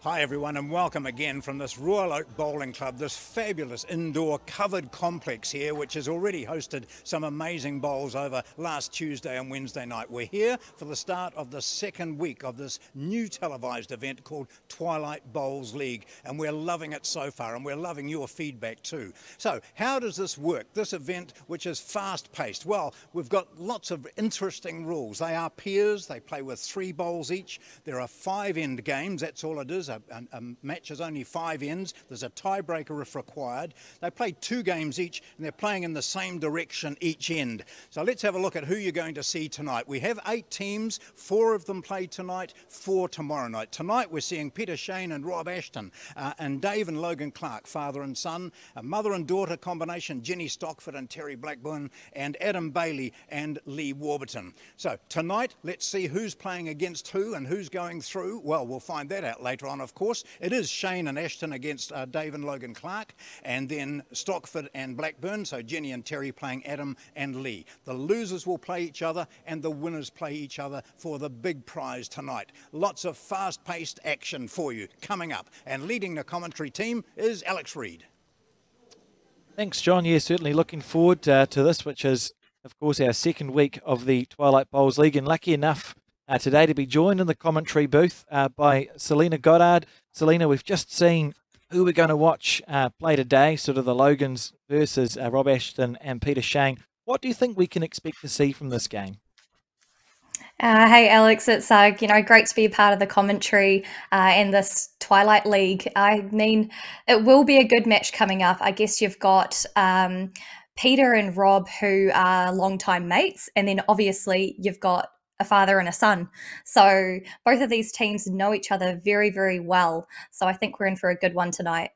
Hi everyone and welcome again from this Royal Oak Bowling Club, this fabulous indoor covered complex here which has already hosted some amazing bowls over last Tuesday and Wednesday night. We're here for the start of the second week of this new televised event called Twilight Bowls League, and we're loving it so far and we're loving your feedback too. So how does this work, this event which is fast paced? Well, we've got lots of interesting rules. They are pairs, they play with 3 bowls each. There are 5 end games, that's all it is. A match is only 5 ends. There's a tiebreaker if required. They play 2 games each and they're playing in the same direction each end. So let's have a look at who you're going to see tonight. We have 8 teams, 4 of them play tonight, 4 tomorrow night. Tonight we're seeing Peter Shane and Rob Ashton and Dave and Logan Clark, father and son, a mother and daughter combination, Jenny Stockford and Terry Blackburn, and Adam Bailey and Lee Warburton. So tonight let's see who's playing against who and who's going through. Well, we'll find that out later on, of course. It is Shane and Ashton against Dave and Logan Clark, and then Stockford and Blackburn, so Jenny and Terry playing Adam and Lee. The losers will play each other and the winners play each other for the big prize tonight. Lots of fast-paced action for you coming up, and leading the commentary team is Alex Reid. Thanks, John. Yeah, certainly looking forward to this, which is, of course, our second week of the Twilight Bowls League, and lucky enough today to be joined in the commentary booth by Selena Goddard. Selena, we've just seen who we're going to watch play today, sort of the Logans versus Rob Ashton and Peter Shane. What do you think we can expect to see from this game? Hey Alex, it's great to be a part of the commentary in this Twilight League. I mean, it will be a good match coming up. I guess you've got Peter and Rob, who are longtime mates, and then obviously you've got a father and a son. So both of these teams know each other very, very well. So I think we're in for a good one tonight.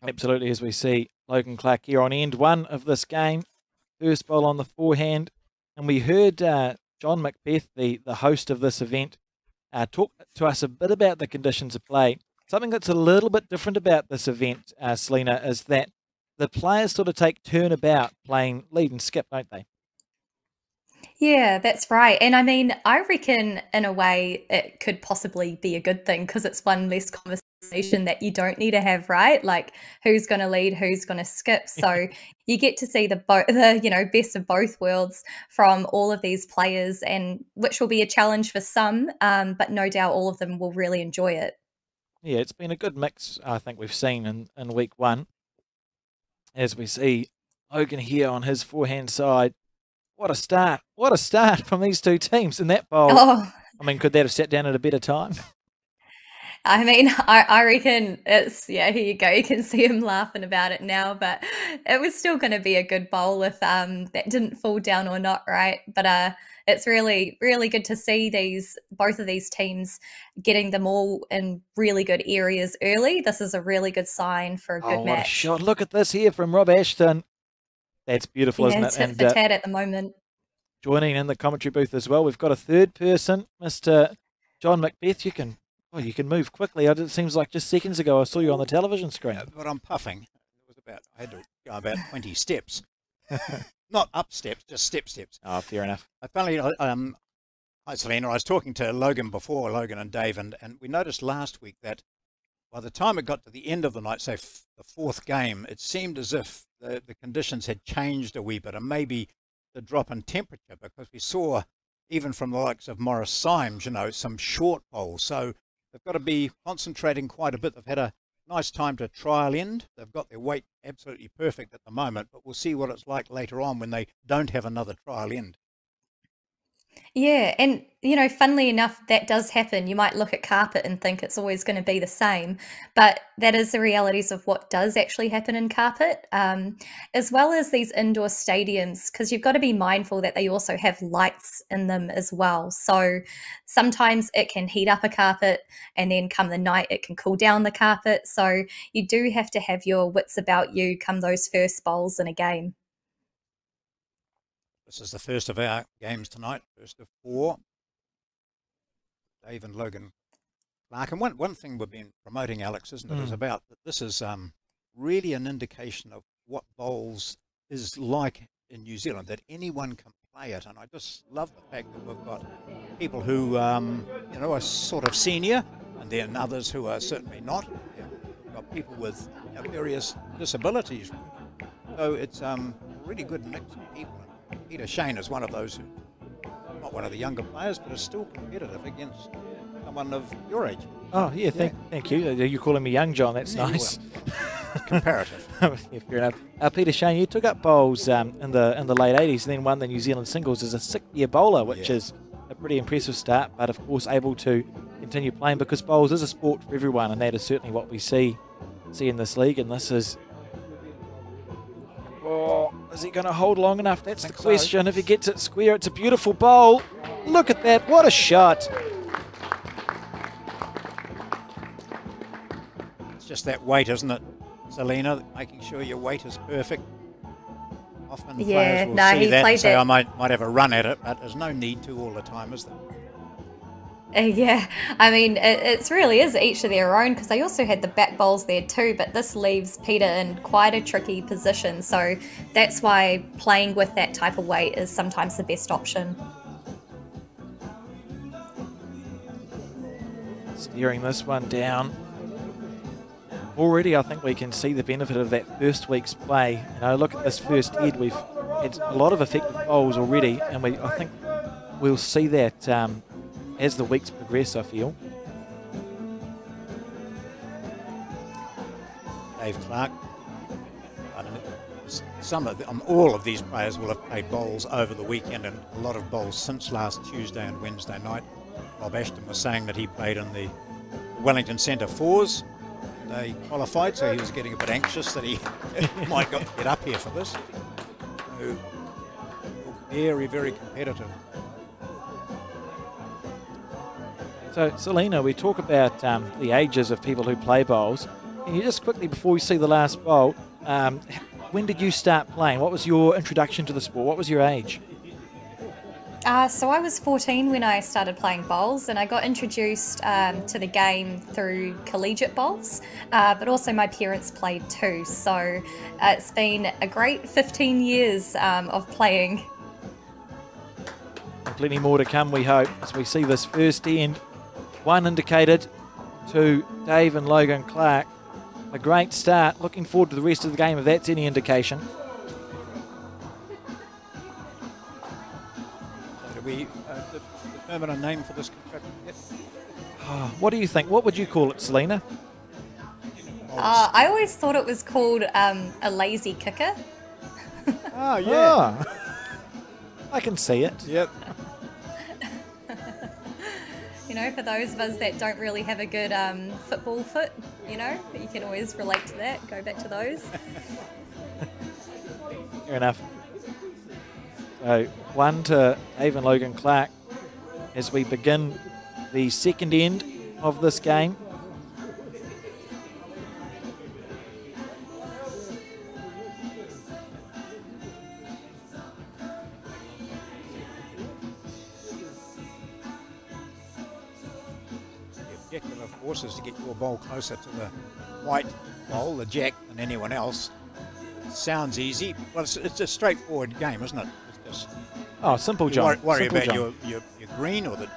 Absolutely, as we see Logan Clark here on end 1 of this game. First bowl on the forehand. And we heard John Macbeth, the host of this event, talk to us a bit about the conditions of play. Something that's a little bit different about this event, Selena, is that the players sort of take turnabout playing lead and skip, don't they? Yeah, that's right. And I mean, I reckon in a way it could possibly be a good thing because it's one less conversation that you don't need to have, right? Like who's going to lead, who's going to skip. So you get to see the best of both worlds from all of these players, and which will be a challenge for some, but no doubt all of them will really enjoy it. Yeah, it's been a good mix, I think we've seen in week 1. As we see Logan here on his forehand side. What a start. What a start from these 2 teams in that bowl. Oh. I mean, could that have sat down at a better time? I mean, I reckon it's, here you go. You can see him laughing about it now, but it was still going to be a good bowl if that didn't fall down or not, right? But it's really, really good to see both of these teams getting them all in really good areas early. This is a really good sign for a good match. What a shot. Look at this here from Rob Ashton. That's beautiful, isn't it? Tit for tat at the moment. Joining in the commentary booth as well, we've got a third person, Mr. John Macbeth. You can move quickly. It seems like just seconds ago I saw you on the television screen. Yeah, but I'm puffing. I had to go about 20 steps. Not up steps, just steps. Oh, fair enough. Hi Selena, I was talking to Logan before, Logan and Dave, and we noticed last week that by the time it got to the end of the night, say the 4th game, it seemed as if the conditions had changed a wee bit, and maybe the drop in temperature, because we saw, even from the likes of Morris Symes, some short bowls. So they've got to be concentrating quite a bit. They've had a nice time to trial end. They've got their weight absolutely perfect at the moment, but we'll see what it's like later on when they don't have another trial end. Yeah, and funnily enough, that does happen. You might look at carpet and think it's always going to be the same, but that is the realities of what does actually happen in carpet, as well as these indoor stadiums, because you've got to be mindful that they also have lights in them as well. So sometimes it can heat up a carpet, and then come the night, it can cool down the carpet. So you do have to have your wits about you come those first bowls in a game. This is the first of our games tonight, first of 4. Dave and Logan Clark. And one thing we've been promoting, Alex, isn't it, is about that this is really an indication of what bowls is like in New Zealand, that anyone can play it. And I just love the fact that we've got people who, are sort of senior, and then others who are certainly not. You've got people with various disabilities. So it's a really good mix of people. Peter Shane is one of those who, not one of the younger players, but is still competitive against someone of your age. Oh, yeah, thank you. You're calling me young, John. That's nice. Well, comparative. Yeah, fair enough. Peter Shane, you took up bowls in the late 80s and then won the New Zealand singles as a 6th-year bowler, which is a pretty impressive start, but of course able to continue playing because bowls is a sport for everyone, and that is certainly what we see in this league. And this is... Oh, is he going to hold long enough? That's the question. So. If he gets it square, it's a beautiful bowl. Look at that. What a shot. Just that weight, isn't it, Selena? Making sure your weight is perfect. Often players will see that and say, I might have a run at it, but there's no need to all the time, is there? Yeah, I mean, it really is each of their own, because they also had the back bowls there too, but this leaves Peter in quite a tricky position, so that's why playing with that type of weight is sometimes the best option. Steering this one down. Already, I think we can see the benefit of that first week's play. You know, look at this first head. We've had a lot of effective bowls already, and I think we'll see that as the weeks progress, I feel. Dave Clark. I don't know, all of these players will have played bowls over the weekend, and a lot of bowls since last Tuesday and Wednesday night. Rob Ashton was saying that he played in the Wellington Centre fours. They qualified, so he was getting a bit anxious that he might get up here for this. So, very, very competitive. So, Selena, we talk about the ages of people who play bowls. Can you just quickly, before we see the last bowl, when did you start playing? What was your introduction to the sport? What was your age? So I was 14 when I started playing bowls, and I got introduced to the game through collegiate bowls, but also my parents played too. So it's been a great 15 years of playing. And plenty more to come, we hope, as we see this first end. One indicated to Dave and Logan Clark. A great start. Looking forward to the rest of the game if that's any indication. We determine a name for this construction yet? What do you think? What would you call it, Selena? I always thought it was called a lazy kicker. Oh, yeah. I can see it. Yep. You know, for those of us that don't really have a good football foot, you know, you can always relate to that. Go back to those. Fair enough. So 1 to Dave and Logan Clark as we begin the second end of this game. The objective, of course, is to get your ball closer to the white ball, the jack, than anyone else. Sounds easy. Well, it's a straightforward game, isn't it? It's just simple, John. Worry simple, about John. your green, or how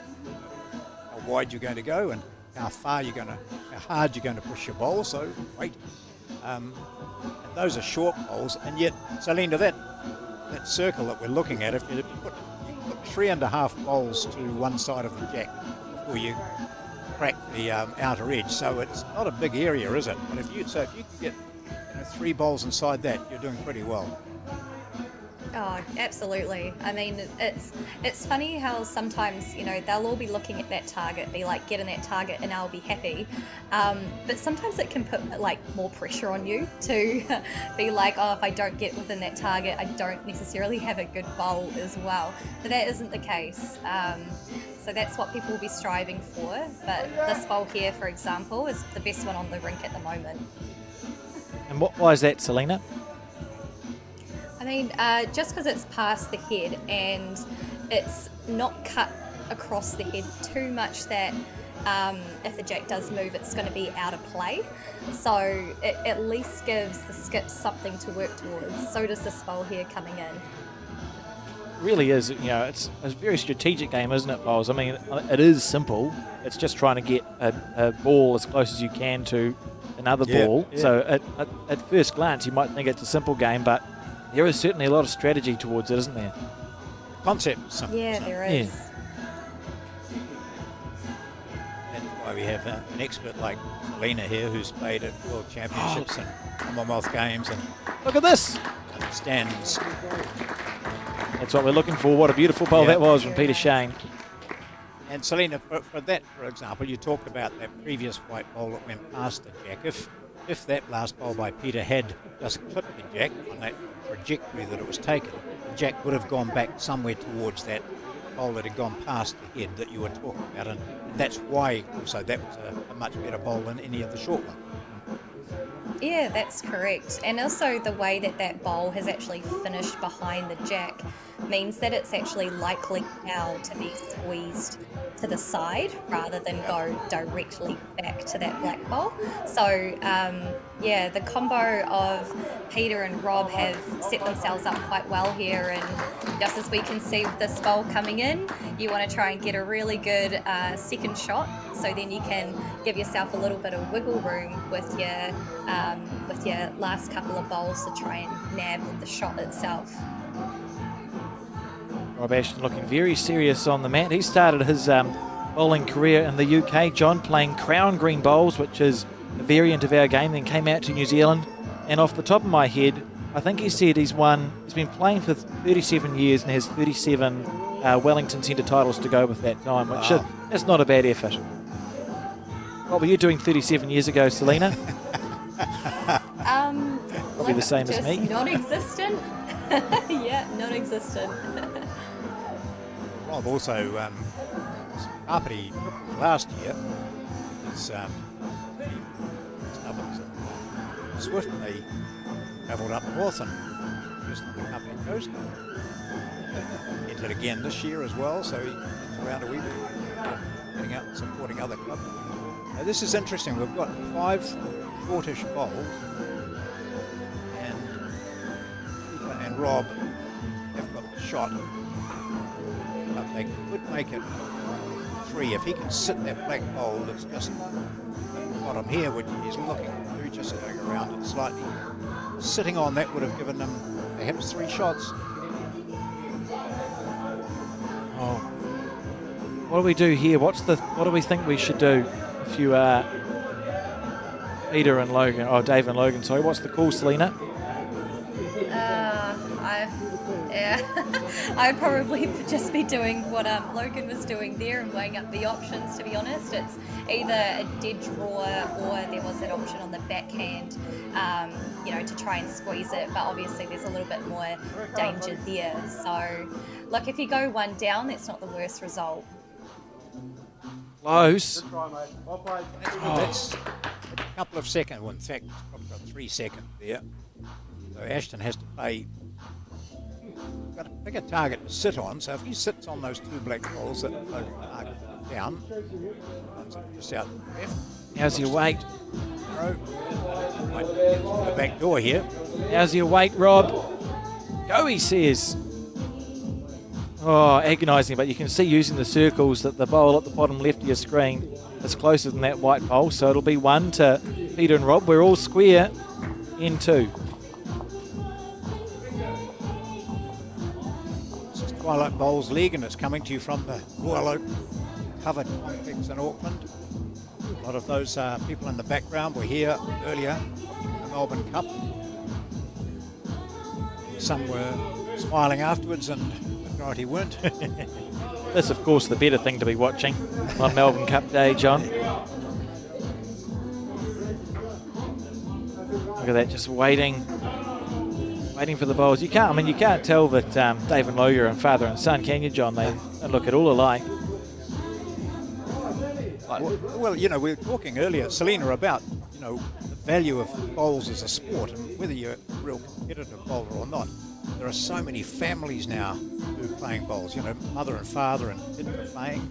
wide you're going to go, and how hard you're going to push your ball. So wait, and those are short bowls, and yet, Selena, that circle that we're looking at, if you put 3.5 bowls to one side of the jack before you crack the outer edge, so it's not a big area, is it? But if you can get 3 bowls inside that, you're doing pretty well. Oh, absolutely. I mean, it's funny how sometimes, you know, they'll all be looking at that target, be like, get in that target and I'll be happy. But sometimes it can put like more pressure on you to be like, oh, if I don't get within that target, I don't necessarily have a good bowl as well. But that isn't the case. So that's what people will be striving for. But this bowl here, for example, is the best one on the rink at the moment. And why is that, Selena? I mean, just because it's past the head and it's not cut across the head too much that if the jack does move, it's going to be out of play. So it at least gives the skips something to work towards. So does this bowl here coming in. really is, it's a very strategic game, isn't it, Bowles? I mean, it is simple. It's just trying to get a ball as close as you can to another ball. Yeah. So at first glance, you might think it's a simple game, but there is certainly a lot of strategy towards it, isn't there? Concept. Simple. Yeah, there is. Yeah. That's why we have an expert like Selena here, who's played at World Championships and Commonwealth Games, and look at this. Understands. That's what we're looking for. What a beautiful bowl that was from Peter Shane. And Selena, for that, for example, you talked about that previous white bowl that went past the jack. If that last bowl by Peter had just clipped the jack on that trajectory that it was taken, the jack would have gone back somewhere towards that bowl that had gone past the head that you were talking about, and that's why also that was a much better bowl than any of the short ones. Yeah, that's correct. And also the way that bowl has actually finished behind the jack means that it's actually likely now to be squeezed to the side rather than go directly back to that black bowl. So yeah, the combo of Peter and Rob have set themselves up quite well here, and just as we can see with this bowl coming in, you want to try and get a really good second shot, so then you can give yourself a little bit of wiggle room with your last couple of bowls to try and nab the shot itself. Rob Ashton looking very serious on the mat. He started his bowling career in the UK, John, playing crown green bowls, which is a variant of our game, then came out to New Zealand. And off the top of my head, I think he said he's been playing for 37 years and has 37 Wellington Centre titles to go with that time, which that's not a bad effort. What were you doing 37 years ago, Selena? Probably the same as me. Non-existent. Yeah, non-existent. Rob also Carpety last year. His Swift, they travelled up north and used on the Carpety coast. Entered again this year as well, so he's around a wee bit, getting out and supporting other clubs. Now this is interesting. We've got 5 shortish bowls, and Rob have got the shot. But they could make it 3 if he can sit that black bowl that's just at the bottom here, which he's looking to do, just going around it slightly. Sitting on that would have given them perhaps 3 shots. Oh, what do we do here? What do we think we should do if you are Peter and Logan? Oh, Dave and Logan. Sorry, what's the call, Selena? I'd probably just be doing what Logan was doing there and weighing up the options, to be honest. It's either a dead draw or there was that option on the backhand, to try and squeeze it, but obviously there's a little bit more danger there. So, look, if you go 1 down, that's not the worst result. Close. That's a couple of seconds. Well, in fact, it's probably got 3 seconds there. So Ashton has to play. Got a bigger target to sit on, so if he sits on those 2 black balls that Logan target down, just out the left. How's your weight? Might get to the back door here. How's your weight, Rob? Go, he says. Oh, agonising, but you can see using the circles that the bowl at the bottom left of your screen is closer than that white bowl, so it'll be 1 to Peter and Rob. We're all square in 2. Twilight Bowls League, and it's coming to you from the Royal Oak covered complex in Auckland. A lot of those people in the background were here earlier in the Melbourne Cup. Some were smiling afterwards and the majority weren't. That's of course the better thing to be watching on Melbourne Cup Day, John. Look at that, just waiting for the bowls. You can't tell that Dave and Logan are father and son, can you, John? They look at all alike. Well, we were talking earlier, Selena, about the value of bowls as a sport, and whether you're a real competitive bowler or not. There are so many families now who are playing bowls. Mother and father and kids are playing.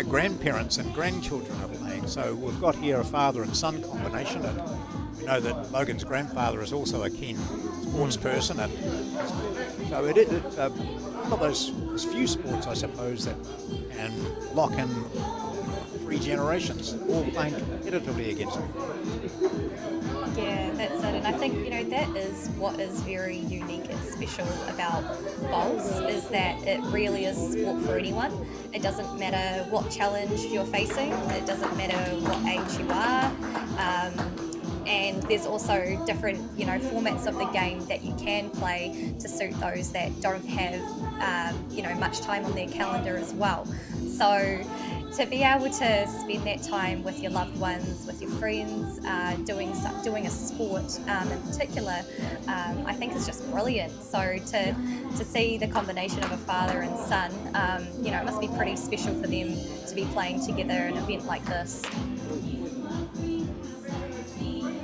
Grandparents and grandchildren are playing. So we've got here a father and son combination, and we know that Logan's grandfather is also a keen sports person, and so it's one of those few sports, I suppose, that can lock in 3 generations, all playing competitively against them. Yeah, that's it. And I think, that is what is very unique and special about bowls, is that it really is a sport for anyone. It doesn't matter what challenge you're facing. It doesn't matter what age you are. And there's also different, formats of the game that you can play to suit those that don't have, much time on their calendar as well. So to be able to spend that time with your loved ones, with your friends, doing a sport in particular, I think is just brilliant. So to see the combination of a father and son, it must be pretty special for them to be playing together an event like this.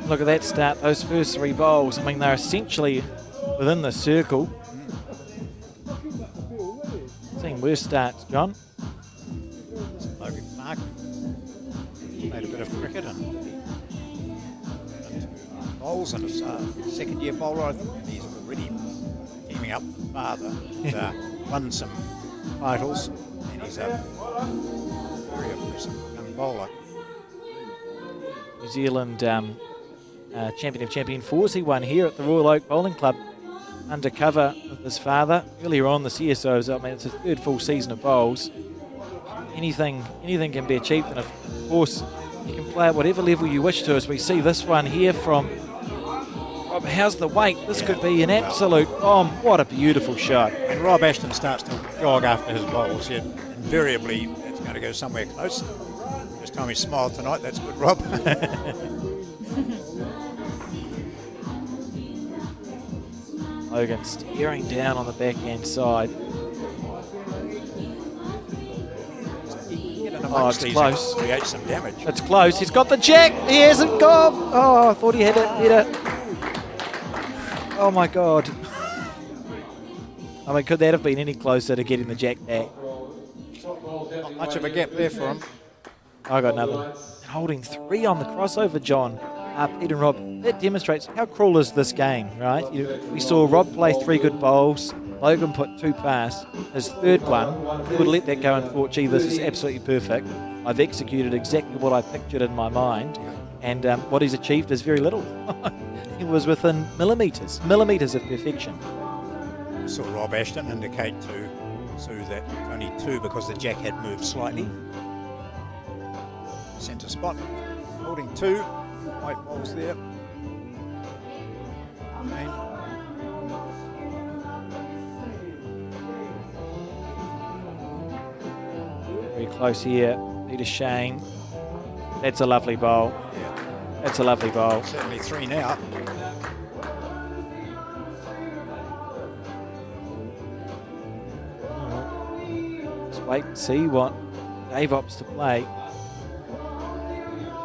Look at that start, those first 3 bowls. I mean, they're essentially within the circle. Seen worse starts, John. Logan Clark played a bit of cricket and bowls, and his second-year bowler. I think he's already teaming up with father. And, won some titles, and he's a very impressive young bowler. New Zealand champion of champion fours. He won here at the Royal Oak Bowling Club undercover with his father earlier on this year. So I mean, it's his 3rd full season of bowls. Anything can be achieved, and of course you can play at whatever level you wish to, as we see this one here from Rob. How's the weight? This could be an absolute bomb. What a beautiful shot. And Rob Ashton starts to jog after his bowls. Yeah, invariably it's going to go somewhere close. First time he smiled tonight. That's good, Rob. Logan steering down on the backhand side. Oh, it's close. Create some damage. It's close. He's got the jack. He hasn't gone. Oh, I thought he had it better. Oh my God. I mean, could that have been any closer to getting the jack back? Not much of a gap there for him. I got nothing. And holding 3 on the crossover, John. Pete and Rob, that demonstrates how cruel is this game, right? We saw Rob play 3 good bowls. Logan put 2 past. His 3rd one, he would let that go and thought, gee, this is absolutely perfect. I've executed exactly what I pictured in my mind. And what he's achieved is very little. He was within millimetres of perfection. Saw Rob Ashton indicate to Sue that only 2 because the jack had moved slightly. Centre spot, holding 2 white balls there. Very close here, Peter Shane. That's a lovely bowl. Yeah. That's a lovely bowl. Certainly 3 now. Let's wait and see what Dave opts to play.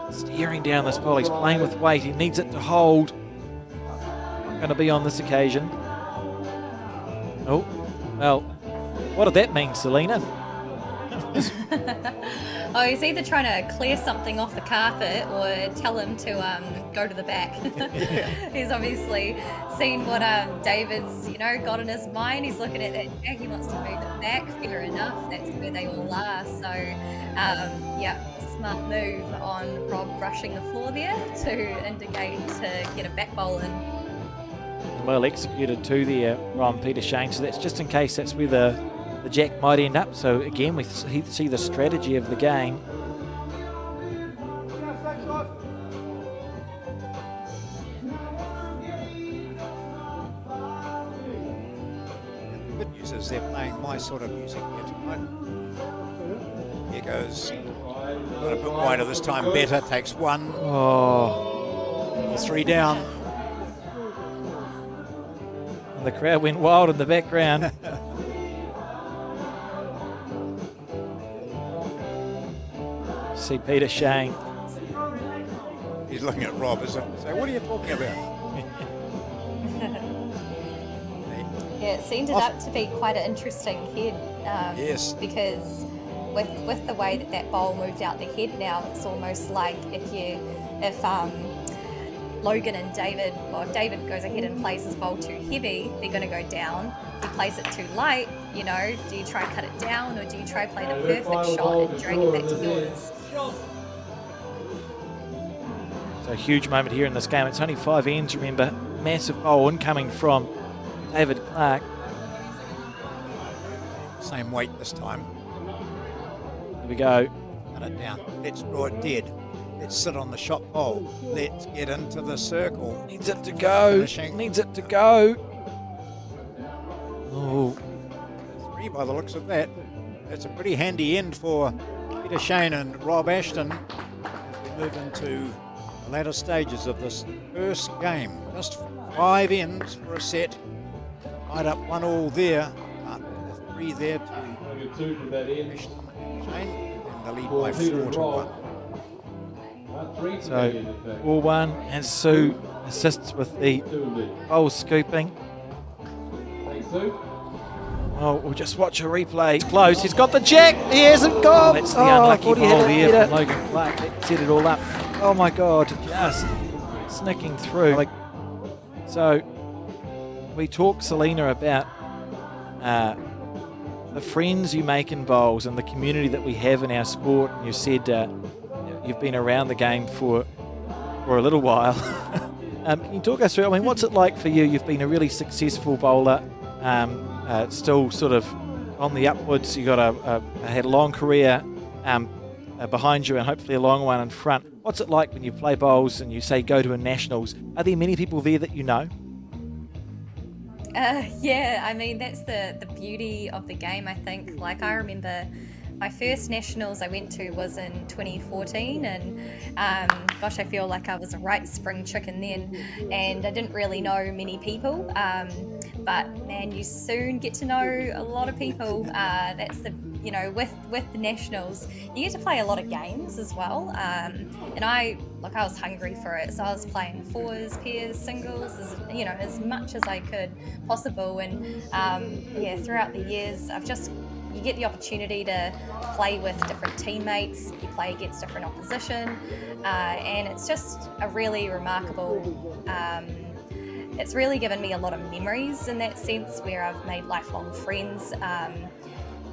Steering down this ball, he's playing with weight, he needs it to hold. Not going to be on this occasion. Oh, well, what did that mean, Selena? Oh, he's either trying to clear something off the carpet or tell him to go to the back. He's obviously seen what David's, got in his mind. He's looking at that jack, he wants to move it back. Fair enough, that's where they all are. So, yeah, smart move on Rob brushing the floor there to indicate to get a back bowl in. Well executed too there from Peter Shane. So that's just in case that's where the jack might end up. So again, we see the strategy of the game. The good news is they're playing my sort of music here tonight. Here goes. Got a bit wider this time. Better takes 1. Oh. 3 down. And the crowd went wild in the background. See Peter Shane. He's looking at Rob as if to say, what are you talking about? Yeah, it's ended up to be quite an interesting head. Yes. Because with the way that bowl moved out the head now, it's almost like if Logan and David, well, if David goes ahead and plays his bowl too heavy, they're going to go down. If he plays it too light, you know, do you try cut it down, or do you try play the perfect shot and drag it back to yours? So a huge moment here in this game. It's only 5 ends, remember. Massive bowl incoming from David Clark. Same weight this time. Here we go. Cut it down. Let's draw it dead. Let's sit on the shot bowl. Let's get into the circle. Needs it to go. Finishing. Needs it to go. Oh. 3 by the looks of that. That's a pretty handy end for Peter Shane and Rob Ashton as we move into the latter stages of this first game. Just 5 ends for a set. Tied up 1-1 there. 3 there to Ashton and Shane. And the lead by 4-1. So, 4-1, and Sue assists with the bowl scooping. Oh, we'll just watch a replay. It's close. He's got the jack. He hasn't gone. That's the unlucky ball there from Logan Clark. That set it all up. Oh my God, just snicking through. So, we talked, Selena, about the friends you make in bowls and the community that we have in our sport. And you said you've been around the game for a little while. Can you talk us through, I mean, what's it like for you? You've been a really successful bowler, still sort of on the upwards. You've got had a long career behind you and hopefully a long one in front. What's it like when you play bowls and you say go to a nationals? Are there many people there that you know? Yeah, I mean, that's the beauty of the game, I think. Like, I remember my first nationals I went to was in 2014, and gosh, I feel like I was a right spring chicken then, and I didn't really know many people, but man, you soon get to know a lot of people. That's the, you know, with the nationals, you get to play a lot of games as well, and I was hungry for it, so I was playing fours, pairs, singles, as much as I could possible, and yeah, throughout the years, you get the opportunity to play with different teammates, you play against different opposition, and it's just a really remarkable, it's really given me a lot of memories in that sense, where I've made lifelong friends,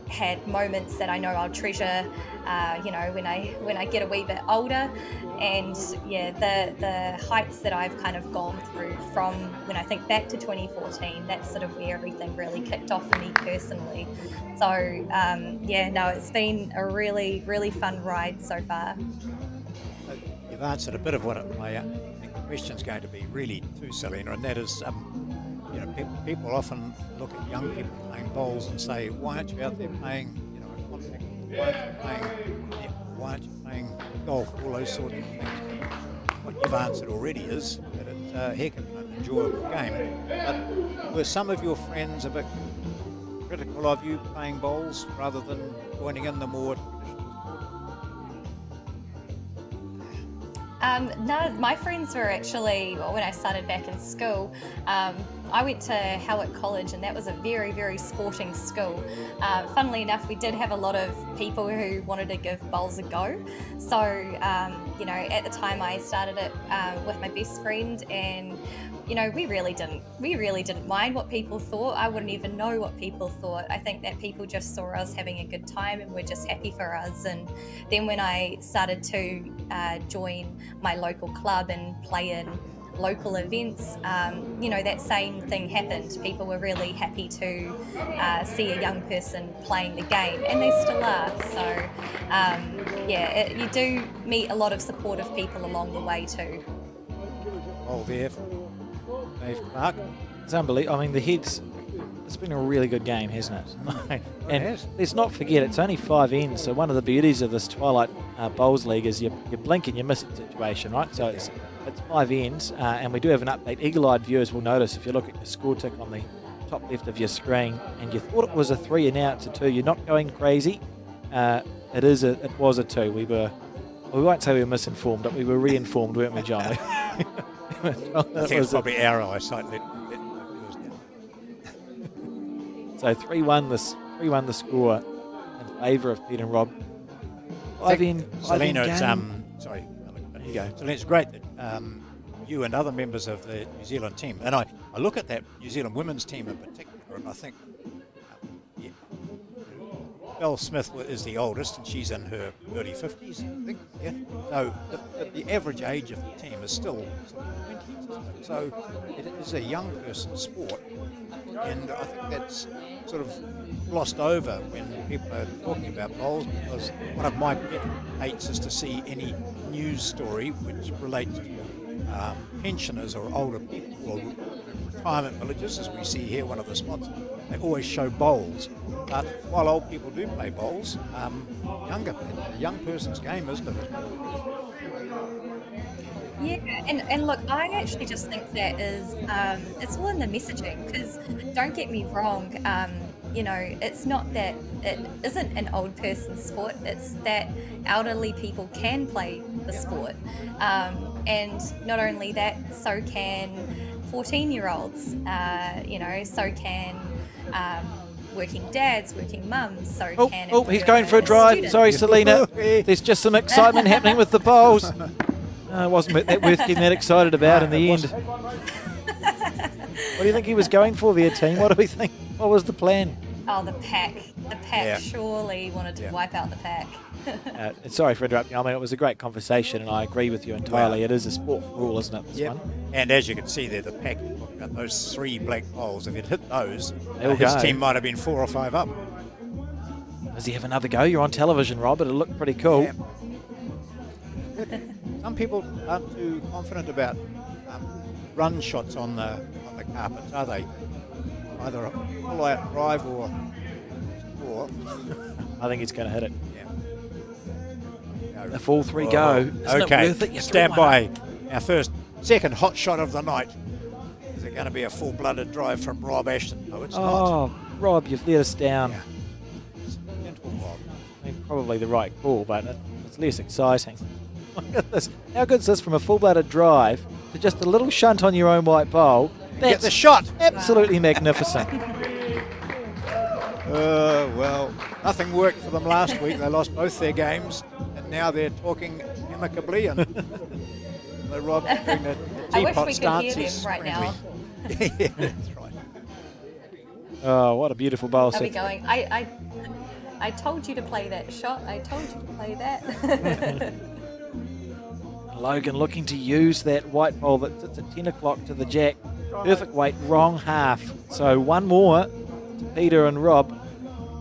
had moments that I know I'll treasure, when I get a wee bit older, and yeah, the heights that I've kind of gone through from when I think back to 2014, that's sort of where everything really kicked off for me personally. So it's been a really, really fun ride so far. You've answered a bit of what I think the question's going to be really too, Selena, and that is, people often look at young people playing bowls and say, why aren't you out there playing, a contact, why aren't you playing netball, why aren't you playing golf, all those sorts of things. What you've answered already is that it's a heck of an enjoyable game. But were some of your friends a bit critical of you playing bowls rather than joining in the more traditional sport? No, my friends were actually, when I started back in school, I went to Howard College, and that was a very, very sporting school. Funnily enough, we did have a lot of people who wanted to give bowls a go. So, at the time I started it with my best friend, and we really didn't mind what people thought. I wouldn't even know what people thought. I think that people just saw us having a good time and were just happy for us. And then when I started to join my local club and play in local events, that same thing happened. People were really happy to see a young person playing the game, and they still are. So, you do meet a lot of supportive people along the way too. Oh, there. Dave Clark. It's unbelievable. I mean, it's been a really good game, hasn't it? And let's not forget, it's only 5 ends. So one of the beauties of this Twilight Bowls League is you blink and you miss it situation, right? So it's 5 ends, and we do have an update. Eagle-eyed viewers will notice if you look at your score tick on the top left of your screen, and you thought it was a 3 and now it's a 2. You're not going crazy. It was a 2. We won't say we were misinformed, but we were re-informed, weren't we, John? I think it's probably our eyesight. So 3-1 the score in favour of Pete and Rob. Selena, it's sorry. There you go. Selena, it's great that you and other members of the New Zealand team. And I look at that New Zealand women's team in particular, and I think, yeah, Belle Smith is the oldest, and she's in her early 50s, I think. Yeah. So the average age of the team is still sort of 20s, isn't it? So it is a young person's sport, and I think that's sort of glossed over when people are talking about bowls, because one of my pet hates is to see any news story which relates to pensioners or older people or retirement villages, as we see here, one of the spots. They always show bowls, but while old people do play bowls, a young person's game, isn't it? Yeah, and look, I actually just think that is, it's all in the messaging, because don't get me wrong, you know, it's not that it isn't an old person's sport, it's that elderly people can play the sport. And not only that, so can 14-year-olds, you know, so can working dads, working mums, so can... Oh, he's going for a drive. Student. Sorry, Selena. There's just some excitement happening with the bowls. It wasn't that worth getting that excited about in the end. What do you think he was going for there, team? What do we think? What was the plan? Oh, the pack. The pack surely wanted to wipe out the pack. Sorry for interrupting. I mean, it was a great conversation, and I agree with you entirely. It is a sport rule, isn't it, this one? And as you can see there, the pack, talking about those 3 black bowls, if he'd hit those, They'll his go. team might have been 4 or 5 up. Does he have another go? You're on television, Rob. It'll look pretty cool. Yeah. Some people aren't too confident about run shots on the carpets, are they? Either a full-out drive or I think he's going to hit it. Yeah. If all 3 go, isn't it worth it? You Stand by. Our second hot shot of the night. Is it going to be a full-blooded drive from Rob Ashton? No, it's not. Oh, Rob, you've let us down. Yeah. Gentle Rob. I mean, probably the right call, but it's less exciting. Look at this. How good is this from a full-blooded drive to just a little shunt on your own white bowl? Get the shot. Absolutely magnificent. Well, nothing worked for them last week. They lost both their games, and now they're talking amicably. And so Rob's doing the I wish teapot we could stance. hear them right now. Yeah, that's right. Oh, what a beautiful bowl Are we set. going? I told you to play that shot. I told you to play that. Logan looking to use that white ball that sits at 10 o'clock to the jack. Perfect weight, wrong half. So one more to Peter and Rob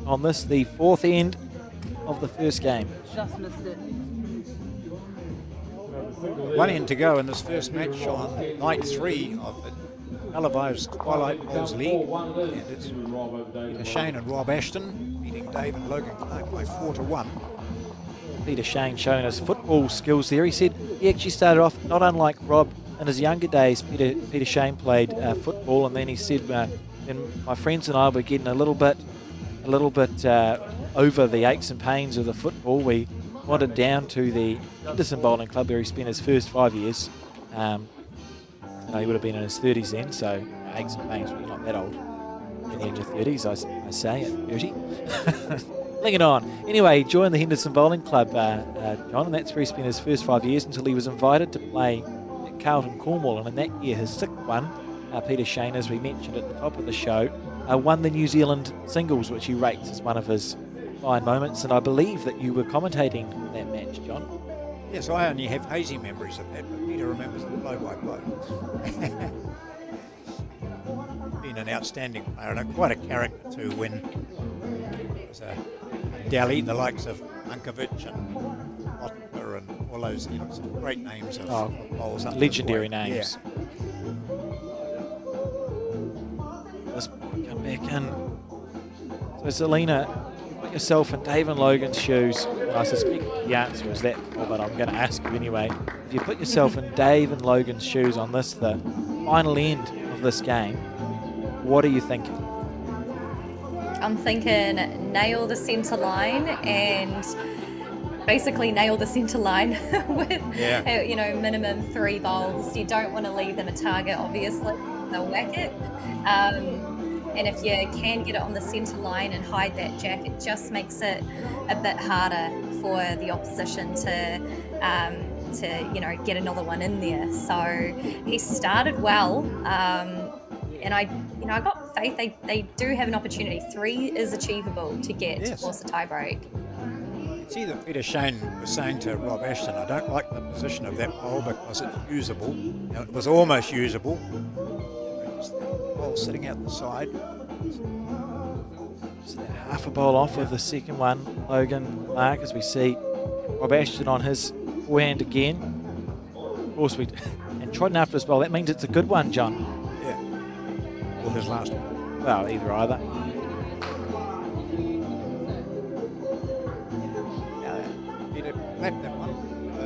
on this, the 4th end of the first game. Just missed it. One end to go in this first match on night 3 of the televised Twilight Bowls League. And it's Peter Shane and Rob Ashton beating Dave and Logan Clark by 4-1. Peter Shane showing his football skills there. He said he actually started off not unlike Rob in his younger days. Peter Shane played football, and then he said, and my friends and I were getting a little bit over the aches and pains of the football. We wandered down to the Henderson Bowling Club where he spent his first 5 years. He would have been in his 30s then, so aches and pains, well, you're not that old. In the end of your 30s, I say, at 30. Bring it on. Anyway, he joined the Henderson Bowling Club, John, and that's where he spent his first 5 years until he was invited to play at Carlton, Cornwall. And in that year, his 6th one, Peter Shane, as we mentioned at the top of the show, won the New Zealand singles, which he rates as one of his fine moments. And I believe that you were commentating that match, John. Yes, I only have hazy memories of that, but Peter remembers it blow by blow. Been an outstanding player and quite a character too when it was a Dally, the likes of Ankovic and Otter and all those, some great names of bowls. Legendary names. Yeah. This boy come back in. So Selena, you put yourself in Dave and Logan's shoes, and I suspect the answer is that, but I'm going to ask you anyway. If you put yourself in Dave and Logan's shoes on this, the final end of this game, what are you thinking? I'm thinking nail the centre line and basically nail the centre line with, minimum 3 bowls. You don't want to leave them a target, obviously. They'll whack it. and if you can get it on the centre line and hide that jack, it just makes it a bit harder for the opposition to get another one in there. So he started well, and I got faith they do have an opportunity. 3 is achievable to get to force a tie break. See that Peter Shane was saying to Rob Ashton, I don't like the position of that bowl because it's usable. It was almost usable. Just that bowl sitting out the side. Just half a bowl off of the second one, Logan Clark, as we see Rob Ashton on his forehand again. Of course, and Trodden after his bowl. That means it's a good one, John. Yeah. Or his last one. Well, either. That one.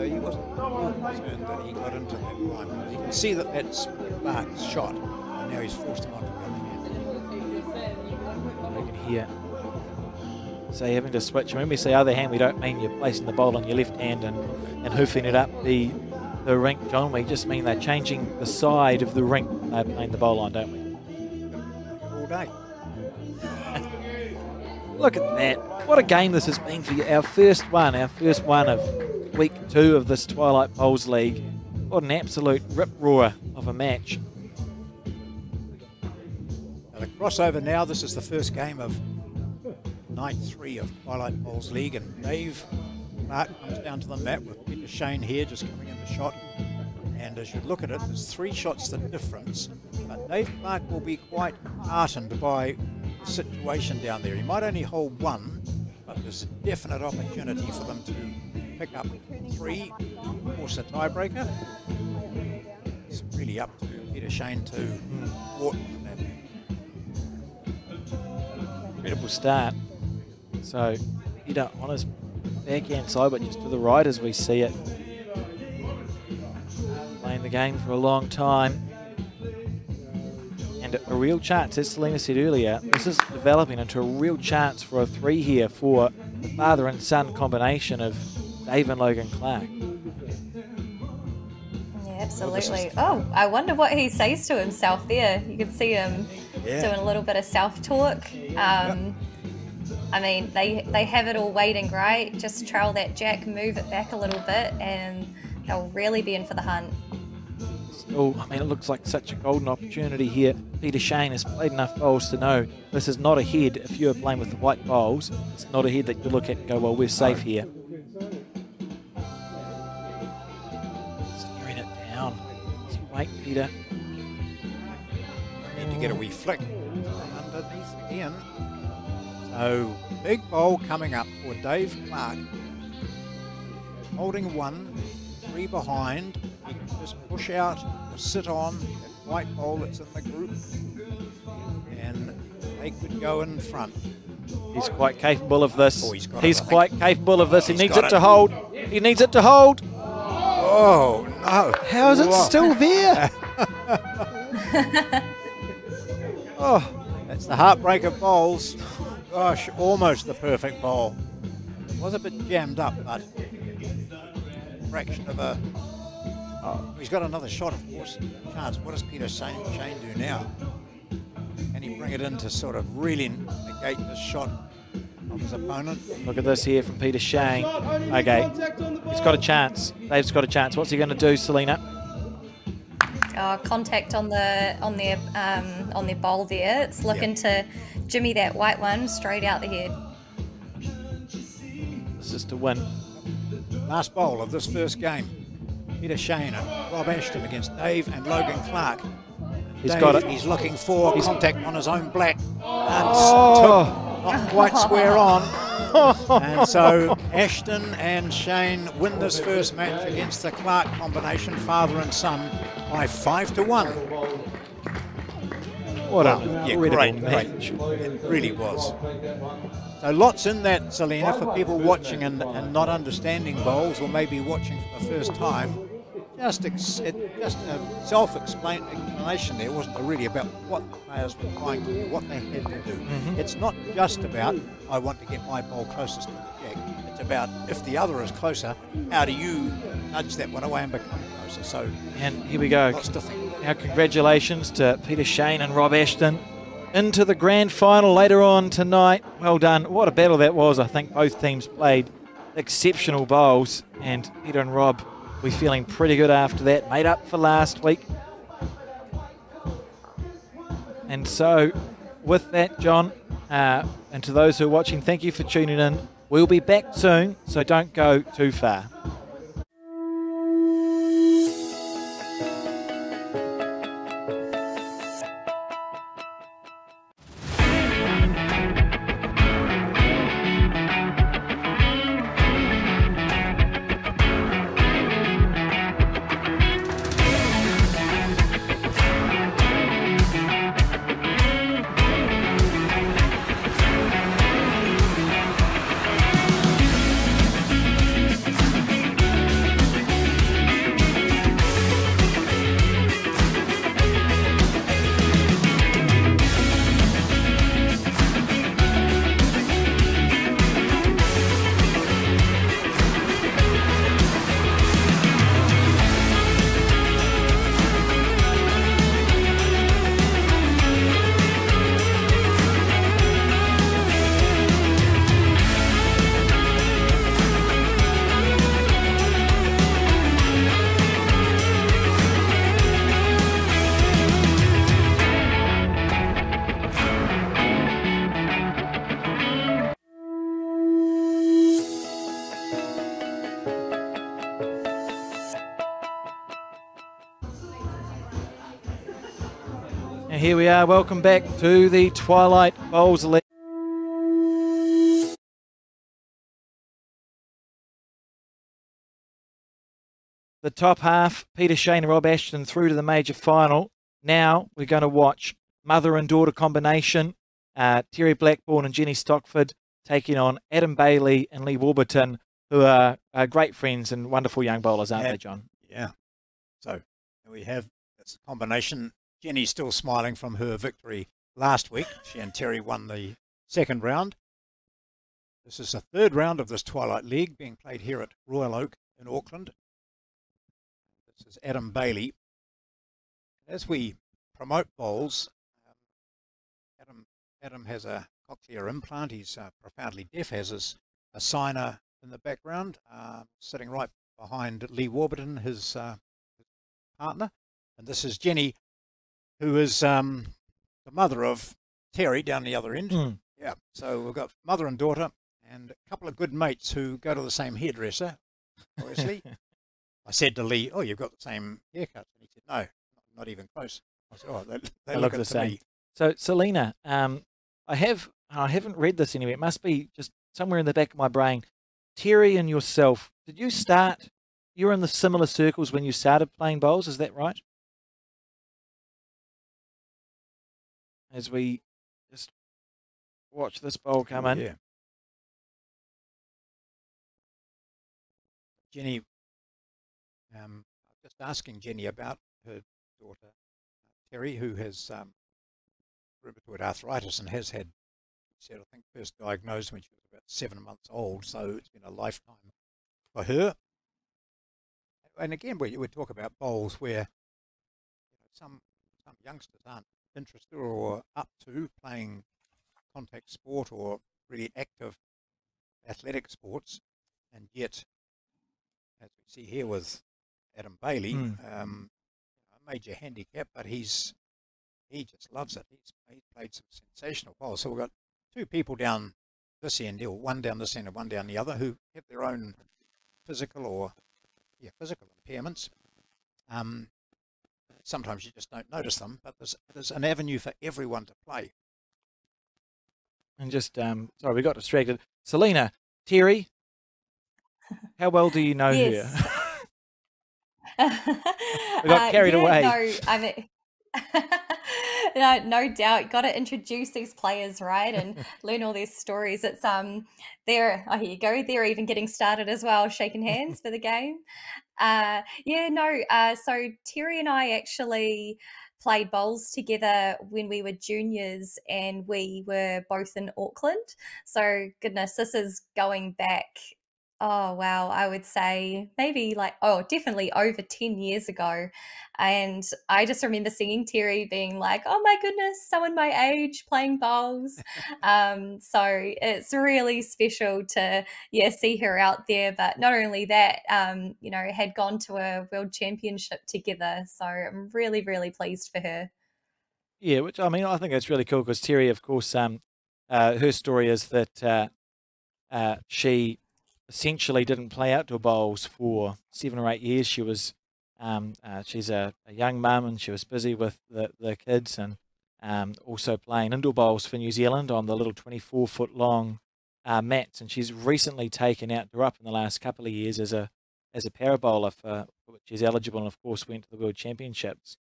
He wasn't concerned that he got into that line. You can see that that's Clark's shot, and now he's forced him onto the other hand. We can hear. So having to switch. When we say other hand, we don't mean you're placing the bowl on your left hand and hoofing it up the rink, John. We just mean they're changing the side of the rink they're playing the bowl on, don't we? All day. Look at that. What a game this has been for you. Our first one of week 2 of this Twilight Bowls League. What an absolute rip-roar of a match. Now the crossover now, this is the first game of night 3 of Twilight Bowls League, and Dave Clark comes down to the mat with Peter Shane here just coming in the shot. And as you look at it, there's 3 shots the difference. But Dave Clark will be quite heartened by the situation down there. He might only hold 1, but there's a definite opportunity for them to pick up 3, force a tiebreaker. It's really up to Peter Shane to thwart that. Incredible start. So Peter on his backhand side, but just to the right as we see it. Playing the game for a long time. And a real chance, as Selena said earlier, this is developing into a real chance for a 3 here for the father and son combination of Dave and Logan Clark. Yeah, absolutely. Oh, I wonder what he says to himself there. You can see him doing a little bit of self-talk. I mean, they have it all waiting great. Just trail that jack, move it back a little bit, and they'll really be in for the hunt. Oh, I mean, it looks like such a golden opportunity here. Peter Shane has played enough bowls to know this is not a head. If you're playing with the white bowls, it's not a head that you look at and go, well, we're safe here. Steering it down. Wait, Peter. Need to get a wee flick underneath again. So, big bowl coming up for Dave Clark. Holding 1, 3 behind. He can just push out or sit on that white ball that's in the group, and they could go in front. He's quite capable of this. Oh, he's quite capable of this. He needs it to hold. He needs it to hold. Oh, no. How is it still there? Oh, that's the heartbreak of bowls. Gosh, almost the perfect bowl. It was a bit jammed up, but fraction of a... Oh, he's got another shot, of course. Chance. What does Peter Shane do now? Can he bring it in to sort of really negate this shot of his opponent? Look at this here from Peter Shane. Okay, he's got a chance. Dave's got a chance. What's he going to do, Selena? Contact on their bowl there. It's looking to jimmy that white one straight out the head. This is to win. Last bowl of this first game. Peter Shane and Rob Ashton against Dave and Logan Clark. He's got it. He's looking for contact on his own black. And not quite square on. And so Ashton and Shane win this first match against the Clark combination, father and son, by 5-1. What a great match. It really was. So lots in that, Selena, for people watching and not understanding bowls, or maybe watching for the first time. Just a self-explanation there. It wasn't really about what the players were trying to do, what they had to do. It's not just about, I want to get my bowl closest to the jack. It's about, if the other is closer, how do you nudge that one away and become closer? So, and here we go. Lots to think. Our congratulations to Peter Shane and Rob Ashton. into the grand final later on tonight. Well done. What a battle that was. I think both teams played exceptional bowls, and Peter and Rob will be feeling pretty good after that. Made up for last week. And so with that, John, and to those who are watching, thank you for tuning in. We'll be back soon, so don't go too far. And here we are, welcome back to the Twilight Bowls. The top half, Peter Shane and Rob Ashton through to the major final. Now we're going to watch mother and daughter combination, Terry Blackburn and Jenny Stockford taking on Adam Bailey and Lee Warburton, who are great friends and wonderful young bowlers, aren't they, John? Yeah. So we have this combination. Jenny's still smiling from her victory last week. She and Terry won the second round. This is the third round of this Twilight League being played here at Royal Oak in Auckland. This is Adam Bailey. As we promote bowls, Adam has a cochlear implant. He's profoundly deaf, has a signer in the background, sitting right behind Lee Warburton, his partner. And this is Jenny, who is the mother of Terry down the other end. Mm. Yeah, so we've got mother and daughter and a couple of good mates who go to the same hairdresser, obviously. I said to Lee, "Oh, you've got the same haircut." And he said, "No, not even close." I said, "Oh, they look the same." Me. So, Selena, I haven't read this anywhere. It must be just somewhere in the back of my brain. Terry and yourself, did you start, you were in the similar circles when you started playing bowls, is that right? As we just watch this bowl come in. Yeah. Jenny, just asking Jenny about her daughter, Terry, who has rheumatoid arthritis and has had, she said, I think, first diagnosed when she was about 7 months old, so it's been a lifetime for her. And again, we talk about bowls where some youngsters aren't interested or up to playing contact sport or really active athletic sports, and yet, as we see here with Adam Bailey, a major handicap, but he just loves it. He's played some sensational bowls. So we've got two people down this end, or one down this end and one down the other, who have their own physical impairments. Sometimes you just don't notice them, but there's an avenue for everyone to play. And just, sorry, we got distracted. Selena, Terry, how well do you know her? We got carried away. No, I mean, no doubt. Got to introduce these players, right, and learn all their stories. It's here you go. They're even getting started as well, shaking hands for the game. So Terry and I actually played bowls together when we were juniors, and we were both in Auckland. So goodness, this is going back Oh, wow. I would say maybe like, oh, definitely over 10 years ago. And I just remember singing Terry being like, oh my goodness, someone my age playing bowls. So it's really special to, yeah, see her out there. But not only that, had gone to a world championship together. So I'm really, really pleased for her. Yeah, which I mean, I think that's really cool because Terry, of course, her story is that she essentially didn't play outdoor bowls for 7 or 8 years. She's a young mum and she was busy with the kids and also playing indoor bowls for New Zealand on the little 24-foot long mats. And she's recently taken outdoor up in the last couple of years as a para bowler for which she's eligible and of course went to the World Championships.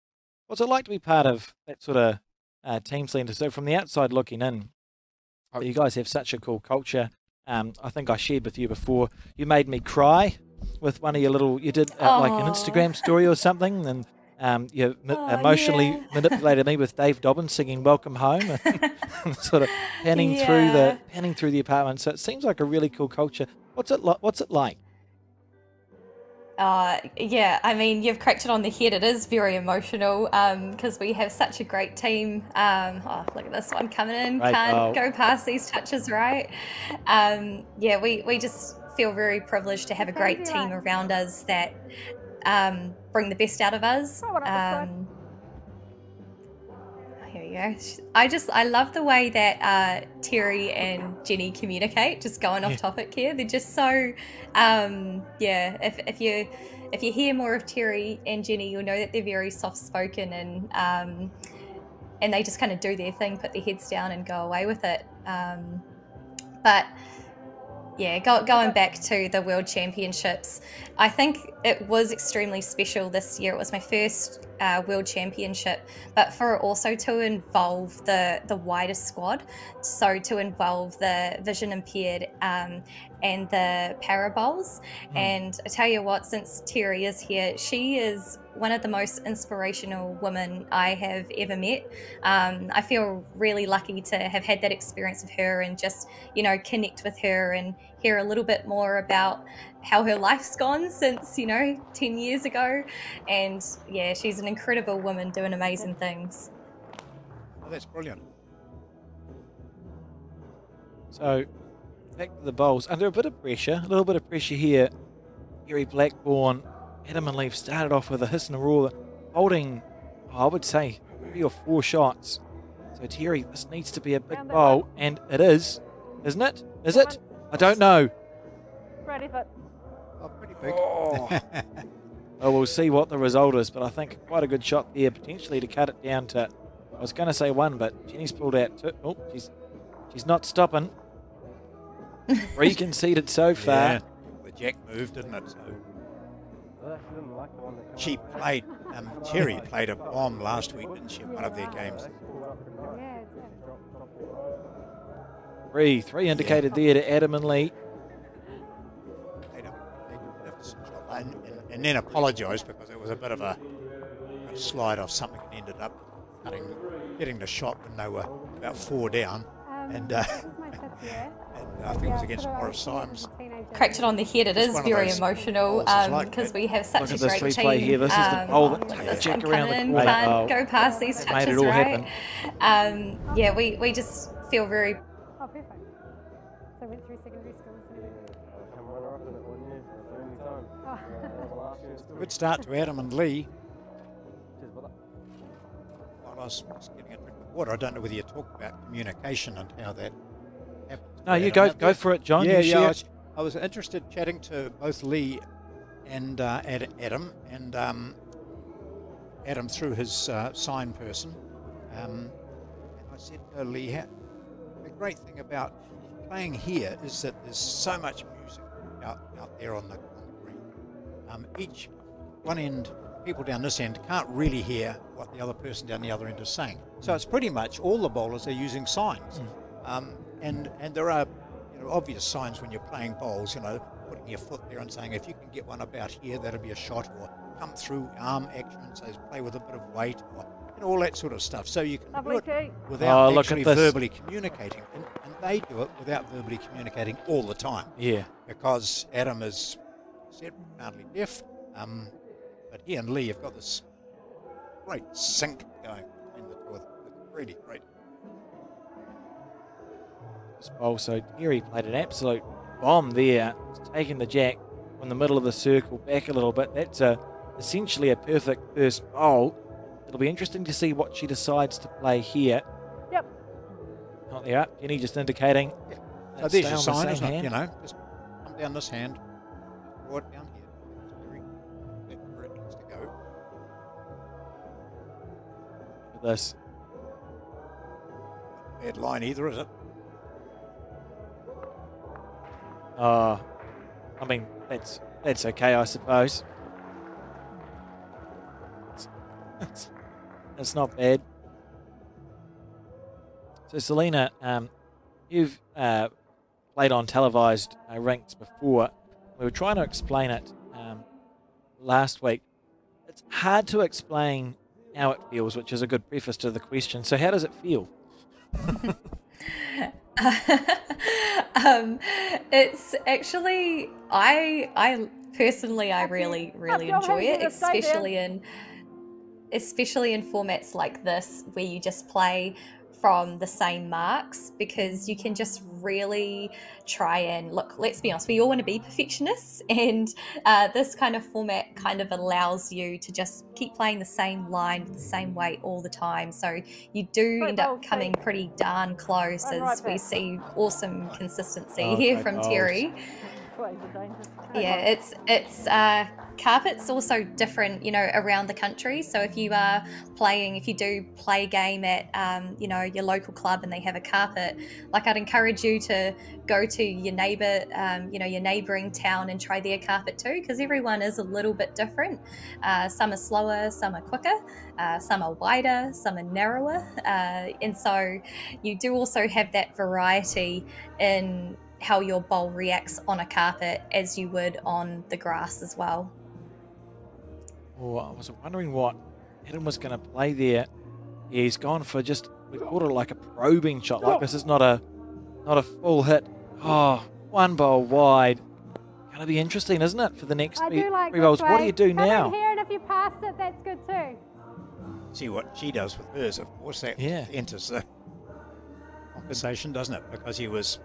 What's it like to be part of that sort of team, Slender? So from the outside looking in, you guys have such a cool culture. I think I shared with you before, you made me cry with one of your little, you did like an Instagram story or something, and you emotionally manipulated me with Dave Dobbins singing Welcome Home and sort of panning through the apartment. So it seems like a really cool culture. What's it like? Yeah, I mean, you've cracked it on the head. It is very emotional because we have such a great team. Look at this one coming in. Right, Can't go past these touches, right? Yeah, we just feel very privileged to have a great team around us that bring the best out of us. Here we go. I love the way that Terry and Jenny communicate. Just going off topic here, they're just so If you hear more of Terry and Jenny, you'll know that they're very soft spoken and they just kind of do their thing, put their heads down, and go away with it. But yeah, going back to the World Championships, I think it was extremely special this year. It was my first World Championship, but for also to involve the wider squad, so to involve the vision impaired and the para bowls. And I tell you what, since Terry is here, she is one of the most inspirational women I have ever met. I feel really lucky to have had that experience with her and just, connect with her and hear a little bit more about how her life's gone since, 10 years ago. And yeah, she's an incredible woman doing amazing things. Oh, that's brilliant. So, back to the bowls. Under a little bit of pressure here. Gary Blackburn, Adam and Leaf started off with a hiss and a roar, holding, I would say, 3 or 4 shots. So, Terry, this needs to be a big bowl, and it is, isn't it? Is it? I don't know. Ready for it. Oh, pretty big. Oh. Well, we'll see what the result is, but I think quite a good shot there, potentially to cut it down to, I was going to say 1, but Jenny's pulled out 2. Oh, she's not stopping. 3 conceded so far. Yeah, the jack moved, didn't it? So she played, Terry played a bomb last week, didn't she, in one of their games? 3 indicated there to Adam and Lee. And then apologised because it was a bit of a slide off something and ended up getting the shot when they were about 4 down. And I think it was against Morris Symes. Cracked it on the head. It is very emotional because we have such a great team. Play here. This is the bowl that takes the jack around the corner. Can't go past these touches, made it all right? happen. Yeah, we just feel very. Oh, perfect. So I went through secondary school. Good start to Adam and Lee. While I was getting a drink of water, I don't know whether you talked about communication and how that happens. No, you go for it, John. Yeah. I was interested chatting to both Lee and Adam, and Adam through his sign person. And I said to Lee, the great thing about playing here is that there's so much music out there on the green. Each one end, people down this end can't really hear what the other person down the other end is saying. So it's pretty much all the bowlers are using signs. And there are obvious signs when you're playing bowls, putting your foot there and saying, if you can get one about here, that'll be a shot, or come through arm action, says play with a bit of weight, or and all that sort of stuff. So you can Lovely do it tee. without look actually at this. verbally communicating. And they do it without verbally communicating all the time. Yeah. Because Adam is profoundly deaf. But he and Lee have got this great sync going between the two of them. It's really great. This bowl, so Terry played an absolute bomb there, taking the jack from the middle of the circle back a little bit. That's essentially a perfect first bowl. It'll be interesting to see what she decides to play here. Yep. Not there. Jenny just indicating. Yeah. So let's there's stay your on the sign, same isn't it? hand. You know, just come down this hand, draw it down here. That's where it needs to go. Look at this. Bad line either, is it? I mean, that's okay, I suppose. That's not bad. So, Selena, you've played on televised rinks before. We were trying to explain it last week. It's hard to explain how it feels, which is a good preface to the question. So, how does it feel? It's actually I personally I really enjoy it, especially in formats like this where you just play from the same marks, because you can just really try and look, let's be honest, we all want to be perfectionists, and this kind of format kind of allows you to just keep playing the same line with the same weight all the time, so you do end up coming pretty darn close as we see awesome consistency here from Terry. Yeah, it's carpet's also different, you know, around the country. So if you do play a game at, you know, your local club and they have a carpet, like I'd encourage you to go to your neighbour, you know, your neighbouring town and try their carpet too, because everyone is a little bit different. Some are slower, some are quicker, some are wider, some are narrower. And so you do also have that variety in how your bowl reacts on a carpet as you would on the grass as well. Oh, I was wondering what Adam was going to play there. Yeah, he's gone for just, we called it like a probing shot. Like this is not a full hit. Oh, one bowl wide. Going to be interesting, isn't it, for the next three bowls? What do you do now? Here, and if you passed it, that's good too. See what she does with hers, of course. That enters the conversation, doesn't it? Because he was,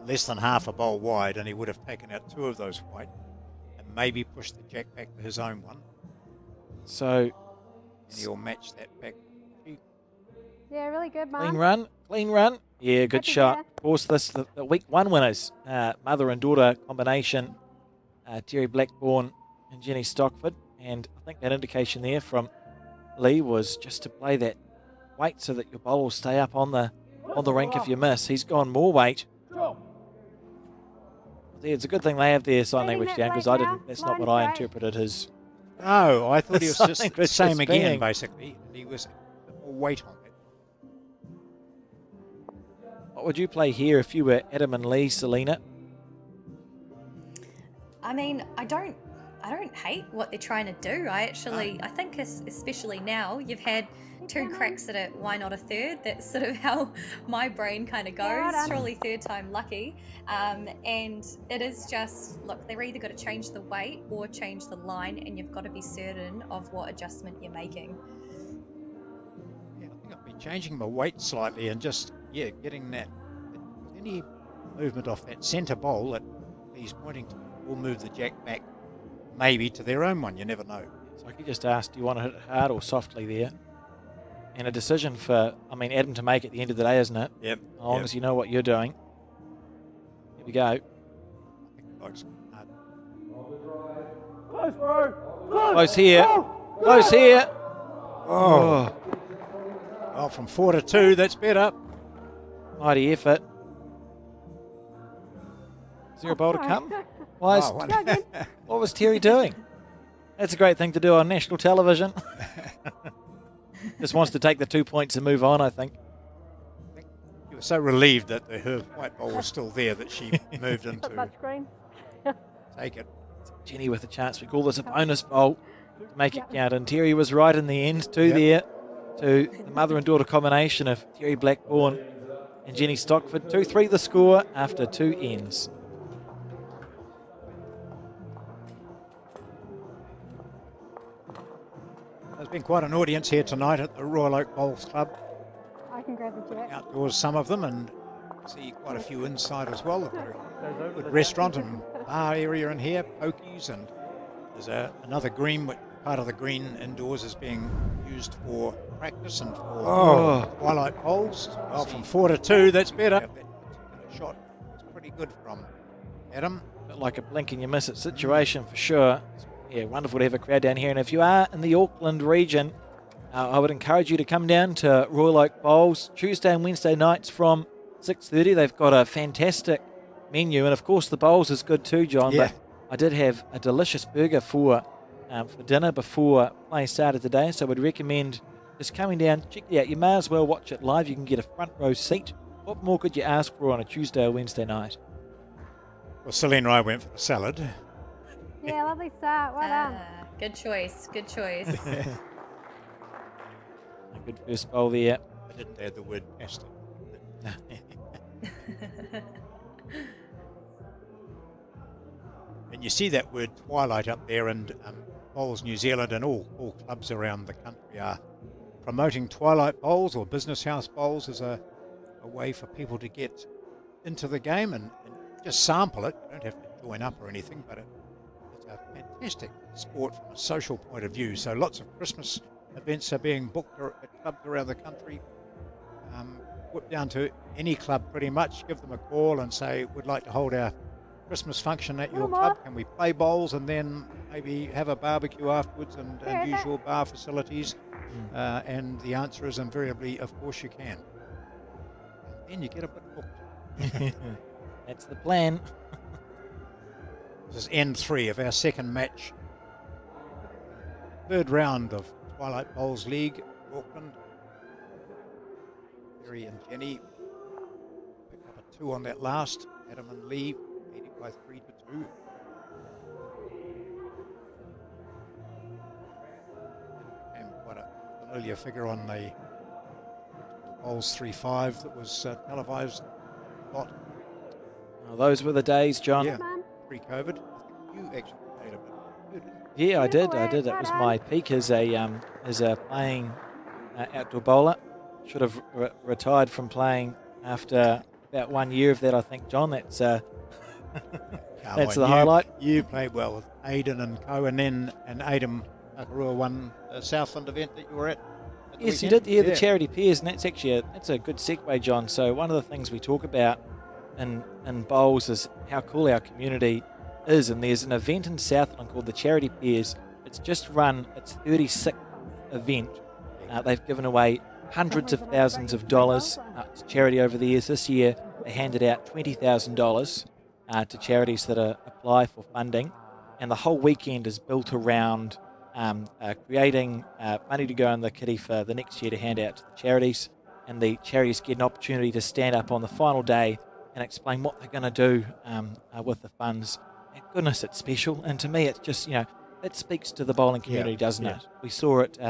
less than half a bowl wide, and he would have taken out two of those wide and maybe pushed the jack back to his own one. So, and he'll match that back. Yeah, really good, Mum. Clean run. Yeah, good shot. Of course, the week one winners, mother and daughter combination, Terry Blackburn and Jenny Stockford, and I think that indication there from Lee was just to play that weight so that your bowl will stay up on the rink if you miss. He's gone more weight. Yeah, it's a good thing they have their sign language down, because I didn't. That's not what I interpreted his. No, I thought he was just the same again, being. basically. He was more weight on it. What would you play here if you were Adam and Lee, Selena? I mean, I don't hate what they're trying to do. I think especially now, you've had two cracks at it, why not a third? That's sort of how my brain kind of goes. Surely third time lucky. And it is just, look, they're either got to change the weight or change the line, and you've got to be certain of what adjustment you're making. Yeah, I think I've been changing my weight slightly and just, getting that. Any movement off that centre bowl that he's pointing to will move the jack back maybe to their own one. You never know. So I could just ask, do you want to hit it hard or softly there? And a decision for, Adam to make at the end of the day, isn't it? Yep. As long as you know what you're doing. Here we go. Close here. Close here. Oh. Oh, from 4 to 2, that's better. Mighty effort. Is there a bowl to come? Why is, what was Terry doing? That's a great thing to do on national television. Just wants to take the 2 points and move on, I think. He was so relieved that her white bowl was still there that she moved into Touchscreen. take it. Jenny with a chance. We call this a bonus bowl. to make it count. And Terry was right in the end, there to the mother and daughter combination of Terry Blackburn and Jenny Stockford. 2-3 the score after 2 ends. There's been quite an audience here tonight at the Royal Oak Bowls Club. I can grab the jack. Outdoors, some of them, and see quite a few inside as well. They've got a good restaurant and bar area in here, pokies, and there's another green, which part of the green indoors is being used for practice and for Twilight bowls. Well, from 4 to 2, that's better. That shot was pretty good from Adam. Bit like a blink and you miss it situation for sure. Yeah, wonderful to have a crowd down here. And if you are in the Auckland region, I would encourage you to come down to Royal Oak Bowls Tuesday and Wednesday nights from 6:30. They've got a fantastic menu, and of course the bowls is good too, John. Yeah. But I did have a delicious burger for dinner before play started today, so I would recommend just coming down, check it out. You may as well watch it live. You can get a front row seat. What more could you ask for on a Tuesday or Wednesday night? Well, Celine and I went for the salad. Yeah, lovely start. Well done. Good choice. Good choice. A good first bowl there. I didn't add the word pasta. And you see that word Twilight up there, and Bowls New Zealand and all clubs around the country are promoting Twilight bowls or business house bowls as a way for people to get into the game and just sample it. You don't have to join up or anything, but it's a fantastic sport from a social point of view. So lots of Christmas events are being booked at clubs around the country. Whip down to any club pretty much, give them a call and say, we'd like to hold our Christmas function at your club. Can we play bowls and then maybe have a barbecue afterwards and use your bar facilities? And the answer is invariably, of course you can. And you get a bit booked. That's the plan. This is N3 of our second match. Third round of Twilight Bowls League, Auckland. Terry and Jenny picked up a 2 on that last. Adam and Lee leading by 3 to 2. And quite a familiar figure on the Bowls 3-5 that was televised a lot. Well, those were the days, John. Yeah, pre-COVID. I think you actually played a bit. Yeah, I did. It was my peak as a playing outdoor bowler. Should have retired from playing after about 1 year of that, I think, John. That's the highlight. You played well with Aidan and co, and then Aidan Nakarua won the Southland event that you were at. Yes, you did. Yeah, the charity pairs, and that's actually that's a good segue, John. So one of the things we talk about in bowls is how cool our community is, and there's an event in Southland called the Charity Pairs. It's just run its 36th event. They've given away hundreds of thousands of dollars to charity over the years. This year they handed out $20,000 to charities that apply for funding, and the whole weekend is built around creating money to go in the kitty for the next year to hand out to the charities, and the charities get an opportunity to stand up on the final day and explain what they're going to do with the funds. And goodness, it's special, and to me it's just, it speaks to the bowling community, doesn't it? We saw it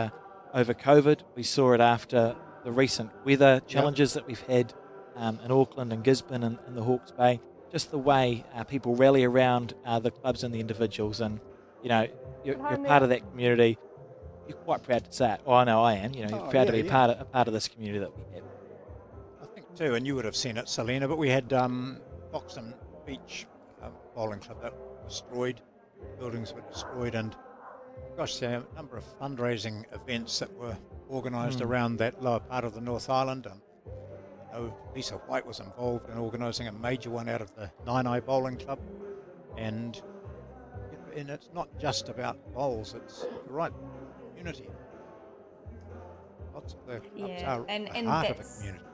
over COVID. We saw it after the recent weather challenges that we've had in Auckland and Gisborne and the Hawke's Bay. Just the way people rally around the clubs and the individuals, and you're part of that community. You're quite proud to say it. Oh, I know I am. You're proud to be a part of this community that we have. I think too, and you would have seen it, Selena. But we had Foxton Beach Bowling Club that was destroyed. Buildings were destroyed, and gosh, a number of fundraising events that were organised around that lower part of the North Island. Lisa White was involved in organising a major one out of the Nine Eye Bowling Club, and it's not just about bowls, it's the right community. Lots of the clubs are the heart of the community.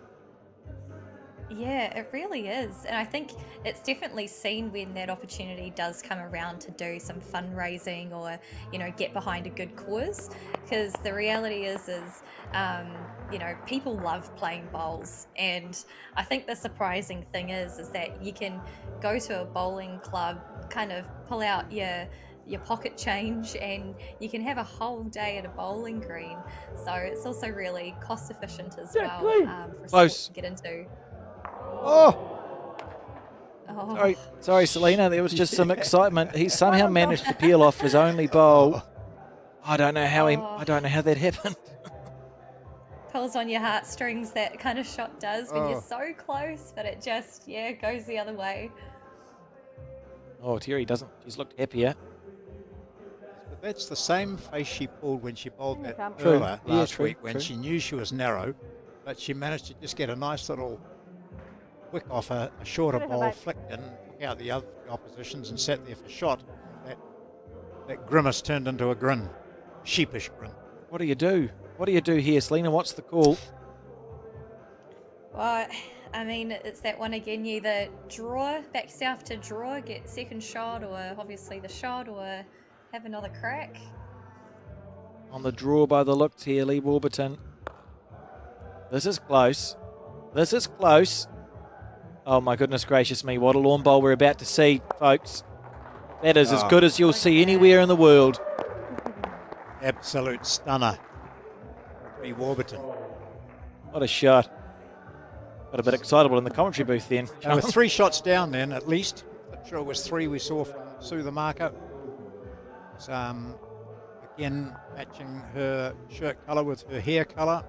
Yeah, it really is. And I think it's definitely seen when that opportunity does come around to do some fundraising or, get behind a good cause. Because the reality is people love playing bowls. And I think the surprising thing is that you can go to a bowling club, kind of pull out your your pocket change, and you can have a whole day at a bowling green. So it's also really cost efficient as well for sport to get into. Oh! Oh. Sorry, Selena. There was just some excitement. He somehow managed to peel off his only bowl. I don't know how that happened. Pulls on your heartstrings, that kind of shot does when you're so close, but it just goes the other way. Oh, Terry doesn't. She's looked happier. But that's the same face she pulled when she bowled that True. curler last week, when True. she knew she was narrow, but she managed to just get a nice little wick off a shorter bowl, flicked in, took out the oppositions, and sat there for shot. That grimace turned into a grin, sheepish grin. What do you do? What do you do here, Selena? What's the call? Well, I mean, it's that one again. You either draw, back south to draw, get second shot, or obviously the shot, or have another crack. On the draw by the looks here, Lee Warburton. This is close. This is close. Oh, my goodness gracious me. What a lawn bowl we're about to see, folks. That is as good as you'll see anywhere in the world. Absolute stunner. Lee Warburton. What a shot. Got a bit excitable in the commentary booth then. There were 3 shots down then, at least. I'm sure it was 3 we saw from Sue the marker. It's, again, matching her shirt colour with her hair colour.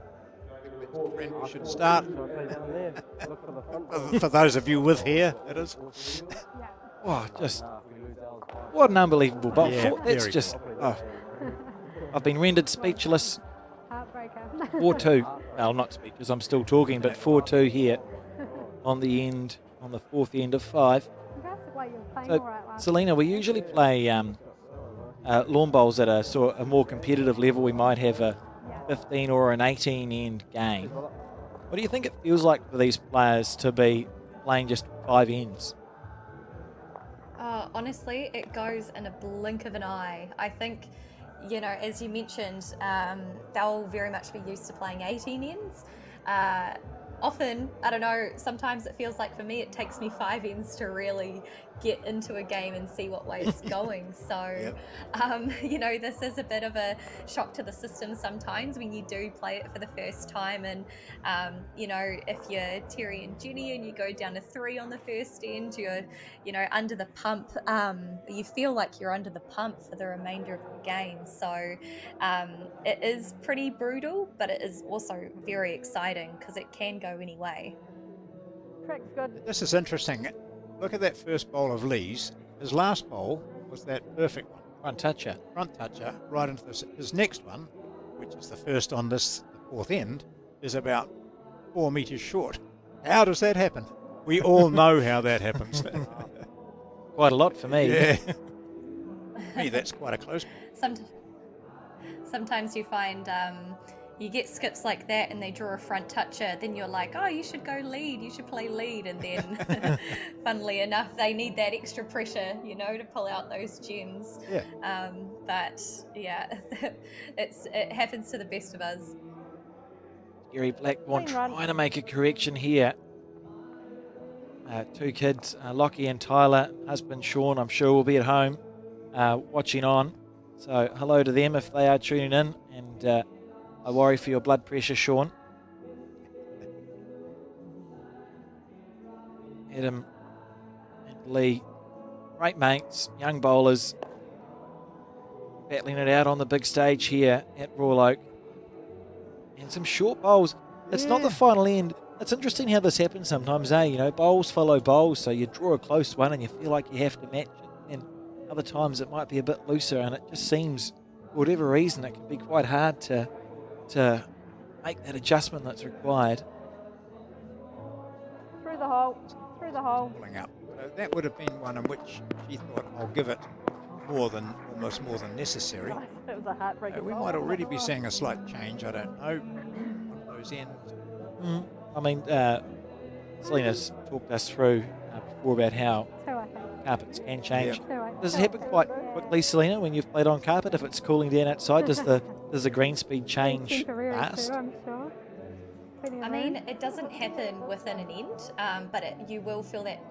I think that's the trend we should start. For those of you with hair, that is. Oh, just what an unbelievable bowl. Yeah, That's just. Oh, I've been rendered speechless. Heartbreaker. 4-2. Well, not speechless. I'm still talking, but 4-2 here on the end, on the fourth end of 5. So, Selena, we usually play lawn bowls at a more competitive level. We might have a 15 or an 18 end game. What do you think it feels like for these players to be playing just 5 ends? Honestly, it goes in a blink of an eye. I think, you know, as you mentioned, they'll very much be used to playing 18 ends. Often, I don't know, sometimes it feels like for me it takes me 5 ends to really get into a game and see what way it's going. So, you know, this is a bit of a shock to the system sometimes when you do play it for the first time. And, you know, if you're Terry and Jenny and you go down to 3 on the first end, you're, you know, under the pump. You feel like you're under the pump for the remainder of the game. So it is pretty brutal, but it is also very exciting because it can go any way. Trick's good. This is interesting. Look at that first bowl of Lee's. His last bowl was that perfect one. Front toucher. Front toucher, right into this. His next one, which is the first on this, the fourth end, is about 4 metres short. How does that happen? We all know how that happens. Quite a lot for me. Yeah. Me, that's quite a close one. Sometimes you find you get skips like that and they draw a front toucher, then you're like, oh, you should go lead, you should play lead, and then funnily enough they need that extra pressure, you know, to pull out those gems. But yeah, it happens to the best of us. Gary Blackburn trying to make a correction here. 2 kids, Lockie and Tyler, husband Sean, I'm sure will be at home watching on. So hello to them if they are tuning in, and I worry for your blood pressure, Sean. Adam and Lee, great mates, young bowlers, battling it out on the big stage here at Royal Oak. And some short bowls. It's not the final end. It's interesting how this happens sometimes, eh? You know, bowls follow bowls, so you draw a close one and you feel like you have to match it. And other times it might be a bit looser, and it just seems, for whatever reason, it can be quite hard to make that adjustment that's required. Through the hole. Through the hole. Pulling up. So that would have been one in which she thought, I'll give it almost more than necessary. It was a heartbreaking We hole. might already be seeing a slight change, I don't know, on those ends. I mean, Selena's talked us through before about how 2, I think. carpets can change. 2, I Does it happen quite quickly, Selena, when you've played on carpet? If it's cooling down outside, does the green speed change fast? I'm sure. I mean, it doesn't happen within an end, but you will feel that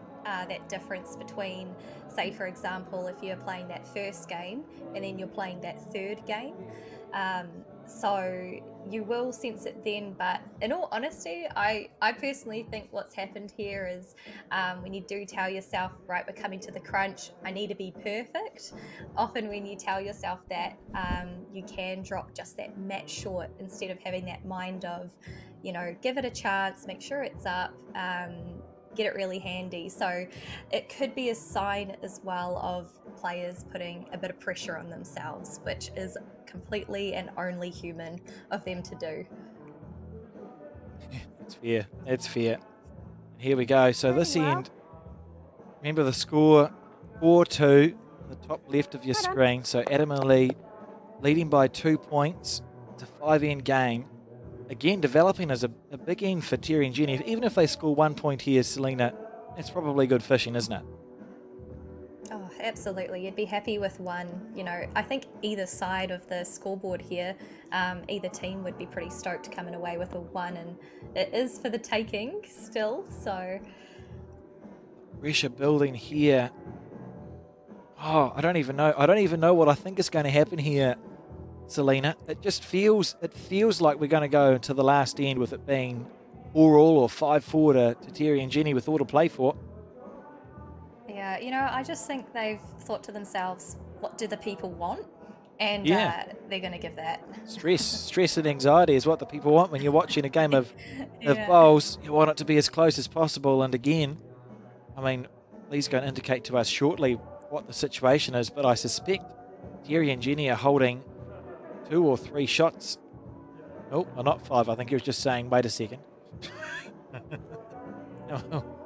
that difference between, say, for example, if you're playing that first game and then you're playing that third game. So you will sense it then, but in all honesty, I personally think what's happened here is when you do tell yourself, right, we're coming to the crunch, I need to be perfect. Often when you tell yourself that, you can drop just that match short instead of having that mind of, you know, give it a chance, make sure it's up, get it really handy. So it could be a sign as well of players putting a bit of pressure on themselves, which is completely and only human of them to do. It's fair. It's fair. Here we go. So this Well. end, remember the score 4-2 on the top left of your Well done. screen. So Adam and Lee leading by 2 points. It's a 5-end game. Again, developing as a big end for Terry and Jenny. Even if they score 1 point here, Selena, it's probably good fishing, isn't it? Oh, absolutely. You'd be happy with one. You know, I think either side of the scoreboard here, either team would be pretty stoked coming away with a 1, and it is for the taking still, so... Pressure building here. Oh, I don't even know. I don't even know what I think is going to happen here, Selena. It just feels like we're going to go to the last end with it being 4-all or 5-4 to Terry and Jenny with all to play for. Yeah, you know, I just think they've thought to themselves, what do the people want? And Yeah. they're going to give that. Stress and anxiety is what the people want when you're watching a game of Yeah. bowls. You want it to be as close as possible. And again, I mean, Lee's going to indicate to us shortly what the situation is, but I suspect Terry and Jenny are holding 2 or 3 shots. Oh, well, not 5. I think he was just saying, wait a second.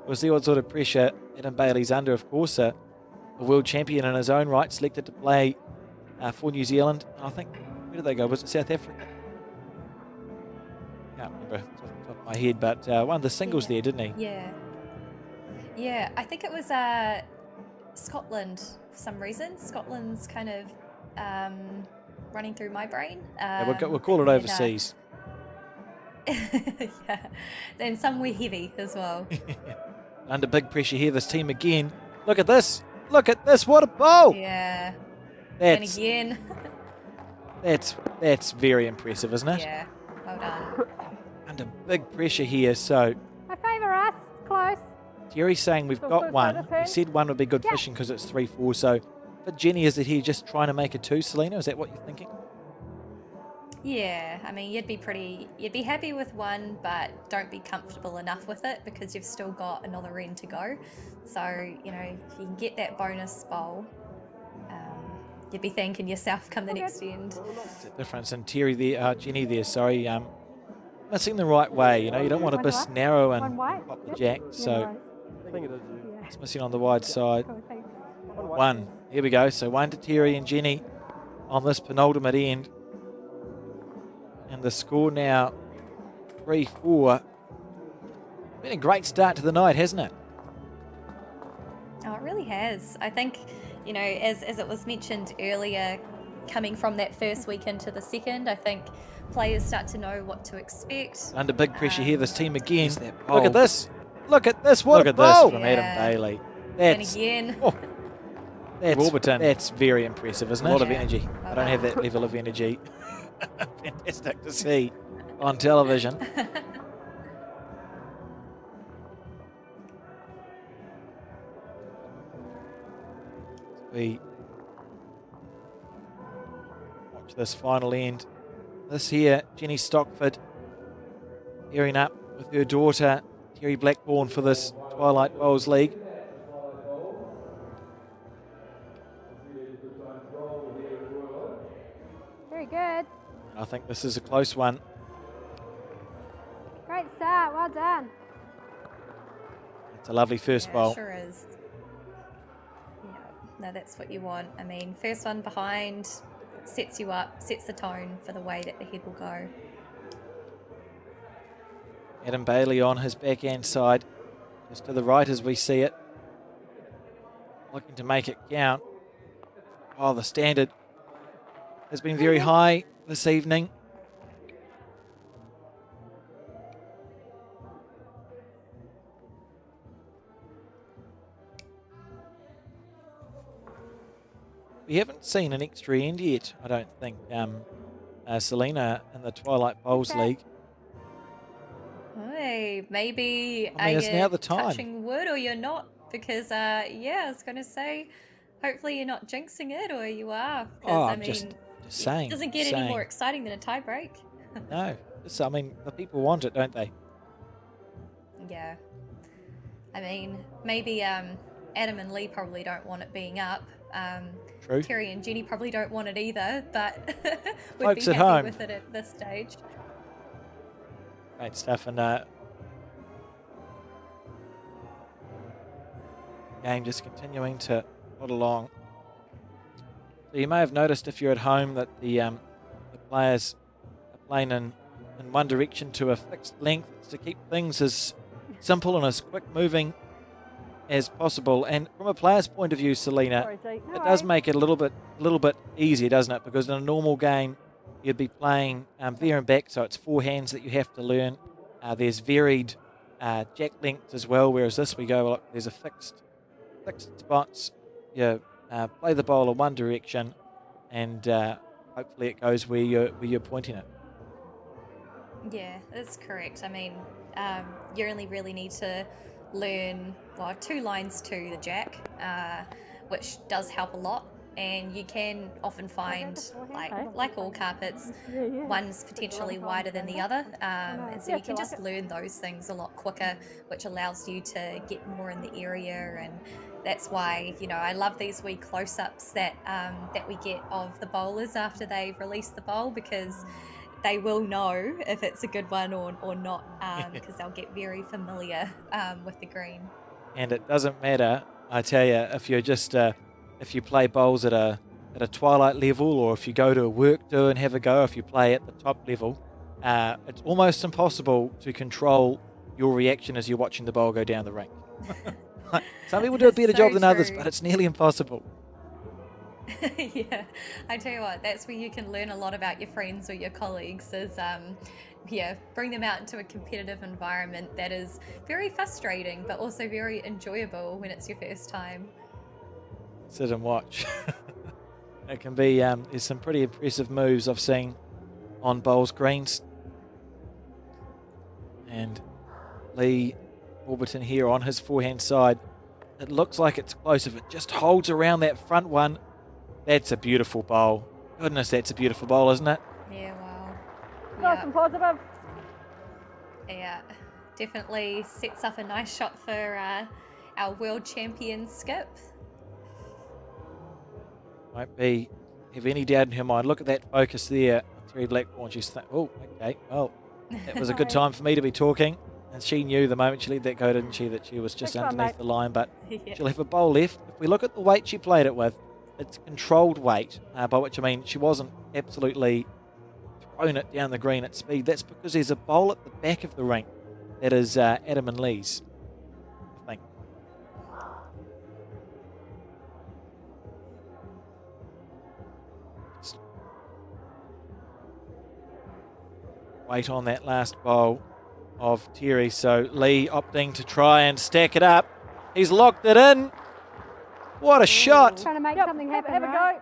We'll see what sort of pressure Adam Bailey's under. Of course, a world champion in his own right, selected to play for New Zealand. I think, where did they go? Was it South Africa? Can't remember off the top of my head, but won the singles there, didn't he? Yeah. Yeah, I think it was Scotland for some reason. Scotland's kind of running through my brain. Yeah, we'll call it and, overseas. yeah, then somewhere heavy as well. Under big pressure here, this team again. Look at this. Look at this. What a bowl. Yeah. And That's again. that's very impressive, isn't it? Yeah. Well done. Under big pressure here. So I favour us. Close. Terry's saying we've Still got good one. for the He turn. said 1 would be good Yeah. fishing because it's 3-4. So for Jenny, is it here just trying to make a 2, Selena? Is that what you're thinking? Yeah, I mean, you'd be happy with 1, but don't be comfortable enough with it because you've still got another end to go. So, you know, if you can get that bonus bowl, you'd be thanking yourself come the next end. It's a difference. And Terry there, Jenny there, sorry, missing the right way. You know, you don't want to One miss right, narrow one and white. pop the Yep. jack. Yeah, So no worries. Yeah. it's missing on the wide side. Cool, thanks. 1. Here we go. So 1 to Terry and Jenny on this penultimate end. And the score now 3-4. Been a great start to the night, hasn't it? Oh, it really has. I think, you know, as it was mentioned earlier, coming from that first week into the second, I think players start to know what to expect. Under big pressure here, this team again. Look Look at this. Look at this. What Look a at this bowl. from Yeah. Adam Bailey. And That's, again, oh, Warburton. that's very impressive, isn't it? A lot of energy. Well I don't have that level of energy. Fantastic to see on television. We watch this final end. This here, Jenny Stockford gearing up with her daughter, Terry Blackburn, for this Twilight Bowls League. Very good. I think this is a close one. Great start. Well done. It's a lovely first yeah, bowl. it sure is. Yeah, no, that's what you want. I mean, first one behind sets you up, sets the tone for the way that the head will go. Adam Bailey on his backhand side, just to the right as we see it. Looking to make it count. Oh, the standard has been very high this evening. we haven't seen an extra end yet, I don't think, Selena, in the Twilight Bowls League. Hey, maybe I mean, it's now the time. touching wood or you're not? Because, yeah, I was going to say, hopefully you're not jinxing it, or you are. Oh, I I'm mean, just saying. it doesn't get any more exciting than a tie break. No, I mean, the people want it, don't they? Yeah. I mean, maybe Adam and Lee probably don't want it being up. True. Terry and Jenny probably don't want it either, but would Folks be at happy home. with it at this stage. Great stuff. And game just continuing to plod along. So you may have noticed if you're at home that the players are playing in one direction to a fixed length to keep things as simple and as quick moving as possible. And from a player's point of view, Selena, it does make it a little bit easier, doesn't it? Because in a normal game, you'd be playing there and back, so it's forehands that you have to learn. There's varied jack lengths as well, whereas this we go, look, there's a fixed spots. You play the ball in one direction, and hopefully it goes where you're pointing it. Yeah, that's correct. I mean, you only really need to learn, well, 2 lines to the jack, which does help a lot. And you can often find, like all carpets, one's potentially wider than the other. And so you can just learn those things a lot quicker, which allows you to get more in the area. And that's why, you know, I love these wee close-ups that we get of the bowlers after they've released the bowl, because they will know if it's a good one or not, because they'll get very familiar with the green. And it doesn't matter, I tell you, if you're just if you play bowls at a Twilight level, or if you go to a work do and have a go, if you play at the top level, it's almost impossible to control your reaction as you're watching the bowl go down the rink. Some people do a better job than others, but it's nearly impossible. Yeah, I tell you what, that's where you can learn a lot about your friends or your colleagues, is bring them out into a competitive environment that is very frustrating but also very enjoyable when it's your first time. Sit and watch. It can be, there's some pretty impressive moves I've seen on bowls greens. And Lee Warburton here on his forehand side. It looks like it's close. If it just holds around that front one, that's a beautiful bowl. Goodness, that's a beautiful bowl, isn't it? Yeah, wow. Nice and positive. Yeah, definitely sets up a nice shot for our world champion Skip. Won't have any doubt in her mind. Look at that focus there. Terry Blackburn, she's oh, okay, well, that was a good time for me to be talking. And she knew the moment she let that go, didn't she, that she was just underneath the line. But she'll have a bowl left. If we look at the weight she played it with, it's controlled weight, by which I mean she wasn't absolutely thrown it down the green at speed. That's because there's a bowl at the back of the rink that is Adam and Lee's, I think. Wait on that last bowl of Terry. So Lee opting to try and stack it up. He's locked it in. What a shot. Trying to make something happen, have a go.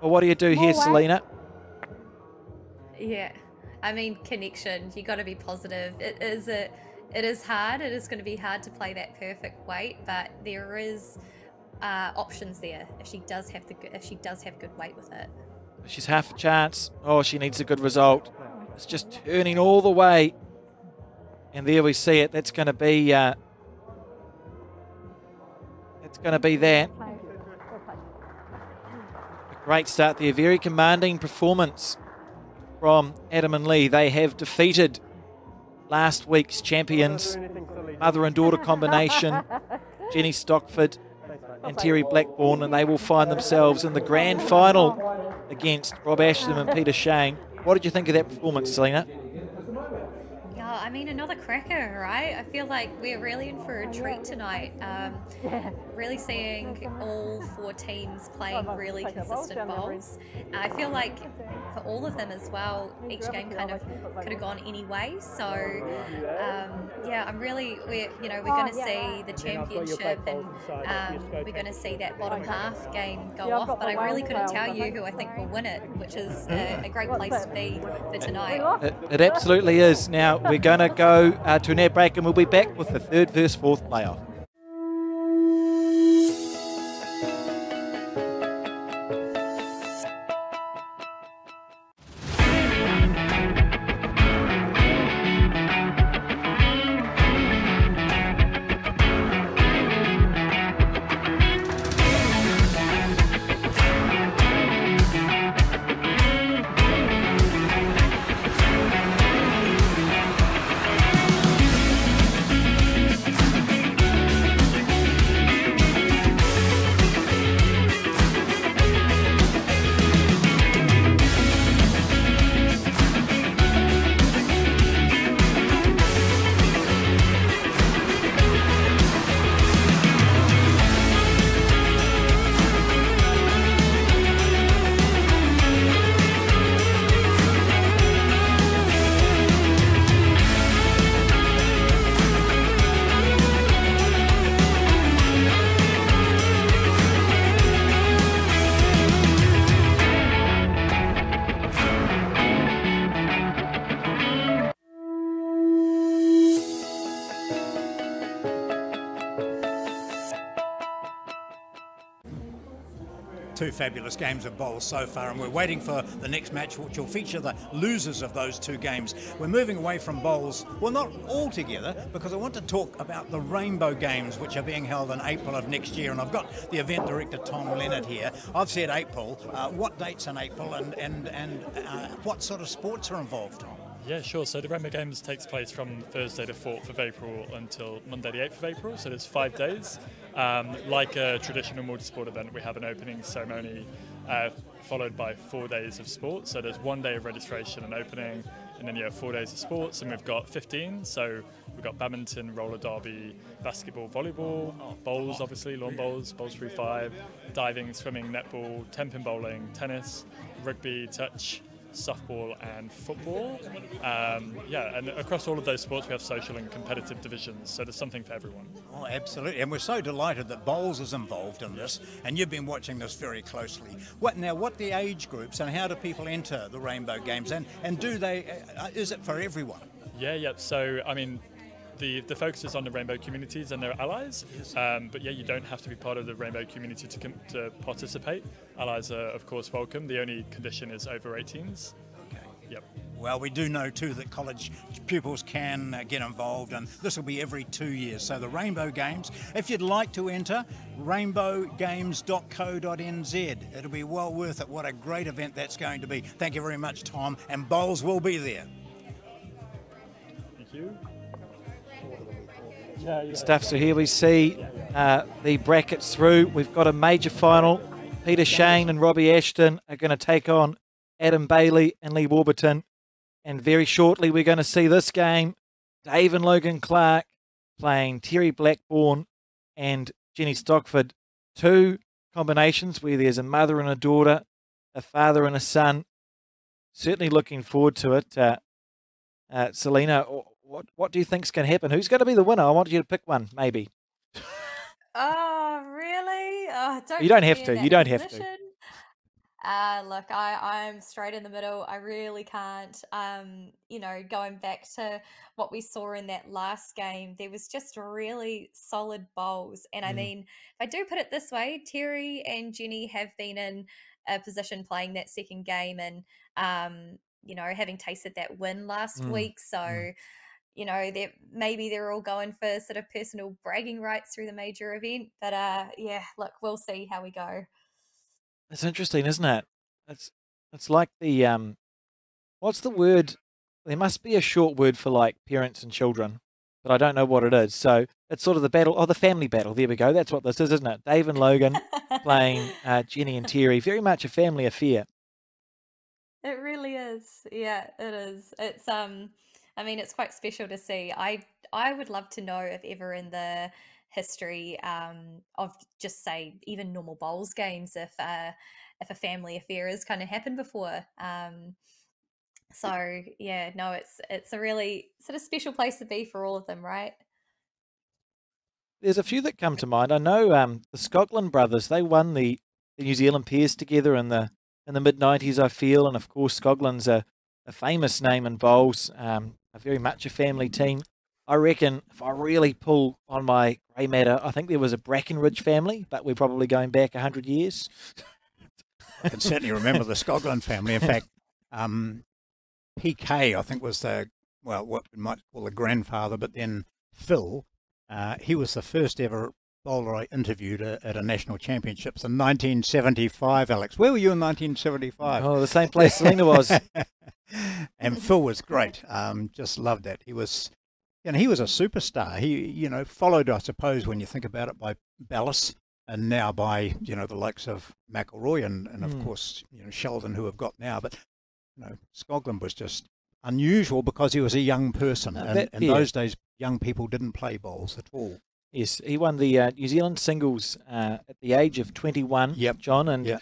Well, what do you do here, Selena? Yeah, I mean, connection. You got to be positive. It is hard. It is going to be hard to play that perfect weight, but there is options there if she does have good weight with it. She's half a chance. Oh, she needs a good result. It's just turning all the way, and there we see it. That's going to be. It's going to be that. A great start there. Very commanding performance from Adam and Lee. They have defeated last week's champions, mother and daughter combination, Jenny Stockford and Terry Blackburn, and they will find themselves in the grand final against Rob Ashton and Peter Shane. What did you think of that performance, Selena? I mean, another cracker, right? I feel like we're really in for a treat tonight. Really seeing all 4 teams playing really consistent bowls. I feel like for all of them as well. Each game kind of could have gone any way. So yeah, we're going to see the championship, and we're going to see that bottom half game go off. But I really couldn't tell you who I think will win it, which is a great place to be for tonight. It absolutely is. Now we're going to go to an ad break, and we'll be back with the third versus fourth playoff. Two fabulous games of bowls so far, and we're waiting for the next match, which will feature the losers of those two games. We're moving away from bowls, well, not altogether, because I want to talk about the Rainbow Games, which are being held in April of next year, and I've got the event director Tom Leonard here. I've said April. What dates in April, and what sort of sports are involved? Yeah, sure. So the Rainbow Games takes place from Thursday the 4th of April until Monday the 8th of April. So there's 5 days. Like a traditional multi-sport event, we have an opening ceremony followed by 4 days of sport. So there's 1 day of registration and opening, and then you have 4 days of sports, and we've got 15. So we've got badminton, roller derby, basketball, volleyball, bowls, obviously, lawn bowls, bowls 3-5, diving, swimming, netball, 10-pin bowling, tennis, rugby, touch, softball and football. And across all of those sports we have social and competitive divisions, so there's something for everyone. Oh, absolutely, and we're so delighted that bowls is involved in this, and you've been watching this very closely. What the age groups, and how do people enter the Rainbow Games, and do they, is it for everyone? Yeah, so I mean, the focus is on the rainbow communities and their allies, but yeah, you don't have to be part of the rainbow community to participate. Allies are of course welcome. The only condition is over 18s. Okay. Yep. Well, we do know too that college pupils can get involved, and this will be every 2 years. So the Rainbow Games, if you'd like to enter, rainbowgames.co.nz. It'll be well worth it. What a great event that's going to be. Thank you very much, Tom, and bowls will be there. Thank you. Stuff. So here we see the brackets through. We've got a major final. Peter Shane and Robbie Ashton are going to take on Adam Bailey and Lee Warburton. And very shortly we're going to see this game. Dave and Logan Clark playing Terry Blackburn and Jenny Stockford. Two combinations where there's a mother and a daughter, a father and a son. Certainly looking forward to it. Selena, what do you think's going to happen? Who's going to be the winner? I want you to pick one, maybe. Oh, really? Oh, you don't have to. You don't have to. Look, I'm straight in the middle. I really can't. Going back to what we saw in that last game, there was just really solid bowls. And I mean, if I do put it this way, Terry and Jenny have been in a position playing that second game and, having tasted that win last week. So, they're all going for sort of personal bragging rights through the major event. But look, we'll see how we go. It's interesting, isn't it? It's like the what's the word? There must be a short word for like parents and children, but I don't know what it is. So it's sort of the battle, the family battle. There we go. That's what this is, isn't it? Dave and Logan playing Jenny and Terry. Very much a family affair. It really is. Yeah, it is. It's it's quite special to see. I would love to know if ever in the history of just say even normal bowls games, if if a family affair has kind of happened before. So yeah, no, it's a really sort of special place to be for all of them, right? There's a few that come to mind. I know the Scotland brothers, they won the New Zealand pairs together in the mid-90s, I feel, and of course Scotland's a famous name in bowls, a very much a family team. I reckon if I really pull on my grey matter, I think there was a Brackenridge family, but we're probably going back 100 years. I can certainly remember the Scotland family. In fact, PK, I think, was what we might call the grandfather, but then Phil, he was the first ever bowler I interviewed at a national championships in 1975, Alex. Where were you in 1975? Oh, the same place Selena was. And Phil was great. Just loved that. He was a superstar. He, followed, I suppose, when you think about it, by Ballas, and now by, the likes of McIlroy and of course, Sheldon, who have got now. But, Scotland was just unusual because he was a young person. And in those days, young people didn't play bowls at all. Yes, he won the New Zealand singles at the age of 21, John, and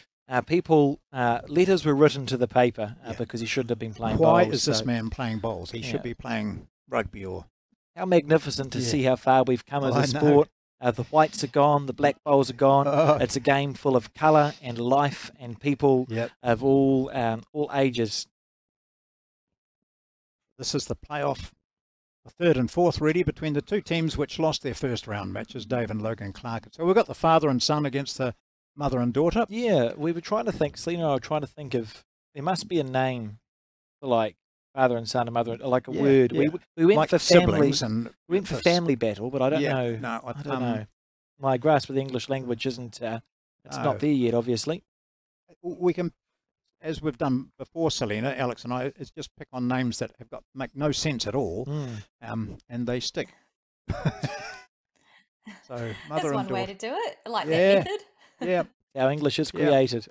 letters were written to the paper because he shouldn't have been playing bowls. Why is this man playing bowls? He should be playing rugby or... How magnificent to see how far we've come as a sport. The whites are gone, the black bowls are gone. It's a game full of colour and life and people of all ages. This is the playoff, the third and fourth ready between the two teams which lost their first round matches, Dave and Logan Clark. So we've got the father and son against the mother and daughter. Yeah, we were trying to think, Selena and I were trying to think of, there must be a name for like father and son and mother, like a word. Yeah. We went like for family. And we went for family battle, but I don't know. No, I don't know. My grasp of the English language isn't, it's not there yet, obviously. We can, as we've done before, Selena, Alex and I, it's just pick on names that make no sense at all, and they stick. So mother That's and one daughter. way to do it. I like that method. Yeah. Our English is created.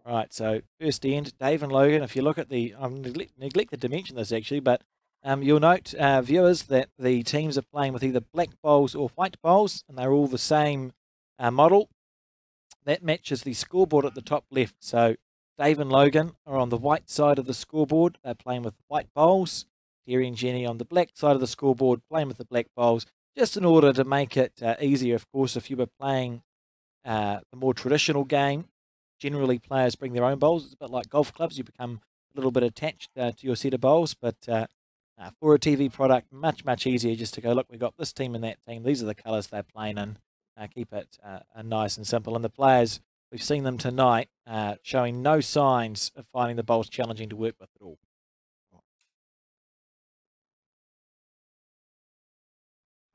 Right, so first end, Dave and Logan. If you look at the, I've neglected to mention this actually, but you'll note, viewers, that the teams are playing with either black bowls or white bowls, and they're all the same model. That matches the scoreboard at the top left. So Dave and Logan are on the white side of the scoreboard. They're playing with white bowls. Terry and Jenny on the black side of the scoreboard, playing with the black bowls, just in order to make it easier. Of course, if you were playing the more traditional game, generally players bring their own bowls. It's a bit like golf clubs. You become a little bit attached to your set of bowls. But for a TV product, much, much easier just to go, look, we've got this team and that team. These are the colours they're playing in. Keep it nice and simple. And the players, we've seen them tonight showing no signs of finding the bowls challenging to work with at all.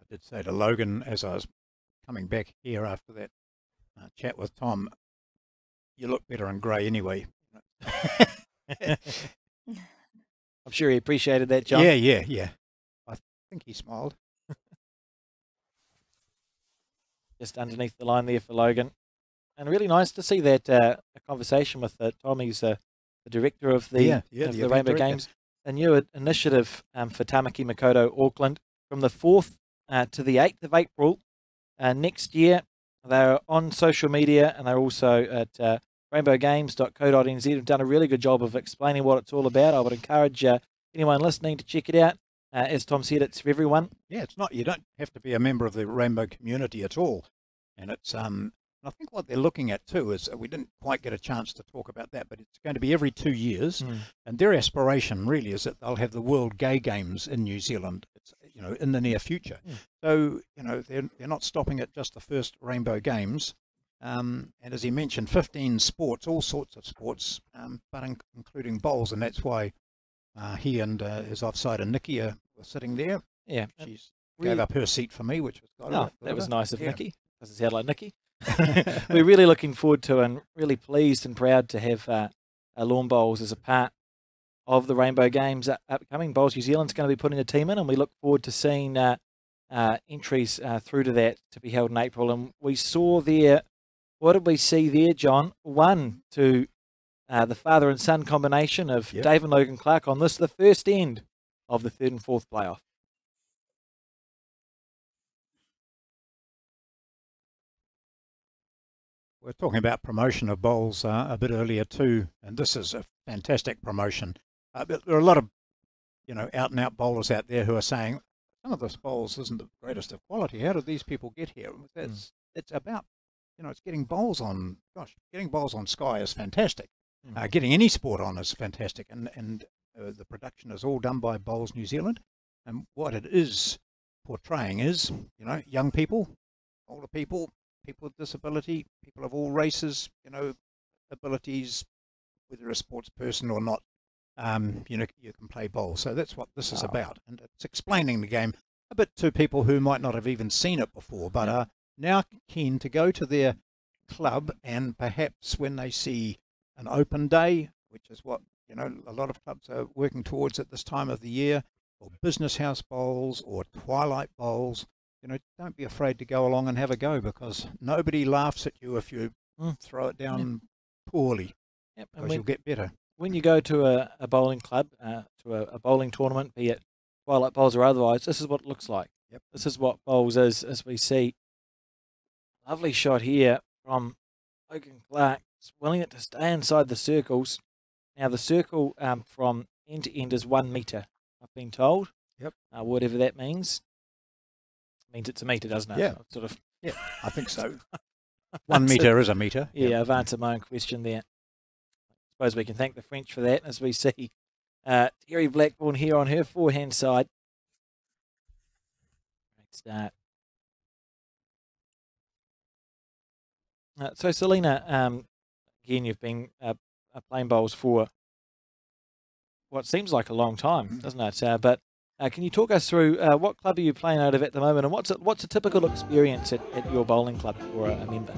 I did say to Logan as I was coming back here after that chat with Tom, you look better in grey anyway. I'm sure he appreciated that, John. Yeah. I think he smiled. Just underneath the line there for Logan. And really nice to see that a conversation with Tom. He's the director of the Rainbow Games. A new initiative for Tamaki Makaurau, Auckland, from the 4th to the 8th of April next year. They're on social media and they're also at rainbowgames.co.nz. Have done a really good job of explaining what it's all about. I would encourage anyone listening to check it out. As Tom said, it's for everyone. Yeah, it's not. You don't have to be a member of the rainbow community at all. And it's I think what they're looking at too is we didn't quite get a chance to talk about that, but it's going to be every 2 years, and their aspiration really is that they'll have the World Gay Games in New Zealand, in the near future. So they're not stopping at just the first Rainbow Games. And as he mentioned, 15 sports, all sorts of sports, but including bowls, and that's why he and his offsider Nikki were sitting there. Yeah, she gave up her seat for me, which was that was nice of Nikki. Doesn't sound like Nikki. We're really looking forward to and really pleased and proud to have Lawn Bowls as a part of the Rainbow Games upcoming. Bowls New Zealand's going to be putting a team in, and we look forward to seeing entries through to that to be held in April. And we saw there, what did we see there, John? 1 to the father and son combination of Dave and Logan Clark on this, the first end of the 3rd and 4th playoff. We're talking about promotion of bowls a bit earlier too, and this is a fantastic promotion. But there are a lot of, out-and-out bowlers out there who are saying, some of this bowls isn't the greatest of quality. How did these people get here? It's about, it's getting bowls on. Gosh, getting bowls on Sky is fantastic. Getting any sport on is fantastic, and the production is all done by Bowls New Zealand. And what it is portraying is, young people, older people, people with disability, people of all races, abilities, whether a sports person or not, you can play bowls. So that's what this is about. And it's explaining the game a bit to people who might not have even seen it before, but are now keen to go to their club, and perhaps when they see an open day, which is what, a lot of clubs are working towards at this time of the year, or business house bowls or twilight bowls, don't be afraid to go along and have a go, because nobody laughs at you if you throw it down poorly, because you'll get better. When you go to a bowling club, to a bowling tournament, be it twilight bowls or otherwise, this is what it looks like. Yep. This is what bowls is, as we see. Lovely shot here from Logan Clark, willing it to stay inside the circles. Now the circle from end to end is 1 metre, I've been told. Yep. Whatever that means. It means it's a metre, doesn't it? Yeah. Sort of. Yeah, I think so. 1 metre is a metre. Yeah, Yep. I've answered my own question there. I suppose we can thank the French for that, as we see Terry Blackburn here on her forehand side. Great start. So Selena, again, you've been playing bowls for what seems like a long time, doesn't it? But can you talk us through what club are you playing out of at the moment, and what's a typical experience at your bowling club for a member?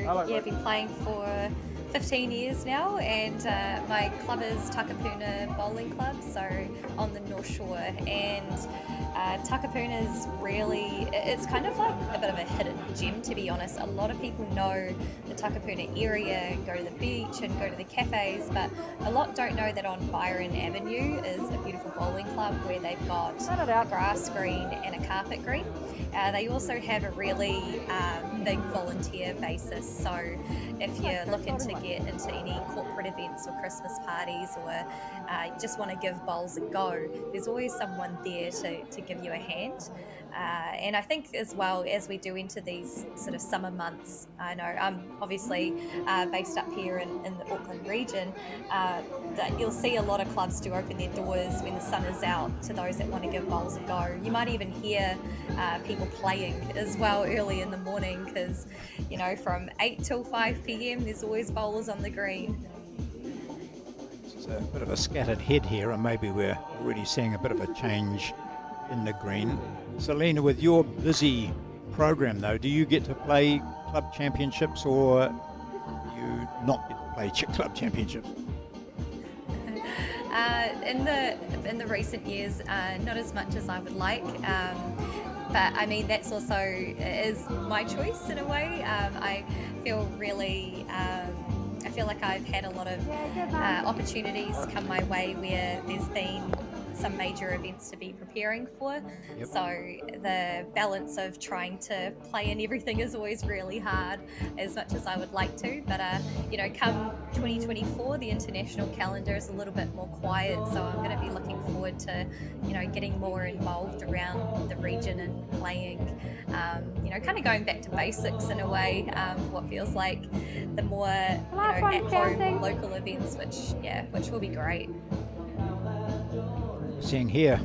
I've been playing for 15 years now, and my club is Takapuna Bowling Club, so on the North Shore. And Takapuna is really, it's kind of like a bit of a hidden gem, to be honest. A lot of people know the Takapuna area, go to the beach and go to the cafes, but a lot don't know that on Byron Avenue is a beautiful bowling club where they've got a grass green and a carpet green. They also have a really big volunteer basis, so if you're looking to get into any corporate events or Christmas parties, or just want to give bowls a go, there's always someone there to give you a hand. And I think as well, as we do into these sort of summer months, I know I'm obviously based up here in the Auckland region, that you'll see a lot of clubs do open their doors when the sun is out to those that want to give bowls a go. You might even hear people playing as well early in the morning, because from 8 till 5 p.m. there's always bowlers on the green. It's a bit of a scattered head here, and maybe we're already seeing a bit of a change in the green. Selena, with your busy program though, do you get to play club championships, or do you not get to play club championships? In the recent years, not as much as I would like, but I mean that's also is my choice in a way. I feel really. I feel like I've had a lot of opportunities come my way where there's been some major events to be preparing for. Yep. So the balance of trying to play in everything is always really hard, as much as I would like to. But come 2024, the international calendar is a little bit more quiet, so I'm going to be looking forward to getting more involved around the region and playing. Kind of going back to basics in a way. What feels like the more at-home local events, which will be great. Seeing here,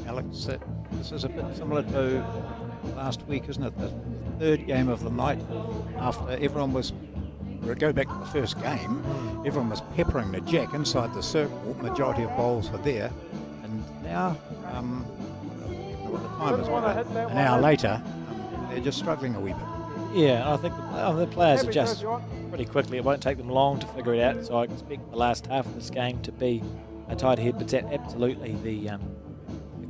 Alex, that this is a bit similar to last week, isn't it? The third game of the night, after everyone was, go back to the first game, everyone was peppering the jack inside the circle, majority of bowls were there, and now, what the time is, an hour later, they're just struggling a wee bit. Yeah, I think the players adjust pretty quickly. It won't take them long to figure it out, so I expect the last half of this game to be a tight head, but absolutely the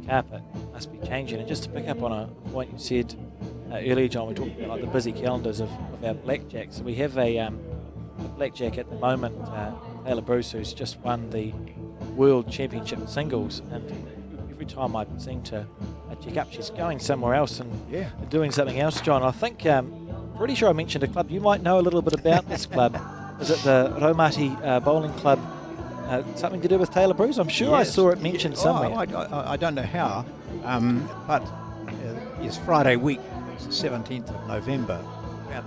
carpet must be changing. And just to pick up on a point you said earlier, John, we talked about the busy calendars of our blackjacks. So we have a blackjack at the moment, Taylor Bruce, who's just won the World Championship singles, and every time I seem to check up, she's going somewhere else and doing something else, John. I think pretty sure I mentioned a club. You might know a little bit about this club. Is it the Raumati Bowling Club? Something to do with Taylor Bruce? I'm sure I saw it mentioned somewhere. I don't know how, but it's Friday week, it's the 17th of November, about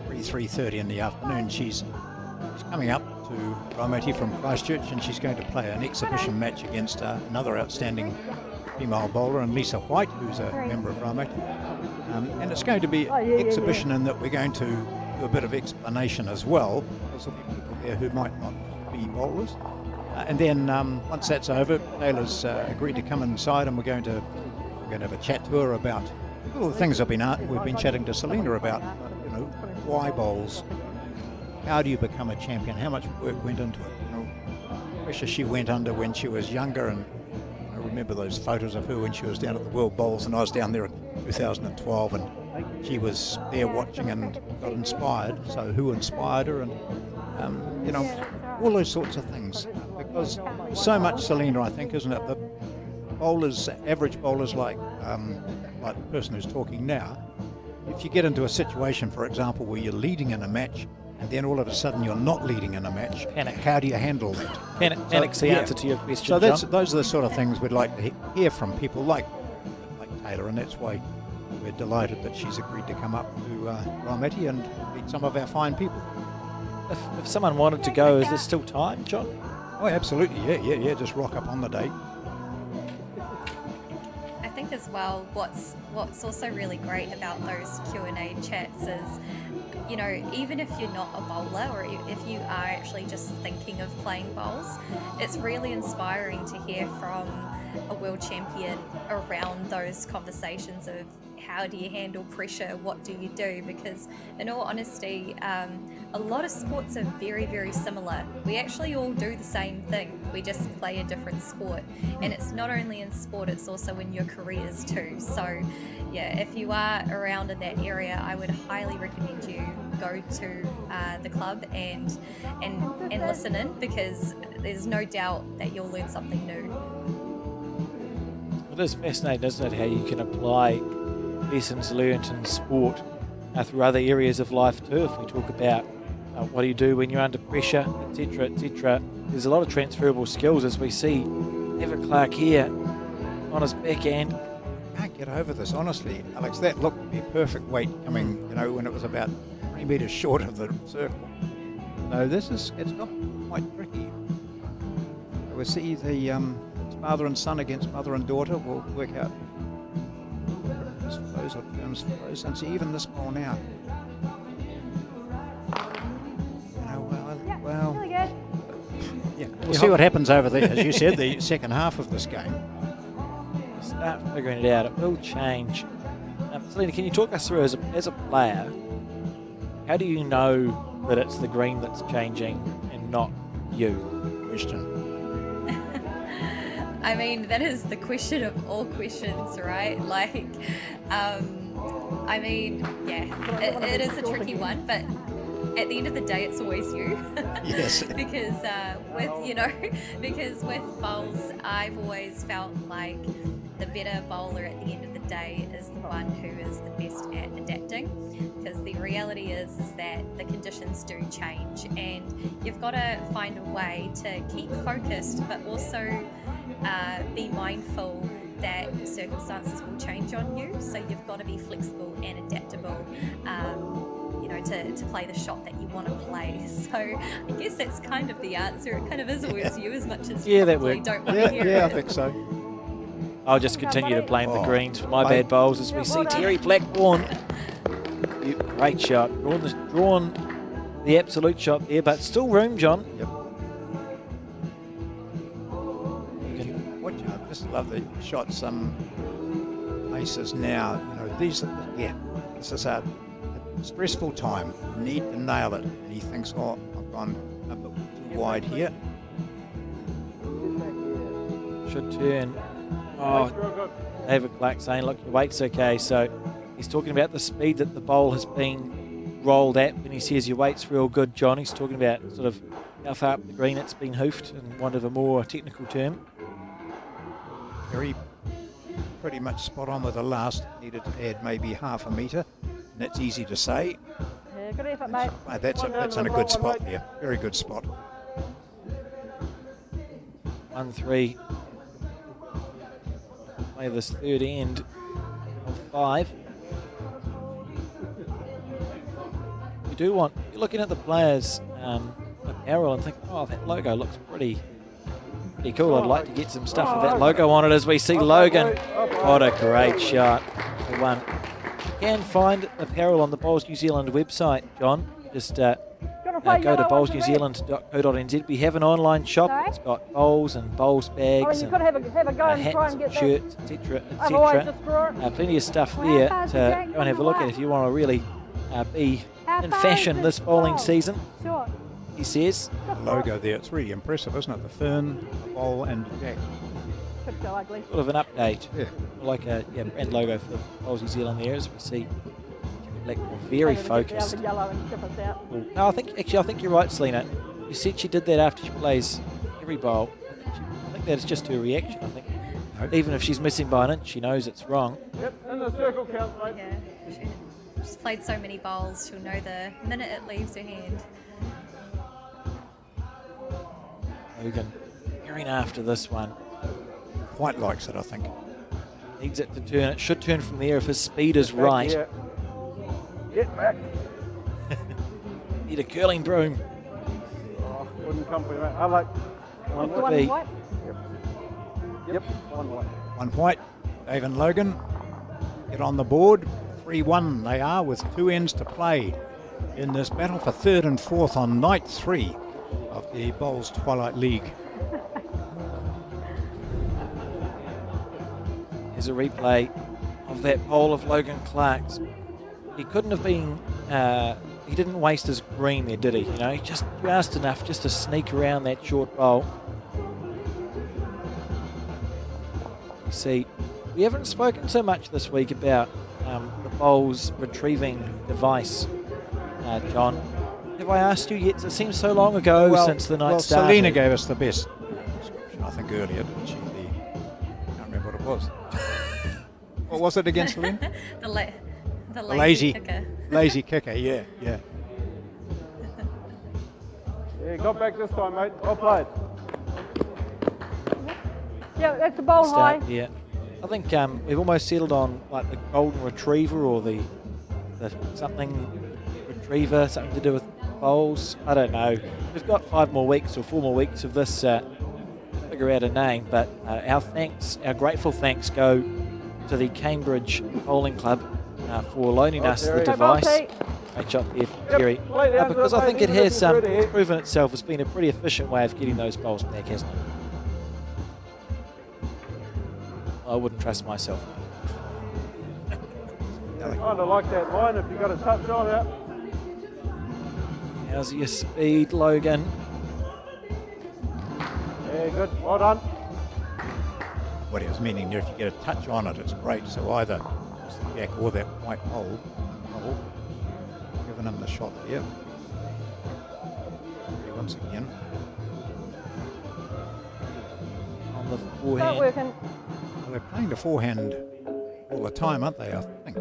3:30 in the afternoon. She's coming up to Raumati from Christchurch, and she's going to play an exhibition match against another outstanding female bowler, and Lisa White, who's a member of Raumati. And it's going to be an exhibition in that we're going to do a bit of explanation as well, because there'll be people there who might not be bowlers. And then once that's over, Taylor's agreed to come inside, and we're going to have a chat to her about all the things we've been chatting to Selena about. You know, why bowls? How do you become a champion? How much work went into it? You know, pressure she went under when she was younger, and I remember those photos of her when she was down at the World Bowls, and I was down there in 2012, and she was there watching and got inspired. So who inspired her? And you know, all those sorts of things. Because so much, Selena, I think, isn't it? The bowlers, average bowlers like the person who's talking now, if you get into a situation, for example, where you're leading in a match, and then all of a sudden you're not leading in a match, Panic. How do you handle that? Panic's the answer to your question, So John. those are the sort of things we'd like to hear from people like Taylor, and that's why we're delighted that she's agreed to come up to Raumati and meet some of our fine people. If someone wanted to go, is there still time, John? Oh, absolutely, yeah. Just rock up on the day. I think as well, what's also really great about those Q&A chats is, you know, even if you're not a bowler, or if you are actually just thinking of playing bowls, it's really inspiring to hear from a world champion around those conversations of how do you handle pressure, what do you do, because in all honesty, a lot of sports are very, very similar. We actually all do the same thing, we just play a different sport, and it's not only in sport, it's also in your careers too. So yeah, if you are around in that area, I would highly recommend you go to the club and listen in, because there's no doubt that you'll learn something new. It is fascinating, isn't it, how you can apply lessons learned in sport through other areas of life too. If we talk about what do you do when you're under pressure, etc., etc. There's a lot of transferable skills, as we see Ever Clark here on his backhand. I can't get over this, honestly, Alex. That looked to be a perfect weight coming, you know, when it was about 3 metres short of the circle. So it's not quite tricky. We'll see the father and son against mother and daughter. We'll work out those are terms for those. And see, even this ball now. Well, yeah, we'll see what happens over there. As you said, the second half of this game. Start figuring it out. It will change. Selena, can you talk us through, as a player, how do you know that it's the green that's changing and not you? Question. I mean, that is the question of all questions, right? Like, I mean, yeah, it is a tricky one, but at the end of the day, it's always you. Yes. because with bowls, I've always felt like the better bowler at the end of the day is the one who is the best at adapting. Because the reality is that the conditions do change, and you've got to find a way to keep focused, but also be mindful that circumstances will change on you. So you've got to be flexible and adaptable, to play the shot that you want to play. So I guess that's kind of the answer. It kind of is always you, as much as you probably don't want to hear it. Yeah, I think so. I'll just continue to blame the greens for my bad bowls as we see Terry Blackburn. Great shot. Drawn the absolute shot there, but still room, John. Yep. I just love the shots. Aces now. You know, this is a stressful time. You need to nail it. And he thinks, oh, I've gone a bit too wide here. Should turn. Oh, David Clark saying, look, your weight's okay. So he's talking about the speed that the bowl has been rolled at when he says your weight's real good, John. He's talking about sort of how far up the green it's been hoofed, in want of a more technical term. Very pretty much spot on with the last. Needed to add maybe half a metre. And that's easy to say. Yeah, good effort, mate. That's in a good spot there. Very good spot. 1-3. Play this third end of 5. You do want, you're looking at the players' apparel and think, oh, that logo looks pretty cool. I'd like to get some stuff with that logo on it as we see Logan. What a great shot for one. You can find apparel on the Bowls New Zealand website, John. Just go to bowlsnewzealand.co.nz. We have an online shop. It's got bowls and bowls bags and hats and shirts, etc., etc. Plenty of stuff there to go and have a look at if you want to really be in fashion this bowling season. He says. The logo there, it's really impressive, isn't it? The fern, the bowl and the jack. Could go ugly. Sort of an update. Yeah. Like a brand logo for Bowls New Zealand there, as we see. Blackmore very focused. No, I think you're right, Selena. You said she did that after she plays every bowl. I think that's just her reaction. I think even if she's missing by an inch, she knows it's wrong. Yep, in the circle count, mate. Yeah, she's played so many bowls, she'll know the minute it leaves her hand. Logan gearing after this one. Quite likes it, I think. Needs it to turn. It should turn from there if his speed is right. Yeah. Get back. Need a curling broom. Oh, wouldn't come for you, mate. I like one Would white. be. Yep, one white. One white. Dave and Logan get on the board. 3-1 they are with 2 ends to play in this battle for 3rd and 4th on night 3 of the Bowls Twilight League. Here's a replay of that bowl of Logan Clark's. He couldn't have been, he didn't waste his green there, did he? You know, just enough just to sneak around that short bowl. You see, we haven't spoken so much this week about the bowl's retrieving device, John. Have I asked you yet? It seems so long ago since the night started. Selena gave us the best description, I think, earlier, didn't she? I can't remember what it was. What was it again, Selena? The lazy kicker. Lazy kicker, yeah. Yeah, got back this time, mate. Well played. Yeah, that's a bowl high. Yeah, I think we've almost settled on like the golden retriever or the something retriever, something to do with bowls. I don't know. We've got 5 more weeks or 4 more weeks of this to figure out a name. But our grateful thanks go to the Cambridge Bowling Club for loaning us the device. Great shot there from Terry. Because I think it has proven itself as being a pretty efficient way of getting those bowls back, hasn't it? I wouldn't trust myself. Kind of like that line if you got a touch on it. How's your speed, Logan? Yeah, good. Well done. What he was meaning there, if you get a touch on it, it's great. So either it's the jack or that white bowl, giving him the shot there. Once again. On the Start forehand. working. Well, they're playing the forehand all the time, aren't they, I think?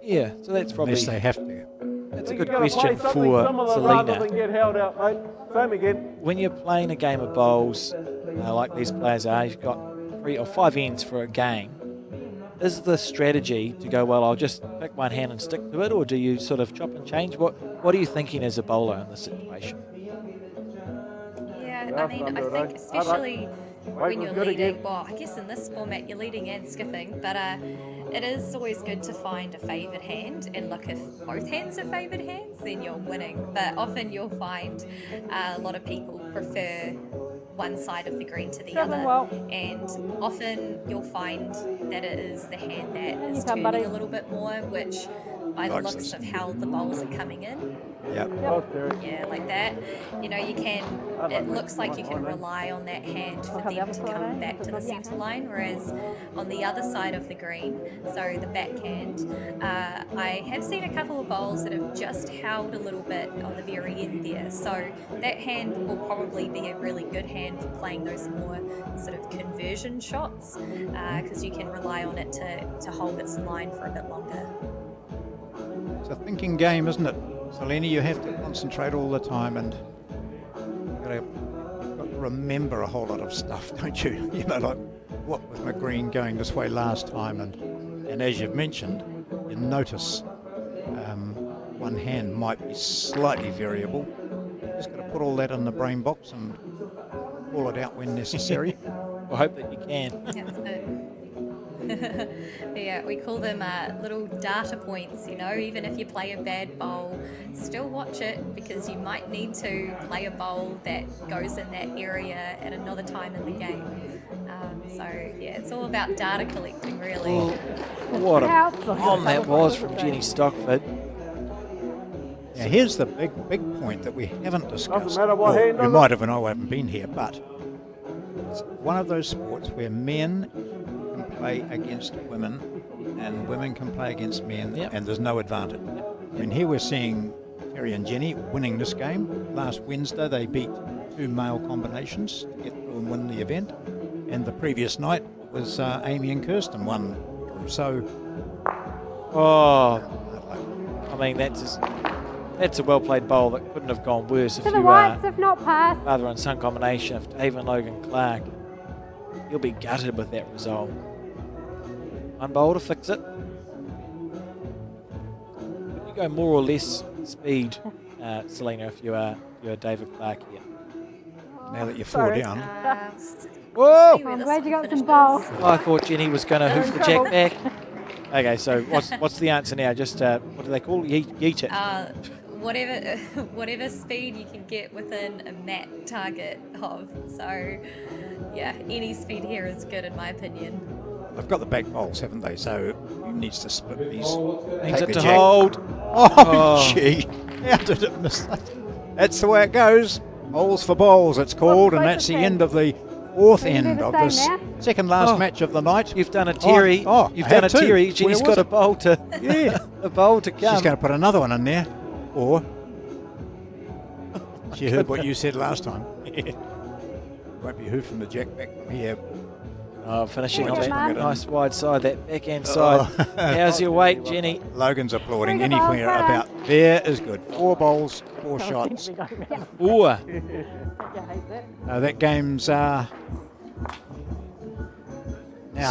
Yeah, so that's probably... Unless they have to. That's a You good gotta question play for something similar rather than Selena. get held out, mate. Same again. When you're playing a game of bowls, like these players are, you've got 3 or 5 ends for a game. Is the strategy to go, well, I'll just pick one hand and stick to it, or do you sort of chop and change? What are you thinking as a bowler in this situation? Yeah, I mean, I think especially when you're leading, well, I guess in this format you're leading and skipping, but it is always good to find a favoured hand, and look, if both hands are favoured hands, then you're winning. But often you'll find a lot of people prefer one side of the green to the other, and often you'll find that it is the hand that is turning a little bit more, which by the looks of how the bowls are coming in, yeah, like that, you know, you can, it looks like you can rely on that hand for them to come back to the centre line, whereas on the other side of the green, so the backhand, I have seen a couple of bowls that have just held a little bit on the very end there, so that hand will probably be a really good hand for playing those more sort of conversion shots, because you can rely on it to hold its line for a bit longer. It's a thinking game, isn't it? Selene, you have to concentrate all the time, and you've got to remember a whole lot of stuff, don't you? You know, like what with McGreen going this way last time, and as you've mentioned, you notice one hand might be slightly variable. Just got to put all that in the brain box and pull it out when necessary. I hope that you can. Yeah, we call them little data points, you know, even if you play a bad bowl, still watch it because you might need to play a bowl that goes in that area at another time in the game. So, yeah, it's all about data collecting, really. Oh, what a bomb that was from Jenny Stockford. Now, here's the big point that we haven't discussed. Doesn't matter what hand You I'm might have, and I haven't been here, but it's one of those sports where men can play against women and women can play against men, and there's no advantage. I mean, here we're seeing Terry and Jenny winning this game. Last Wednesday they beat 2 male combinations to get through and win the event, and the previous night was Amy and Kirsten won. So, I mean, that's a well-played bowl that couldn't have gone worse if To you the whites have not passed. father and son combination of Dave and Logan Clark. You'll be gutted with that result. One bowl to fix it. You go more or less speed, Selena, if you are David Clark here. Now that you're 4 down. Whoa! I'm glad you got some bowls. I thought Jenny was going to hoof the jack back. Okay, so what's the answer now? Just what do they call it? Yeet it. Whatever speed you can get within a mat target of. So, yeah, any speed here is good in my opinion. They've got the back bowls, haven't they? So he needs to split these. Needs Take it the to jack. hold. Oh, gee. How did it miss that? That's the way it goes. Bowls for bowls, it's called, and that's the end of the fourth end of this second last match of the night. You've done a Terry. You've done a Terry. Jenny's got a bowl to a bowl to come. She's going to put another one in there, or she heard what you said last time. Won't be hoofing the jack back from here. Oh, finishing on Just that bring it in. nice wide side, that backhand side. How's your weight, Jenny? Logan's applauding. Bring the Anywhere bowls about there is good. 4 bowls, 4 shots. Ooh. That game's now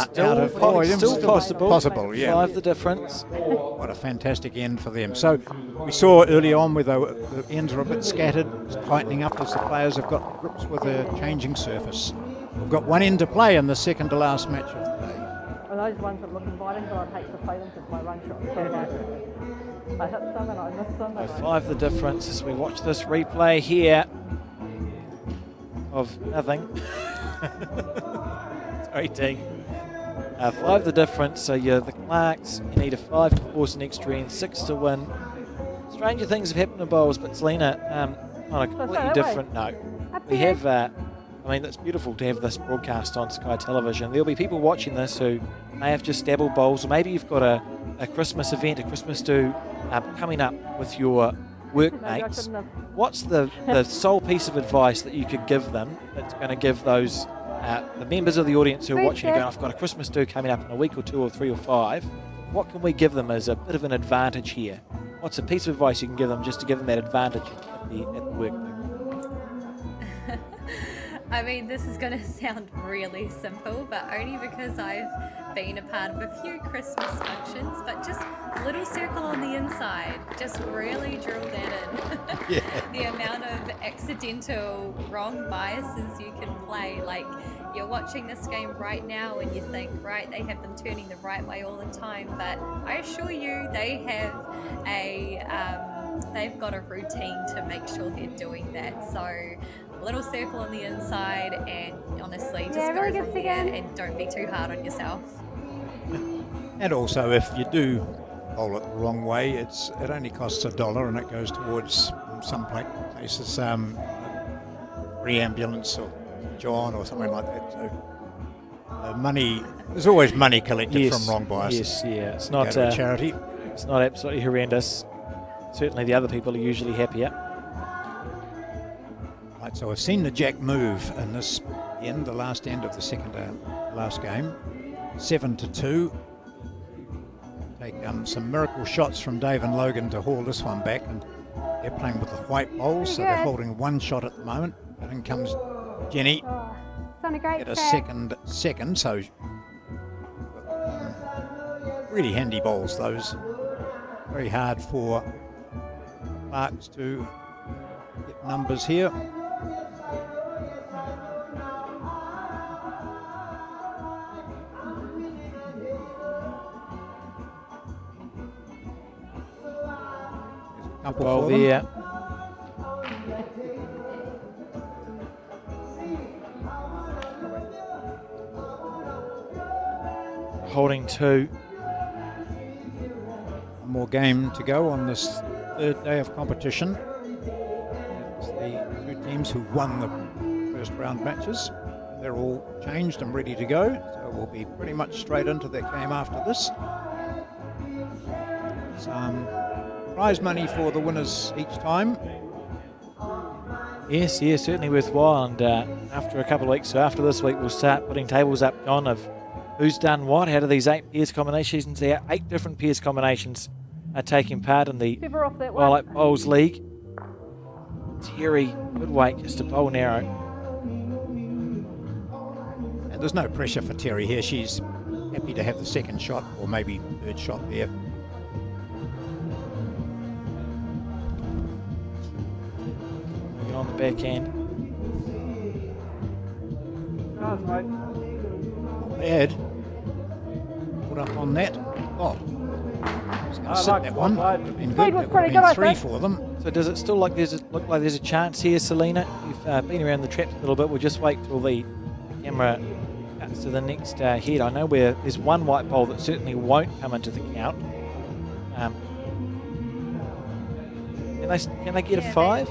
Still out of volume. still possible. Possible, yeah. 5 the difference. What a fantastic end for them. So we saw early on where the ends are a bit scattered, it's tightening up as the players have got grips with the changing surface. We've got one end to play in the second to last match of the day. And those ones that look inviting, but I'd hate to play them because my run shot. So I hit some and I missed some. So 5 the difference as we watch this replay here of nothing. Sorry, team. 5 the difference, so you're the Clarks. You need a 5 to force an extra end, 6 to win. Stranger things have happened to bowls, but Selena, on a completely different note. We have, I mean, it's beautiful to have this broadcast on Sky Television. There'll be people watching this who may have just dabbled bowls, or maybe you've got a Christmas event, a Christmas do coming up with your workmates. What's the sole piece of advice that you could give them that's going to give those the members of the audience who are watching and going, I've got a Christmas do coming up in a week or 2 or 3 or 5, what can we give them as a bit of an advantage here? What's a piece of advice you can give them just to give them that advantage at the work do? I mean, this is going to sound really simple, but only because I've been a part of a few Christmas functions, but just little circle on the inside, just really drill that in. The amount of accidental wrong biases you can play, like you're watching this game right now and you think, right, they have them turning the right way all the time, but I assure you they have they've got a routine to make sure they're doing that. So little circle on the inside, and honestly, just go from there and don't be too hard on yourself. And also, if you do bowl it the wrong way, it only costs $1 and it goes towards some places, free ambulance or John or something like that. So money, there's always money collected from wrong biases. Yes, yeah, it's not charity. It's not absolutely horrendous. Certainly, the other people are usually happier. Right, so I've seen the jack move in this end, the last end of the second last game, 7 to 2. take some miracle shots from Dave and Logan to haul this one back, and they're playing with the white bowls, so they're holding one shot at the moment. But in comes Jenny. Get a second, so really handy bowls those. Very hard for Clarks to get numbers here. Well, there. Holding 2. One more game to go on this third day of competition. It's the 2 teams who won the first round matches. They're all changed and ready to go, so we'll be pretty much straight into their game after this. Some prize money for the winners each time. Yes, certainly worthwhile. And after a couple of weeks, so after this week, we'll start putting tables up, John, of who's done what out of these 8 pairs combinations. There are 8 different pairs combinations are taking part in the Twilight Bowls League. Terry, good weight, just a bowl narrow. And there's no pressure for Terry here. She's happy to have the second shot, or maybe third shot there. On the backhand. Nice, mate. Not bad. Put up on that. Oh, I was going to sit that one. Would have been good. That would have been 3 for them. So does it still look like there's a chance here, Selena? You've been around the traps a little bit. We'll just wait till the camera cuts to the next head. I know where there's one white bowl that certainly won't come into the count. Can they get a 5?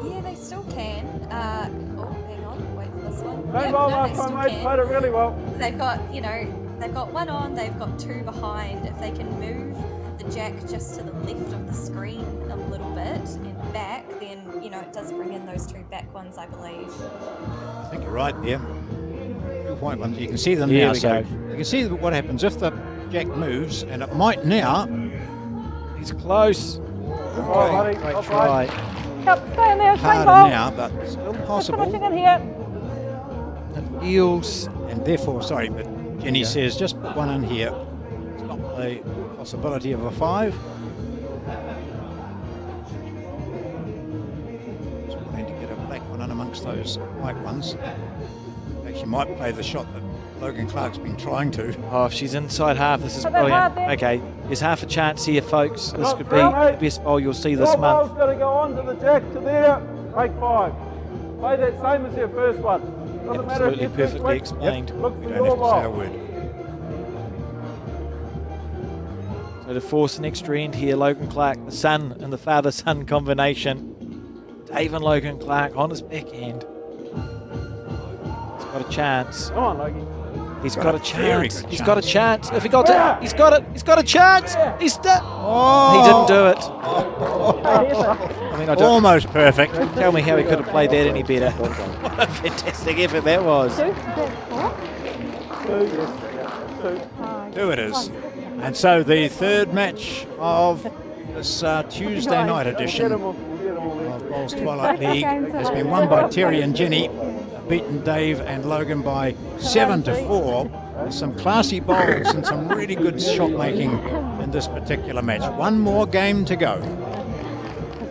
Yeah, they still can. Oh, hang on, wait for this one. Played well last time, mate. Played it really well. They've got, they've got 1 on, they've got 2 behind. If they can move the jack just to the left of the screen a little bit and back, then, it does bring in those 2 back ones, I believe. I think you're right there. 2 white ones. You can see them now. So you can see what happens if the jack moves, and it might now. He's close. Buddy. Great try. Yep, stay in there, stay Harder now, but still possible. Finishing in here. It feels. And therefore, sorry, but Jenny says just put 1 in here. Stop the possibility of a 5. Just wanting to get a black one in amongst those white ones. Actually, might play the shot that Logan Clark's been trying to. Oh, if she's inside half, this is brilliant. Okay, there's half a chance here, folks. This could be the best bowl you'll see this month. Bowl's got to go on to the jack to there. Take 5. Play that same as your first one. Doesn't matter if Absolutely you perfectly explained. Look We for don't your have to say a bowl. word. So to force an extra end here, Logan Clark, the son and the father-son combination. Dave and Logan Clark on his backhand. He's got a chance. Come on, Logie. He's got a chance. Good He's got a chance. chance. If he got it, he's got it. He's got a chance. He's done. Oh. He didn't do it. I mean, I don't Almost perfect. tell me how he could have played that any better. What a fantastic effort that was. 2 it is. And so the third match of this Tuesday night edition of Bowls Twilight League has been won by Terry and Jenny, beaten Dave and Logan by 7-4. With some classy bowls and some really good shot making in this particular match. 1 more game to go.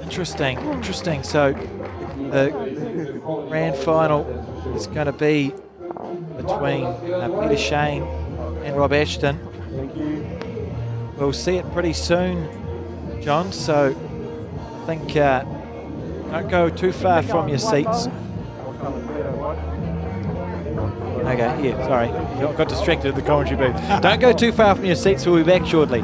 Interesting. So the grand final is going to be between Peter Shane and Rob Ashton. We'll see it pretty soon, John, so I think don't go too far from your seats. Okay, yeah, sorry. I got distracted at the commentary booth. Don't go too far from your seats, we'll be back shortly.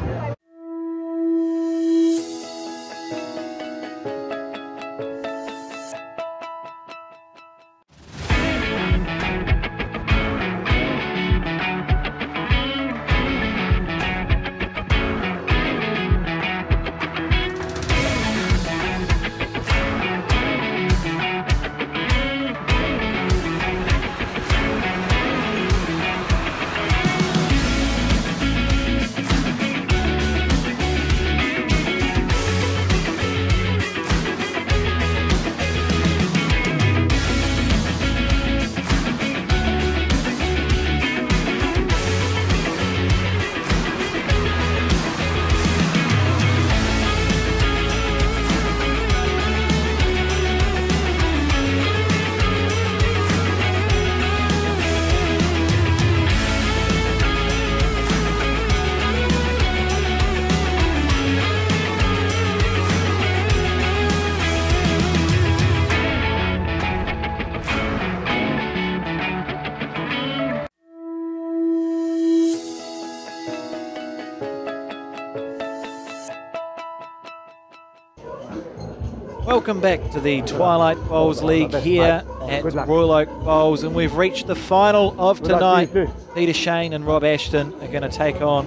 Welcome back to the Twilight Bowls League here at Royal Oak Bowls, and we've reached the final of tonight. Peter Shane and Rob Ashton are going to take on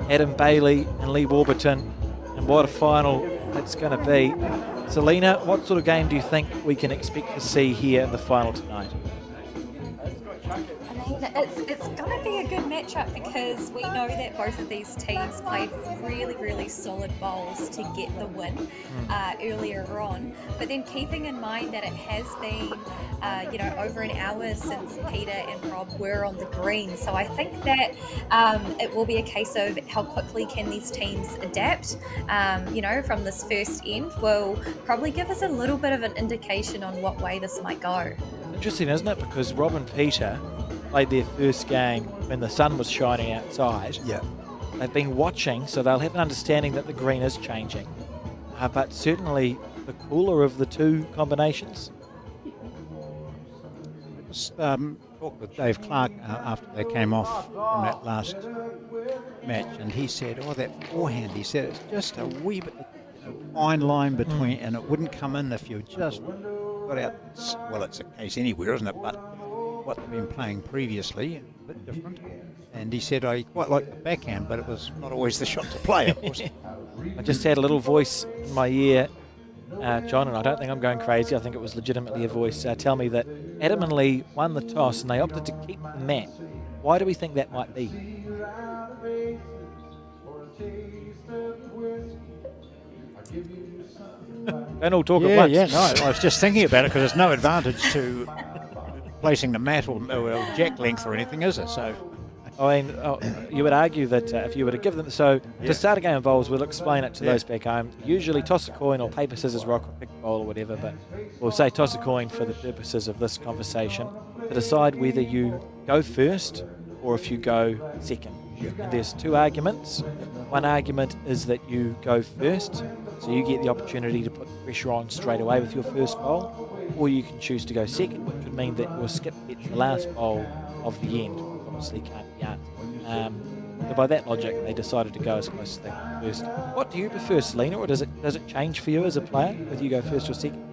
Adam Bailey and Lee Warburton, and what a final it's going to be. Selena, what sort of game do you think we can expect to see here in the final tonight? It's going to be a good matchup because we know that both of these teams played really, really solid bowls to get the win earlier on. But then keeping in mind that it has been, over an hour since Peter and Rob were on the green. So I think that it will be a case of how quickly can these teams adapt, from this first end will probably give us a little bit of an indication on what way this might go. Interesting, isn't it? Because Rob and Peter played their first game when the sun was shining outside. Yeah. They've been watching, so they'll have an understanding that the green is changing. But certainly the cooler of the two combinations. Just talked with Dave Clark after they came off from that last match, and he said, that forehand, he said, it's just a wee bit, fine line between, and it wouldn't come in if you just got out. Well, it's a case anywhere, isn't it? But what they've been playing previously, a bit different. And he said, I quite like the backhand, but it was not always the shot to play, of course. I just had a little voice in my ear, John, and I don't think I'm going crazy. I think it was legitimately a voice tell me that Adam and Lee won the toss and they opted to keep the mat. Why do we think that might be? Don't all talk at once. Yeah, no, I was just thinking about it because there's no advantage to placing the mat or jack length or anything, is it? So, I mean, you would argue that if you were to give them... So, to start a game of bowls, we'll explain it to those back home. Usually toss a coin or paper, scissors, rock, or pick a bowl or whatever, but we'll say toss a coin for the purposes of this conversation to decide whether you go first or if you go second. And there's two arguments. One argument is that you go first, so you get the opportunity to put pressure on straight away with your first bowl, or you can choose to go second, which would mean that your skip gets the last bowl of the end. Obviously can't be answered. So by that logic, they decided to go as close as they could first. What do you prefer, Selena, or does it change for you as a player, whether you go first or second?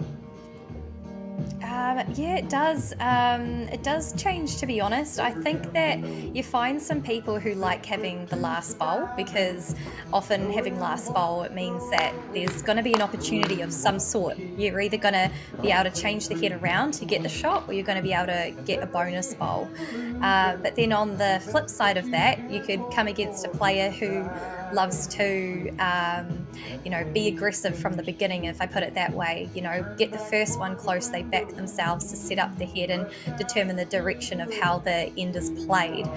Yeah, it does. It does change, to be honest. I think that you find some people who like having the last bowl because often having last bowl, it means that there's going to be an opportunity of some sort. You're either going to be able to change the head around to get the shot or you're going to be able to get a bonus bowl. But then on the flip side of that, you could come against a player who loves to, be aggressive from the beginning, if I put it that way. Get the first one close, they back themselves to set up the head and determine the direction of how the end is played.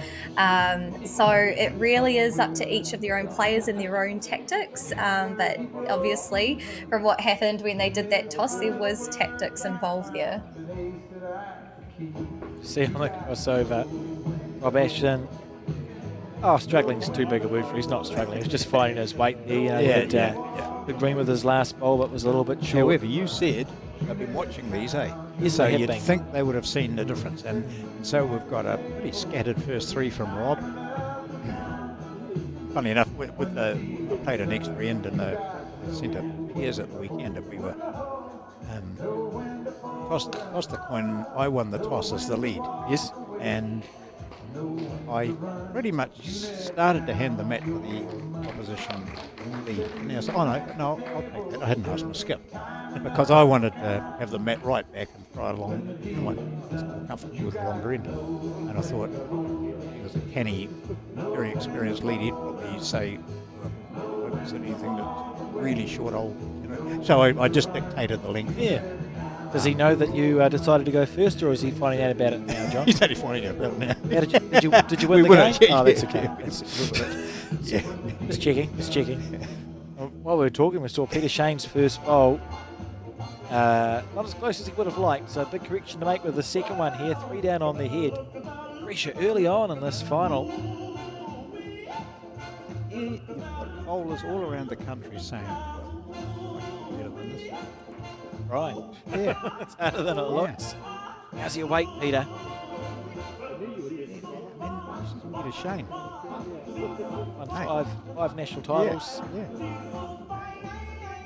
So it really is up to each of their own players and their own tactics. But obviously, from what happened when they did that toss, there was tactics involved there. See on the crossover, Rob Ashton. Struggling is too big a word for. He's not struggling. He's just finding his weight there. The green with his last bowl, but was a little bit short. However, you said I've been watching these, Yes, so you'd think they would have seen the difference. And so we've got a pretty scattered first three from Rob. Funny enough, we played an extra end in the centre pairs at the weekend, and we were tossed the coin. I won the toss as the lead. Yes. And I pretty much started to hand the mat to the opposition lead. And I said, no, I'll take that. I hadn't asked my skip because I wanted to have the mat right back and try it along. I was more comfortable with the longer end. And I thought he was a canny, very experienced lead. He'd probably say, is there anything that's really short hole? So I just dictated the length. Yeah. Does he know that you decided to go first, or is he finding out about it now, John? He's only finding out about it now. Did you win the game? Yeah, that's okay. Yeah. Just checking. While we were talking, we saw Peter Shane's first bowl. Not as close as he would have liked, so a big correction to make with the second one here. 3 down on the head. Pressure early on in this final. You've got bowlers all around the country saying, better than this. Right. Yeah. It's harder than it looks. How's your weight, Peter? Peter Shane. Won five national titles. Yeah.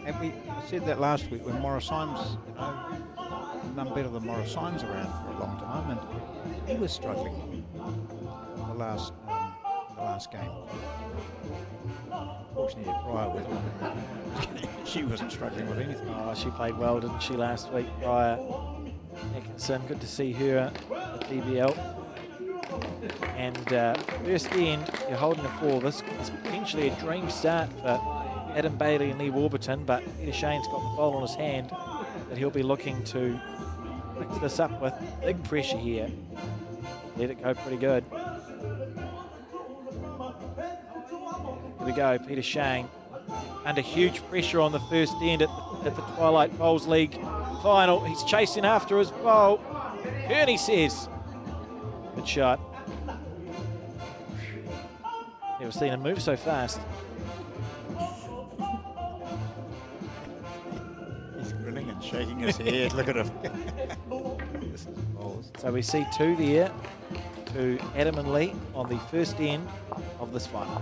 And we said that last week when Morris Symes, none better than Morris Symes around for a long time, and he was struggling the last game. Fortunately, Briar was she wasn't struggling with anything. Oh, she played well, didn't she, last week, Briar Atkinson? Good to see her at DBL. And first end, you're holding a 4. This is potentially a dream start for Adam Bailey and Lee Warburton, but Peter Shane's got the ball on his hand that he'll be looking to mix this up with. Big pressure here. Let it go pretty good. Here we go, Peter Shane under huge pressure on the first end at the Twilight Bowls League final. He's chasing after his bowl. Kearney says, good shot. Never seen him move so fast. He's grinning and shaking his head. Look at him. So we see 2 there to Adam and Lee on the first end of this final.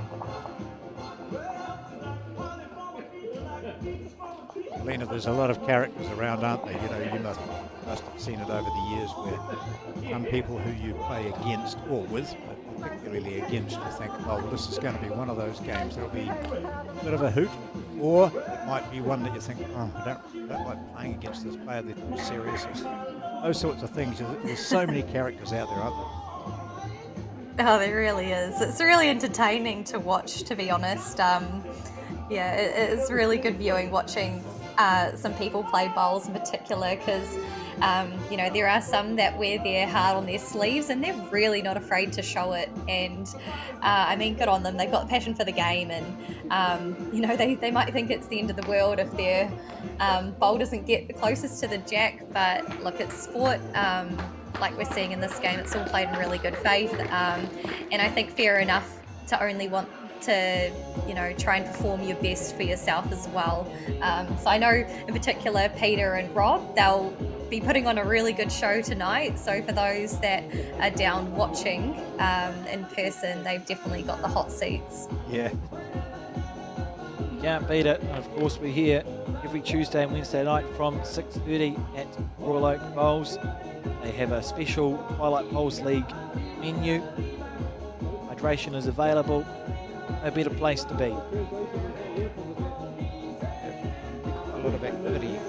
Lena, there's a lot of characters around, aren't there? You must have seen it over the years where some people who you play against or with, but particularly against, you think, oh, this is going to be one of those games that'll be a bit of a hoot, or it might be one that you think, oh, I don't like playing against this player, they're too serious. Those sorts of things. There's so many characters out there, aren't there? Oh, there really is. It's really entertaining to watch, to be honest. Yeah, it's really good viewing, watching some people play bowls in particular, because there are some that wear their heart on their sleeves and they're really not afraid to show it. And I mean, good on them. They've got passion for the game, and they might think it's the end of the world if their bowl doesn't get the closest to the jack. But look, it's sport. Like we're seeing in this game, it's all played in really good faith, and I think fair enough to only want to try and perform your best for yourself as well. So I know in particular Peter and Rob, they'll be putting on a really good show tonight, so for those that are down watching in person, they've definitely got the hot seats. Yeah, you can't beat it. And of course we're here every Tuesday and Wednesday night from 6:30 at Royal Oak Bowls. They have a special Twilight Bowls League menu. Hydration is available. No better place to be. A lot of activity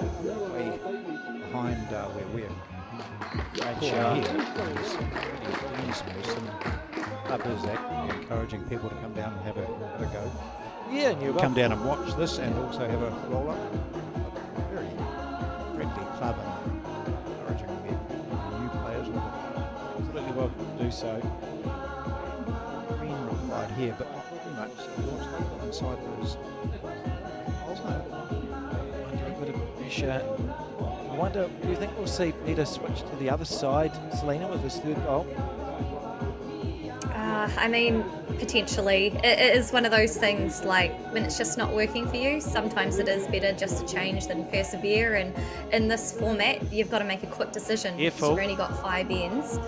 way behind where we're Great shot. Some club is actively encouraging people to come down and have a go. Yeah, and you're come down and watch this and also have a roll up. Very friendly club and encouraging new players. absolutely welcome to do so. Green right here, but not very much. So it looks like inside those. Under a bit of pressure. I wonder, do you think we'll see Peter switch to the other side, Selena, with his third goal? I mean, potentially. It is one of those things, like, when it's just not working for you, sometimes it is better just to change than persevere, and in this format, you've got to make a quick decision. Careful. You've only got 5 ends.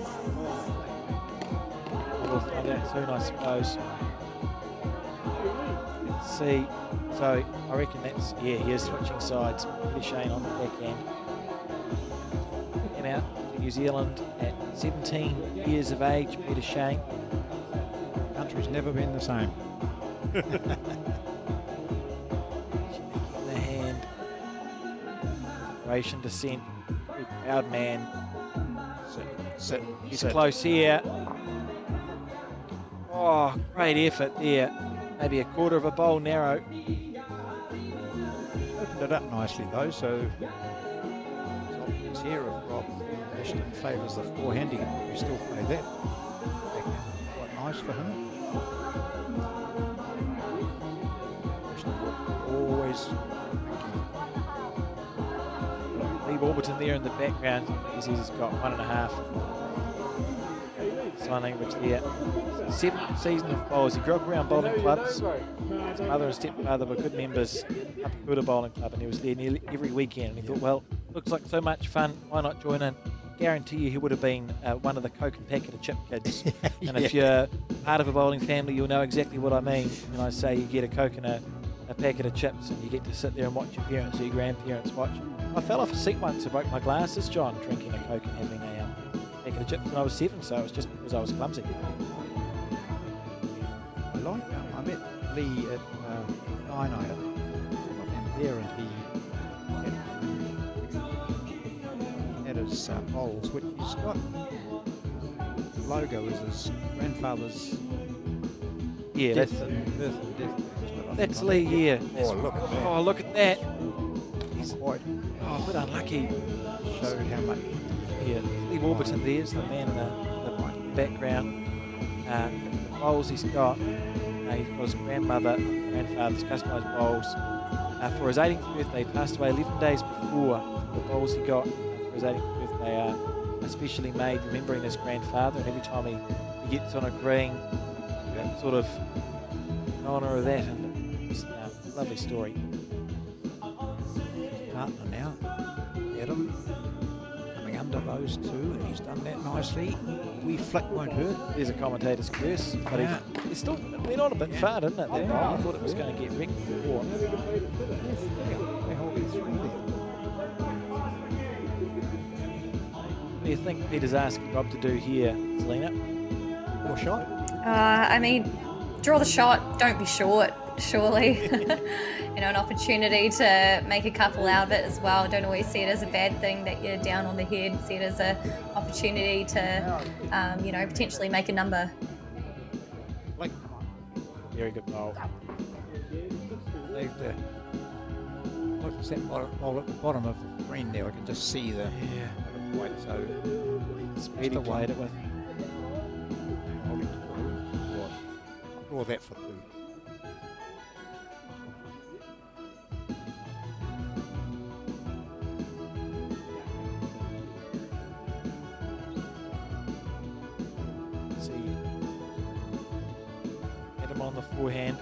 We'll find out soon, I suppose. Let's see. So, I reckon that's, yeah, he is switching sides. Peter Shane on the back end. And out to New Zealand at 17 years of age, Peter Shane. Country's never been the same. In the hand. Croatian descent. Very proud man. Sit. He's close here. Oh, great effort there. Maybe a quarter of a bowl narrow. Opened it up nicely though, so options here of Rob Ashton favours the forehand. He can still play that. Quite nice for him. Always Lee Warburton there in the background. He's got 1.5. Sign language there. 7th season of bowls. He grew up around bowling clubs. His mother and stepfather were good members up at Kuta Bowling Club, and he was there nearly every weekend. And he thought, well, looks like so much fun. Why not join in? Guarantee you he would have been one of the Coke and packet of chip kids. And if you're part of a bowling family, you'll know exactly what I mean when I say you get a Coke and a a packet of chips and you get to sit there and watch your parents or your grandparents watch. I fell off a seat once and broke my glasses, John, drinking a Coke and having a packet of chips when I was 7, so it was just because I was clumsy. I like I met Lee at Dino and there, and he had his bowls, which he's got. The logo is his grandfather's Yeah, birth and death. that's Lee, yeah. Oh, look at that. Oh, look at that. He's Quite a bit unlucky. showed how much. Yeah, Lee Warburton there's the man in the background. The bowls he's got his grandmother, grandfather's customised bowls. For his 18th birthday, he passed away 11 days before. The bowls he got for his 18th birthday are specially made, remembering his grandfather, and every time he gets on a green, sort of in honour of that, and it's a lovely story. Partner now, Adam, coming under those two, and he's done that nicely. Wee flick won't hurt. There's a commentator's curse, but Yeah. he's still been on a bit far, didn't it? That ball? I thought it was going to get wrecked before. They're holding three there. What do you think Peter's asking Rob to do here, Selena? Or shot. I mean, draw the shot, don't be short, surely. You know, an opportunity to make a couple out of it as well. Don't always see it as a bad thing that you're down on the head. See it as an opportunity to, you know, potentially make a number. Like, Very good bowl. they've look, it's that ball at the bottom of the green there. I can just see the white. So Speedy the played it one. with. Draw that for two. See, get him on the forehand.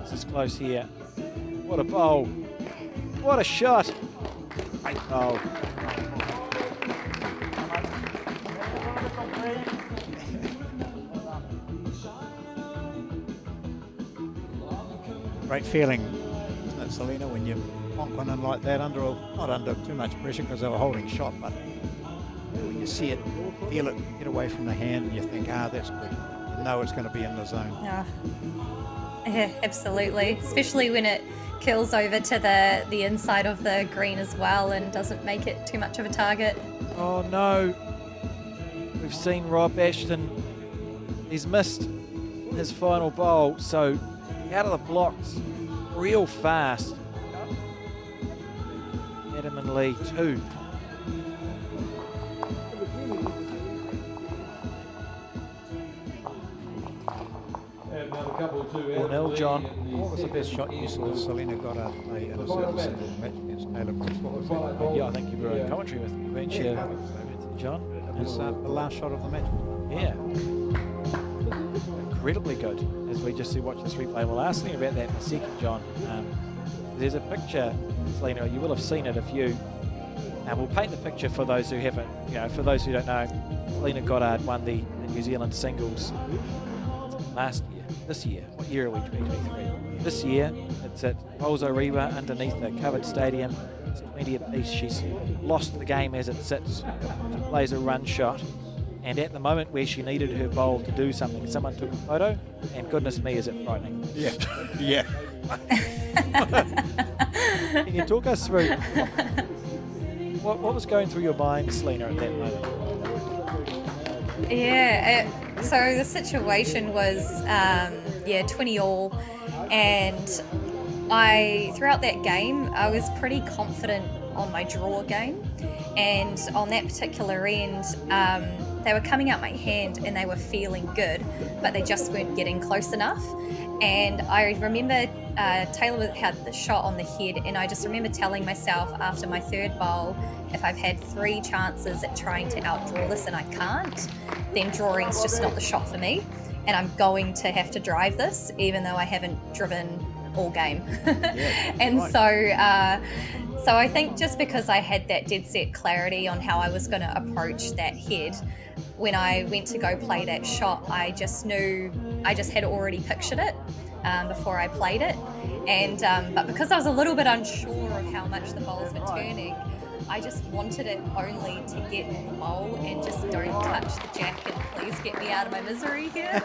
This is close here. What a bowl! What a shot! Great bowl. Great feeling, isn't it, Selena, when you bonk one in like that not under too much pressure because they were holding shot, but when you see it, feel it get away from the hand, and you think, that's good. You know it's going to be in the zone. Yeah, absolutely. Especially when it kills over to the inside of the green as well and doesn't make it too much of a target. Oh no! We've seen Rob Ashton. He's missed his final bowl, so out of the blocks real fast. Adam and Lee, 2. Well, nil, John. What was the best shot you saw Selena got at a certain single match against Taylor Brooks? What was that? Yeah, I think you were in commentary with me, weren't you, John? It was the last shot of the match. Yeah. Incredibly good, as we just watch this replay. We'll ask me about that in a second, John. There's a picture, Selena, you will have seen it if you... we'll paint the picture for those who haven't, for those who don't know. Selena Goddard won the New Zealand singles last year. This year, what year are we, 2023? This year, it's at Bolsoriva underneath the covered stadium. It's 20 apiece. She's lost the game as it sits. She plays a run shot. And at the moment where she needed her bowl to do something, someone took a photo, and goodness me, is it frightening. Yeah. Yeah. Can you talk us through what was going through your mind, Selena, at that moment? Yeah, so the situation was, 20 all, and throughout that game, I was pretty confident on my draw game, and on that particular end, they were coming out my hand and they were feeling good, but they just weren't getting close enough. And I remember Taylor had the shot on the head, and I just remember telling myself after my third bowl, if I've had 3 chances at trying to outdraw this and I can't, then drawing's just not the shot for me, and I'm going to have to drive this even though I haven't driven all game. And right. So I think just because I had that dead set clarity on how I was going to approach that head, when I went to go play that shot, I just knew, I just had already pictured it before I played it. And but because I was a little bit unsure of how much the bowls were turning, I just wanted it only to get the bowl and just don't touch the jack and please get me out of my misery here.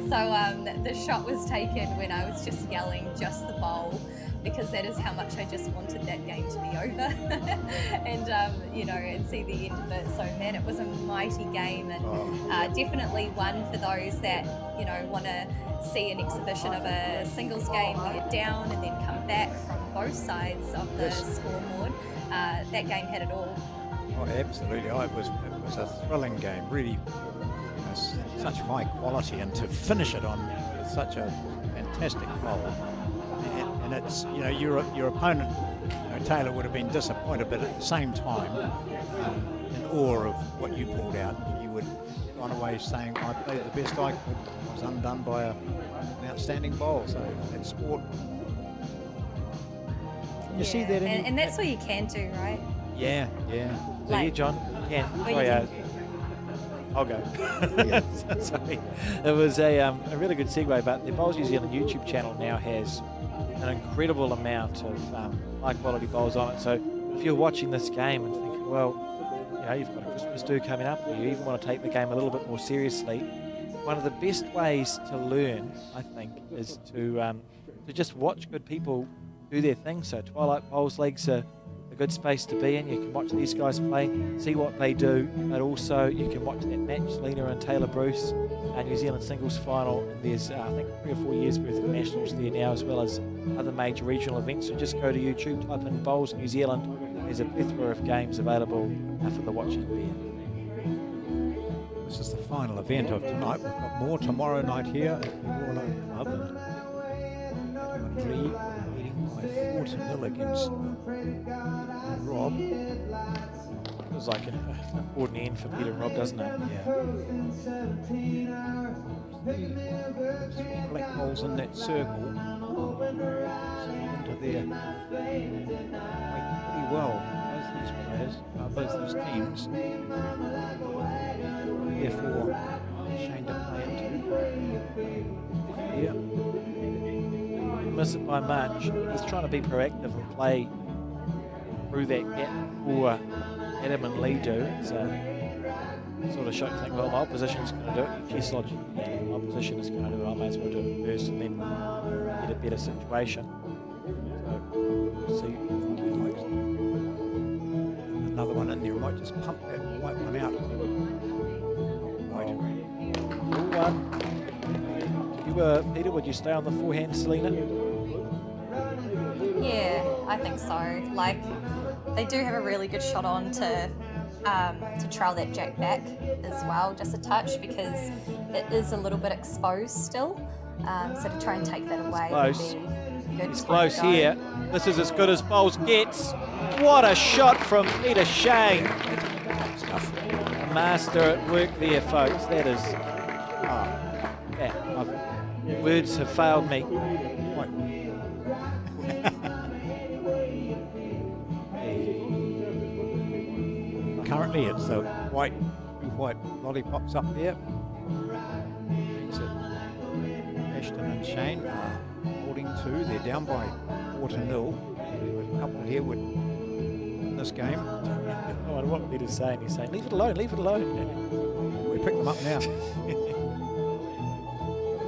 So the shot was taken when I was just yelling just the bowl, because that is how much I just wanted that game to be over and you know, and see the end of it. So man, it was a mighty game, and definitely one for those that, you know, want to see an exhibition of a singles game where you're down and then come back from both sides of the scoreboard. That game had it all. Oh, absolutely. It was a thrilling game, really, you know, such high quality, and to finish it on with such a fantastic bowl. And it's, you know, your opponent, you know, Taylor, would have been disappointed, but at the same time, in awe of what you pulled out. You would gone away saying, I played the best I could. I was undone by an outstanding bowl. So that's sport. Can you see that? And that's what you can do, right? Yeah. So you, John, you can. I'll go. Sorry. It was a really good segue, but the Bowls New Zealand YouTube channel now has an incredible amount of high quality bowls on it. So if you're watching this game and thinking, well, you know, you've got a Christmas do coming up, or you even want to take the game a little bit more seriously, one of the best ways to learn, I think, is to just watch good people do their thing. So Twilight Bowls League's a good space to be in. You can watch these guys play, see what they do, but also you can watch that match, Lena and Taylor Bruce, New Zealand singles final. And there's, I think, 3 or 4 years worth of nationals there now, as well as other major regional events. So just go to YouTube, type in Bowls New Zealand. There's a plethora of games available for the watching there. This is the final event of tonight. We've got more tomorrow night here at the Royal Oak Club. And Lee leading by 4-0 against Rob. Feels like an ordinary end for Peter and Rob, doesn't it? Yeah. Three black balls in that circle. Into there. Played pretty well, both these players, both these teams. Therefore, shame to play into. Yeah. Miss it by much. He's trying to be proactive and play through that gap for Adam and Lee do. It's sort of shot you think, well, my opposition's going to do it. Chess logic, if my opposition is going to do it, I may as well do it first and then get a better situation. So we'll see. Another one in there. Might just pump that white one out. Peter, would you stay on the forehand, Selena? Yeah, I think so. Like, they do have a really good shot on to trail that jack back as well, just a touch, because it is a little bit exposed still. So to try and take that away would be good. It's close here. This is as good as Bowls gets. What a shot from Peter Shane. A master at work there, folks. That is... words have failed me. Currently it's the white lollipops up there. Makes it Ashton and Shane holding 2. They're down by 4-0. A couple here would win this game. I wonder what Peter's saying. He's saying, leave it alone, leave it alone. We pick them up now.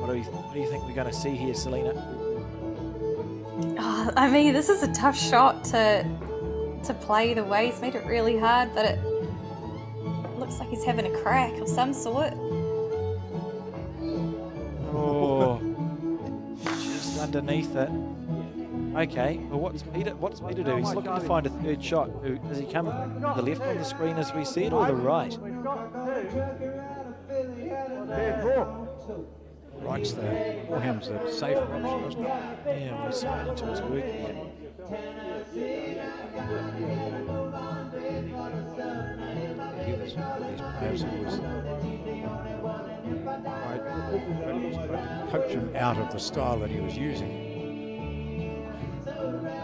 What do you think we're going to see here, Selena? Oh, I mean, this is a tough shot to play either way. He's made it really hard, but it looks like he's having a crack of some sort. Oh, just underneath it. Okay, well, what's Peter do? He's looking to find a third shot. Does he come to the left on the screen as we see it, or the right? Right's the forehand's the safer option, isn't it? Yeah, we're seeing into his work here. He was one of these players who was tried to coach him out of the style that he was using.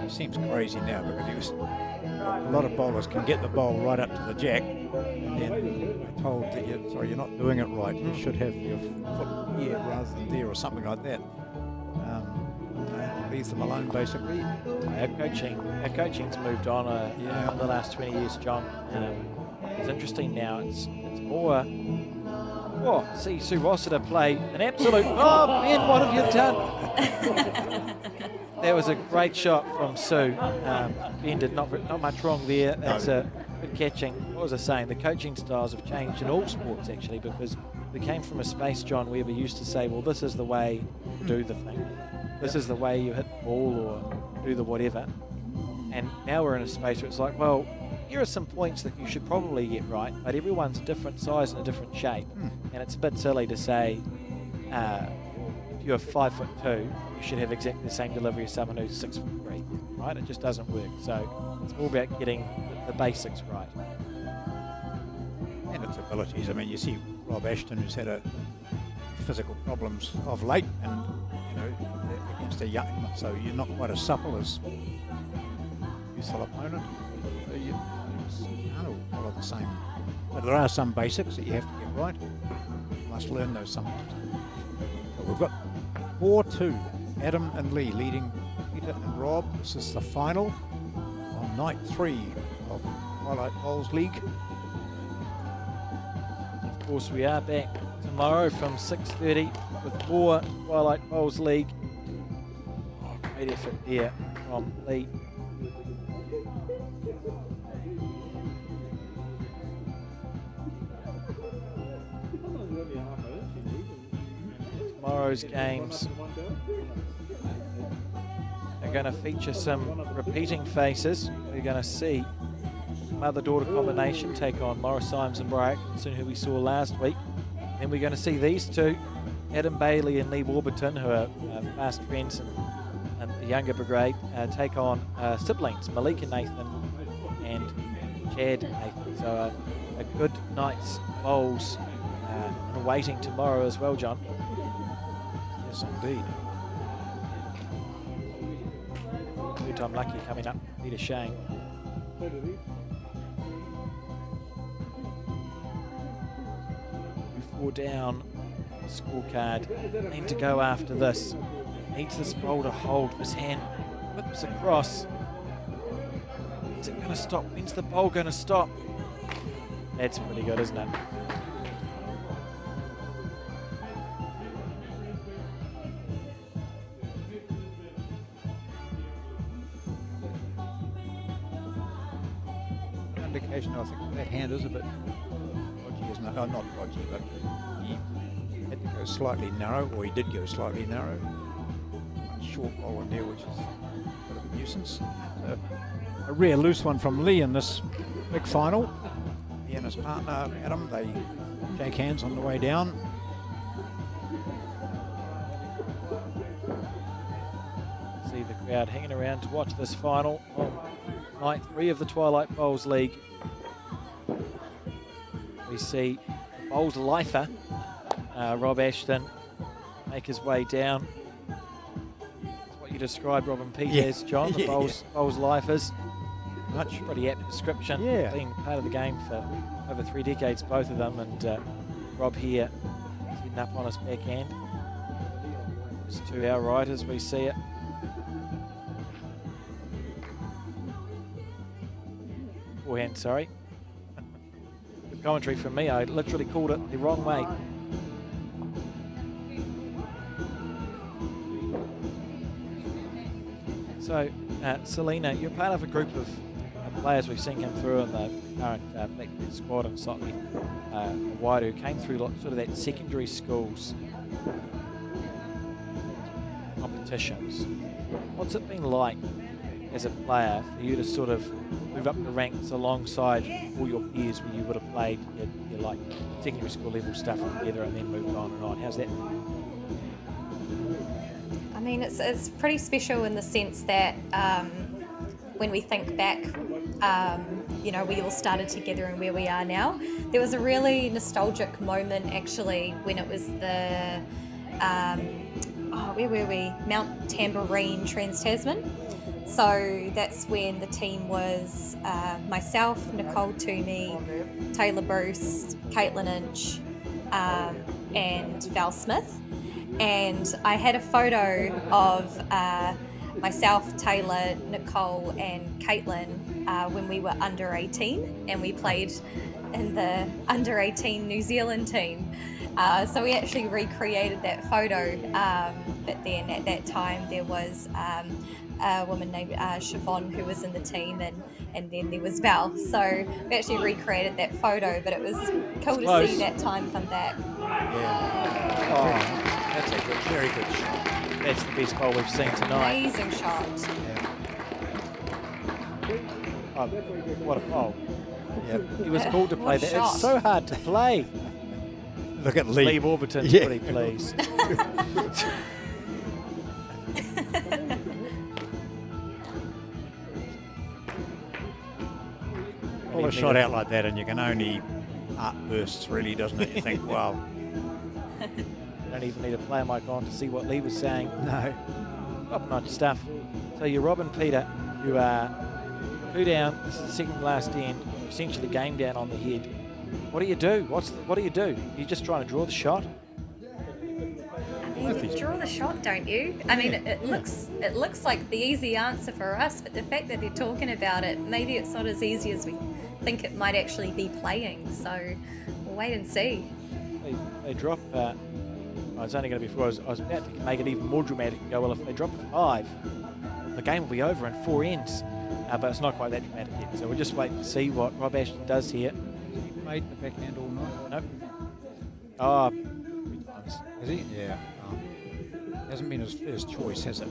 He seems crazy now because a lot of bowlers can get the bowl right up to the jack, and then they're told that you're not doing it right. You should have your foot here rather than there, or something like that. Leaves them alone, basically. Our coaching's moved on in the last 20 years, John. It's interesting now. It's more. Oh, see Sue Rossiter play an absolute. Oh, Ben, what have you done? That was a great shot from Sue. Ben did not much wrong there. That's a good catching. What was I saying? The coaching styles have changed in all sports, actually, because we came from a space, John, where we used to say, well, this is the way to do the thing. This is the way you hit the ball or do the whatever. And now we're in a space where it's like, well, here are some points that you should probably get right, but everyone's a different size and a different shape. And it's a bit silly to say, if you're 5'2", you should have exactly the same delivery as someone who's 6'3", right? It just doesn't work. So it's more about getting the basics right. And its abilities. I mean, you see Rob Ashton, who's had physical problems of late, and against a young, so you're not quite as supple as useful opponent. So you can't all follow the same. But there are some basics that you have to get right. You must learn those sometimes. But we've got 4-2. Adam and Lee leading Peter and Rob. This is the final on night 3 of Twilight Bowls League. Of course, we are back tomorrow from 6:30 with more Twilight Bowls League. Oh, great effort there from Lee. Tomorrow's games are going to feature some repeating faces. We're going to see mother-daughter combination take on Morris Symes and Brian Atkinson, who we saw last week. Then we're going to see these two, Adam Bailey and Lee Warburton, who are fast friends and the younger brigade, take on siblings, Malika Nathan and Chad Nathan. So a good night's bowls awaiting tomorrow as well, John. Yes, indeed. Two-time lucky coming up, Peter Shane. Four down the scorecard. Need to go after this. Needs this bowl to hold. His hand whips across. Is it going to stop? When's the bowl going to stop? That's pretty good, isn't it? Indication, I think that hand is a bit dodgy, isn't it? No, not dodgy, but he had to go slightly narrow, or he did go slightly narrow. One short bowl in there, which is a bit of a nuisance. A rare loose one from Lee in this big final. He and his partner Adam, they shake hands on the way down. See the crowd hanging around to watch this final on night 3 of the Twilight Bowls League. We see the bowls lifer, Rob Ashton, make his way down. That's what you described Robin Pete as, John, the bowls lifers. Much pretty apt description. Yeah. Being part of the game for over 3 decades, both of them, and Rob here sitting up on his backhand. It's to our right as we see it. Forehand, sorry. Good commentary from me. I literally called it the wrong way. So, Selena, you're part of a group of players we've seen come through in the current Black squad and slightly wider, who came through sort of that secondary schools competitions. What's it been like as a player for you to sort of move up the ranks alongside all your peers where you would have played your like secondary school level stuff together and then moved on and on? How's that? I mean, it's pretty special in the sense that when we think back, you know, we all started together and where we are now. There was a really nostalgic moment actually when it was the, where were we? Mount Tambourine, Trans-Tasman. So that's when the team was myself, Nicole Toomey, Taylor Bruce, Caitlin Inch, and Val Smith. And I had a photo of myself, Taylor, Nicole, and Caitlin when we were under 18, and we played in the under 18 New Zealand team. So we actually recreated that photo, but then at that time there was a woman named Siobhan who was in the team, and then there was Val. So we actually recreated that photo, but it was cool to see that time come back. Yeah. Oh, that's a very good shot. That's the best bowl we've seen tonight. Amazing shot. Yeah. Oh, what a bowl. Yep. He was called to play that. Shot. It's so hard to play. Look at Lee. Lee Warburton's Yeah. pretty pleased. Pull a shot out like that and you can only bursts really, doesn't it? You think, wow. Don't even need a player mic on to see what Lee was saying. No. Top-notch stuff. So you're Robin Peter. You are 2 down. This is the second last end. Essentially game down on the head. What do you do? What do you do? You're just trying to draw the shot? You draw the shot, don't you? I mean, it looks like the easy answer for us, but the fact that they're talking about it, maybe it's not as easy as we think it might actually be playing. So we'll wait and see. They drop. It's only going to be 4. I was about to make it even more dramatic and go, well, if they drop a 5, the game will be over in 4 ends. But it's not quite that dramatic yet. So we'll just wait and see what Rob Ashton does here. Has he played the backhand all night? Nope. Oh, 3 times. Has he? Yeah. Hasn't been his first choice, has it?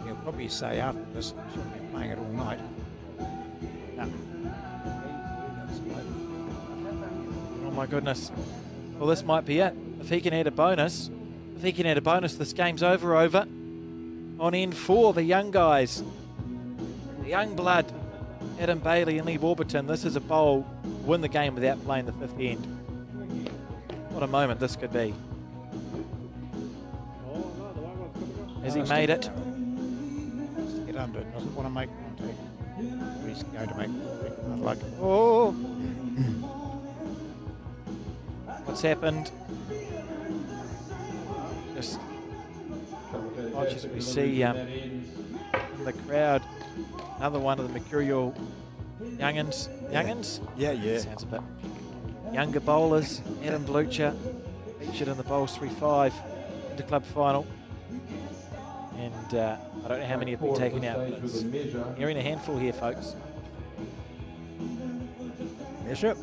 He'll probably say after this, he shouldn't be playing it all night. No. Oh my goodness. Well, this might be it. If he can add a bonus, this game's over. On end 4, the young guys. The young blood. Adam Bailey and Lee Warburton. This is a bowl to win the game without playing the 5th end. What a moment this could be. Has he made it? Get under it. Doesn't want to make contact. He's going to make contact. Like, Oh! What's happened? Just watch as we see in the crowd another one of the mercurial youngins. Youngins? Yeah. Sounds a bit younger bowlers. Adam Blucher featured in the Bowls 3-5 Interclub final. And I don't know how many have been taken out, but it's nearing a handful here, folks. Bishop.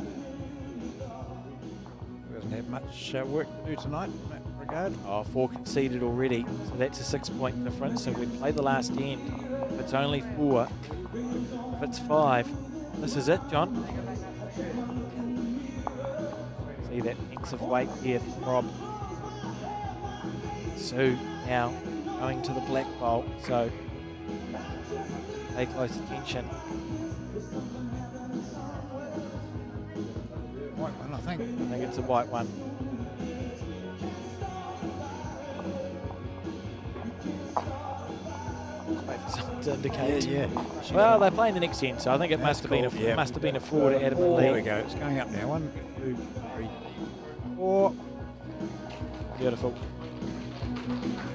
Doesn't have much work to do tonight in that regard. Oh, 4 conceded already, so that's a 6-point difference. So we play the last end. If it's only 4, if it's 5, this is it, John. See that inch of weight here from Rob. Sue now going to the black bowl, so pay close attention. White one, I think. I think it's a white one. Let's wait for someone to indicate. Yeah. Well, they're playing the next end, so I think it must have been a Yeah. must have been a 4 to Adam and There we Lee. go. It's going up now. 1, 2, 3, 4. Beautiful.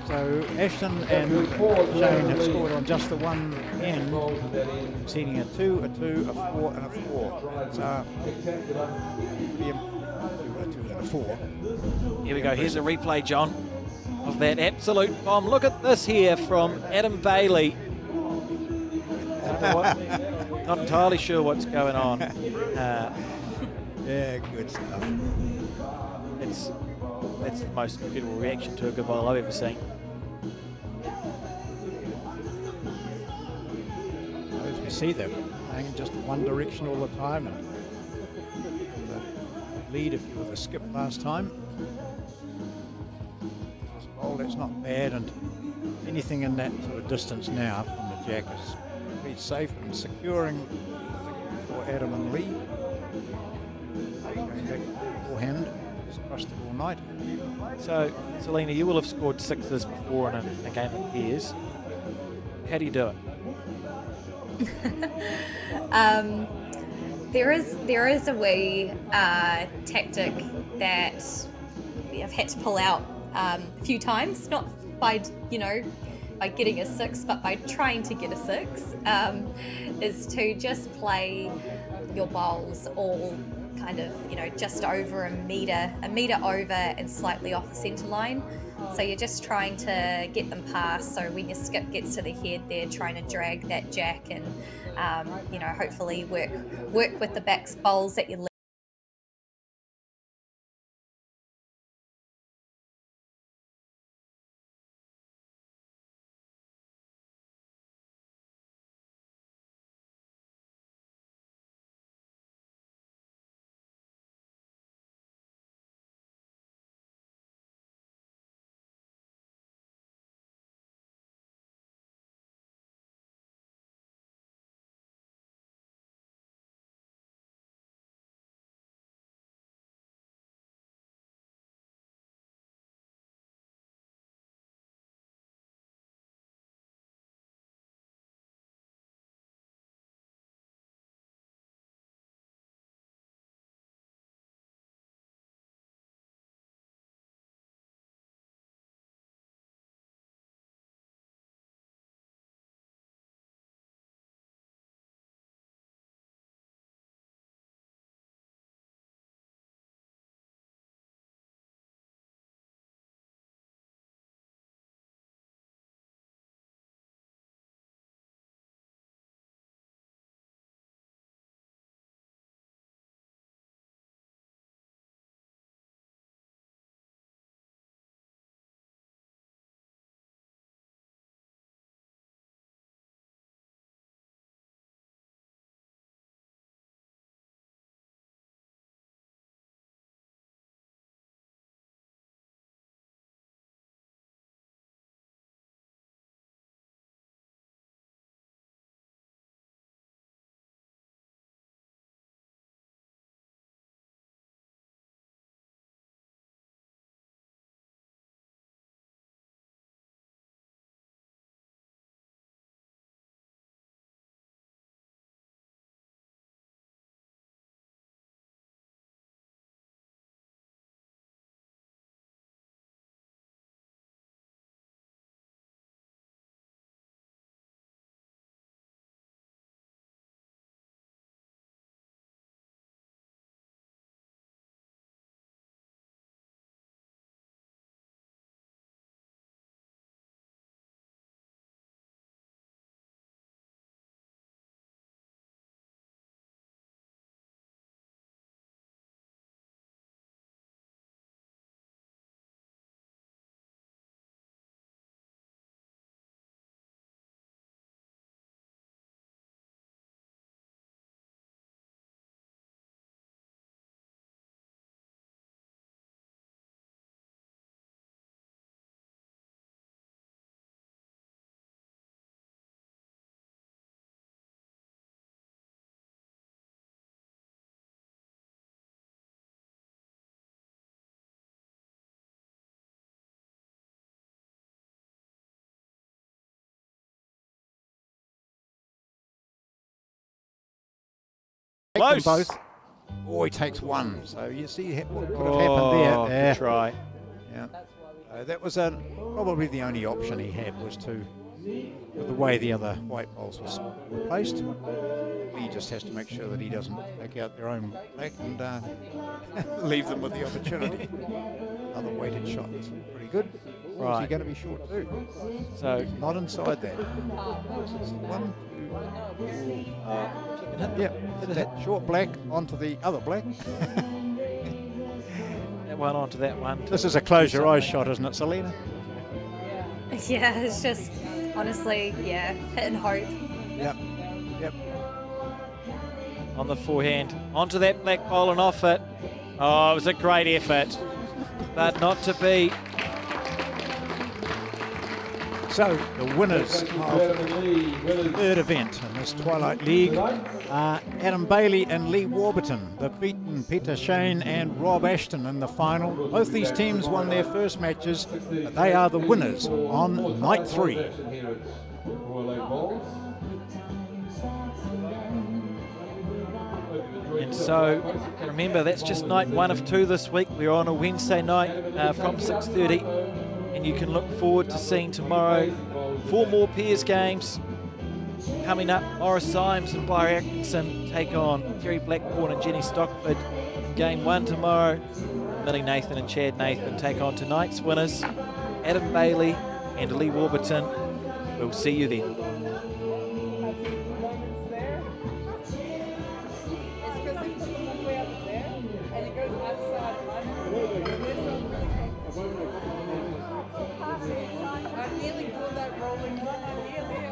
So Ashton and Shane have scored on just the one end, conceding a 2, a 2, a 4, and a 4. It's a 2 and a 4. Here we go. Here's a replay, John, of that absolute bomb. Look at this here from Adam Bailey. I don't know what, not entirely sure what's going on. Yeah, good stuff. That's the most incredible reaction to a good bowl I've ever seen. As we see them playing in just one direction all the time, and the lead if you were the skip last time. This bowl, that's not bad, and anything in that sort of distance now from the jack is pretty safe and securing for Adam and Lee. Going back forehand, just crushed it all night. So, Selena, you will have scored 6s before in a game of pairs. How do you do it? There is a wee tactic that I've had to pull out a few times, not by by getting a 6, but by trying to get a 6, is to just play your bowls all kind of just over a meter over and slightly off the centre line. So you're just trying to get them past, so when your skip gets to the head, they're trying to drag that jack and hopefully work with the back bowls that you take them both. Oh, he takes one. So you see what could have happened there. Good try. Yeah. That was probably the only option he had, was to, with the way the other white bowls were placed, he just has to make sure that he doesn't take out their own black and leave them with the opportunity. Another weighted shot. That's pretty good. Right. He's going to be short too. So Not inside that. This is 1, 2, yeah, that short black onto the other black. that one onto that one. This is a close your eyes shot, isn't it, Selena? Yeah, it's just honestly, hit and hope. Yep. Yep. On the forehand, onto that black bowl and off it. Oh, it was a great effort, but not to be. So the winners of the third event in this Twilight League are Adam Bailey and Lee Warburton. They've beaten Peter Shane and Rob Ashton in the final. Both these teams won their first matches, but they are the winners on night 3. And so, remember, that's just night 1 of 2 this week. We're on a Wednesday night from 6:30, and you can look forward to seeing tomorrow 4 more pairs games. Coming up, Morris Symes and Blair Atkinson take on Kerry Blackburn and Jenny Stockford in game 1 tomorrow. Millie Nathan and Chad Nathan take on tonight's winners, Adam Bailey and Lee Warburton. We'll see you then. I nearly called that rolling one. I nearly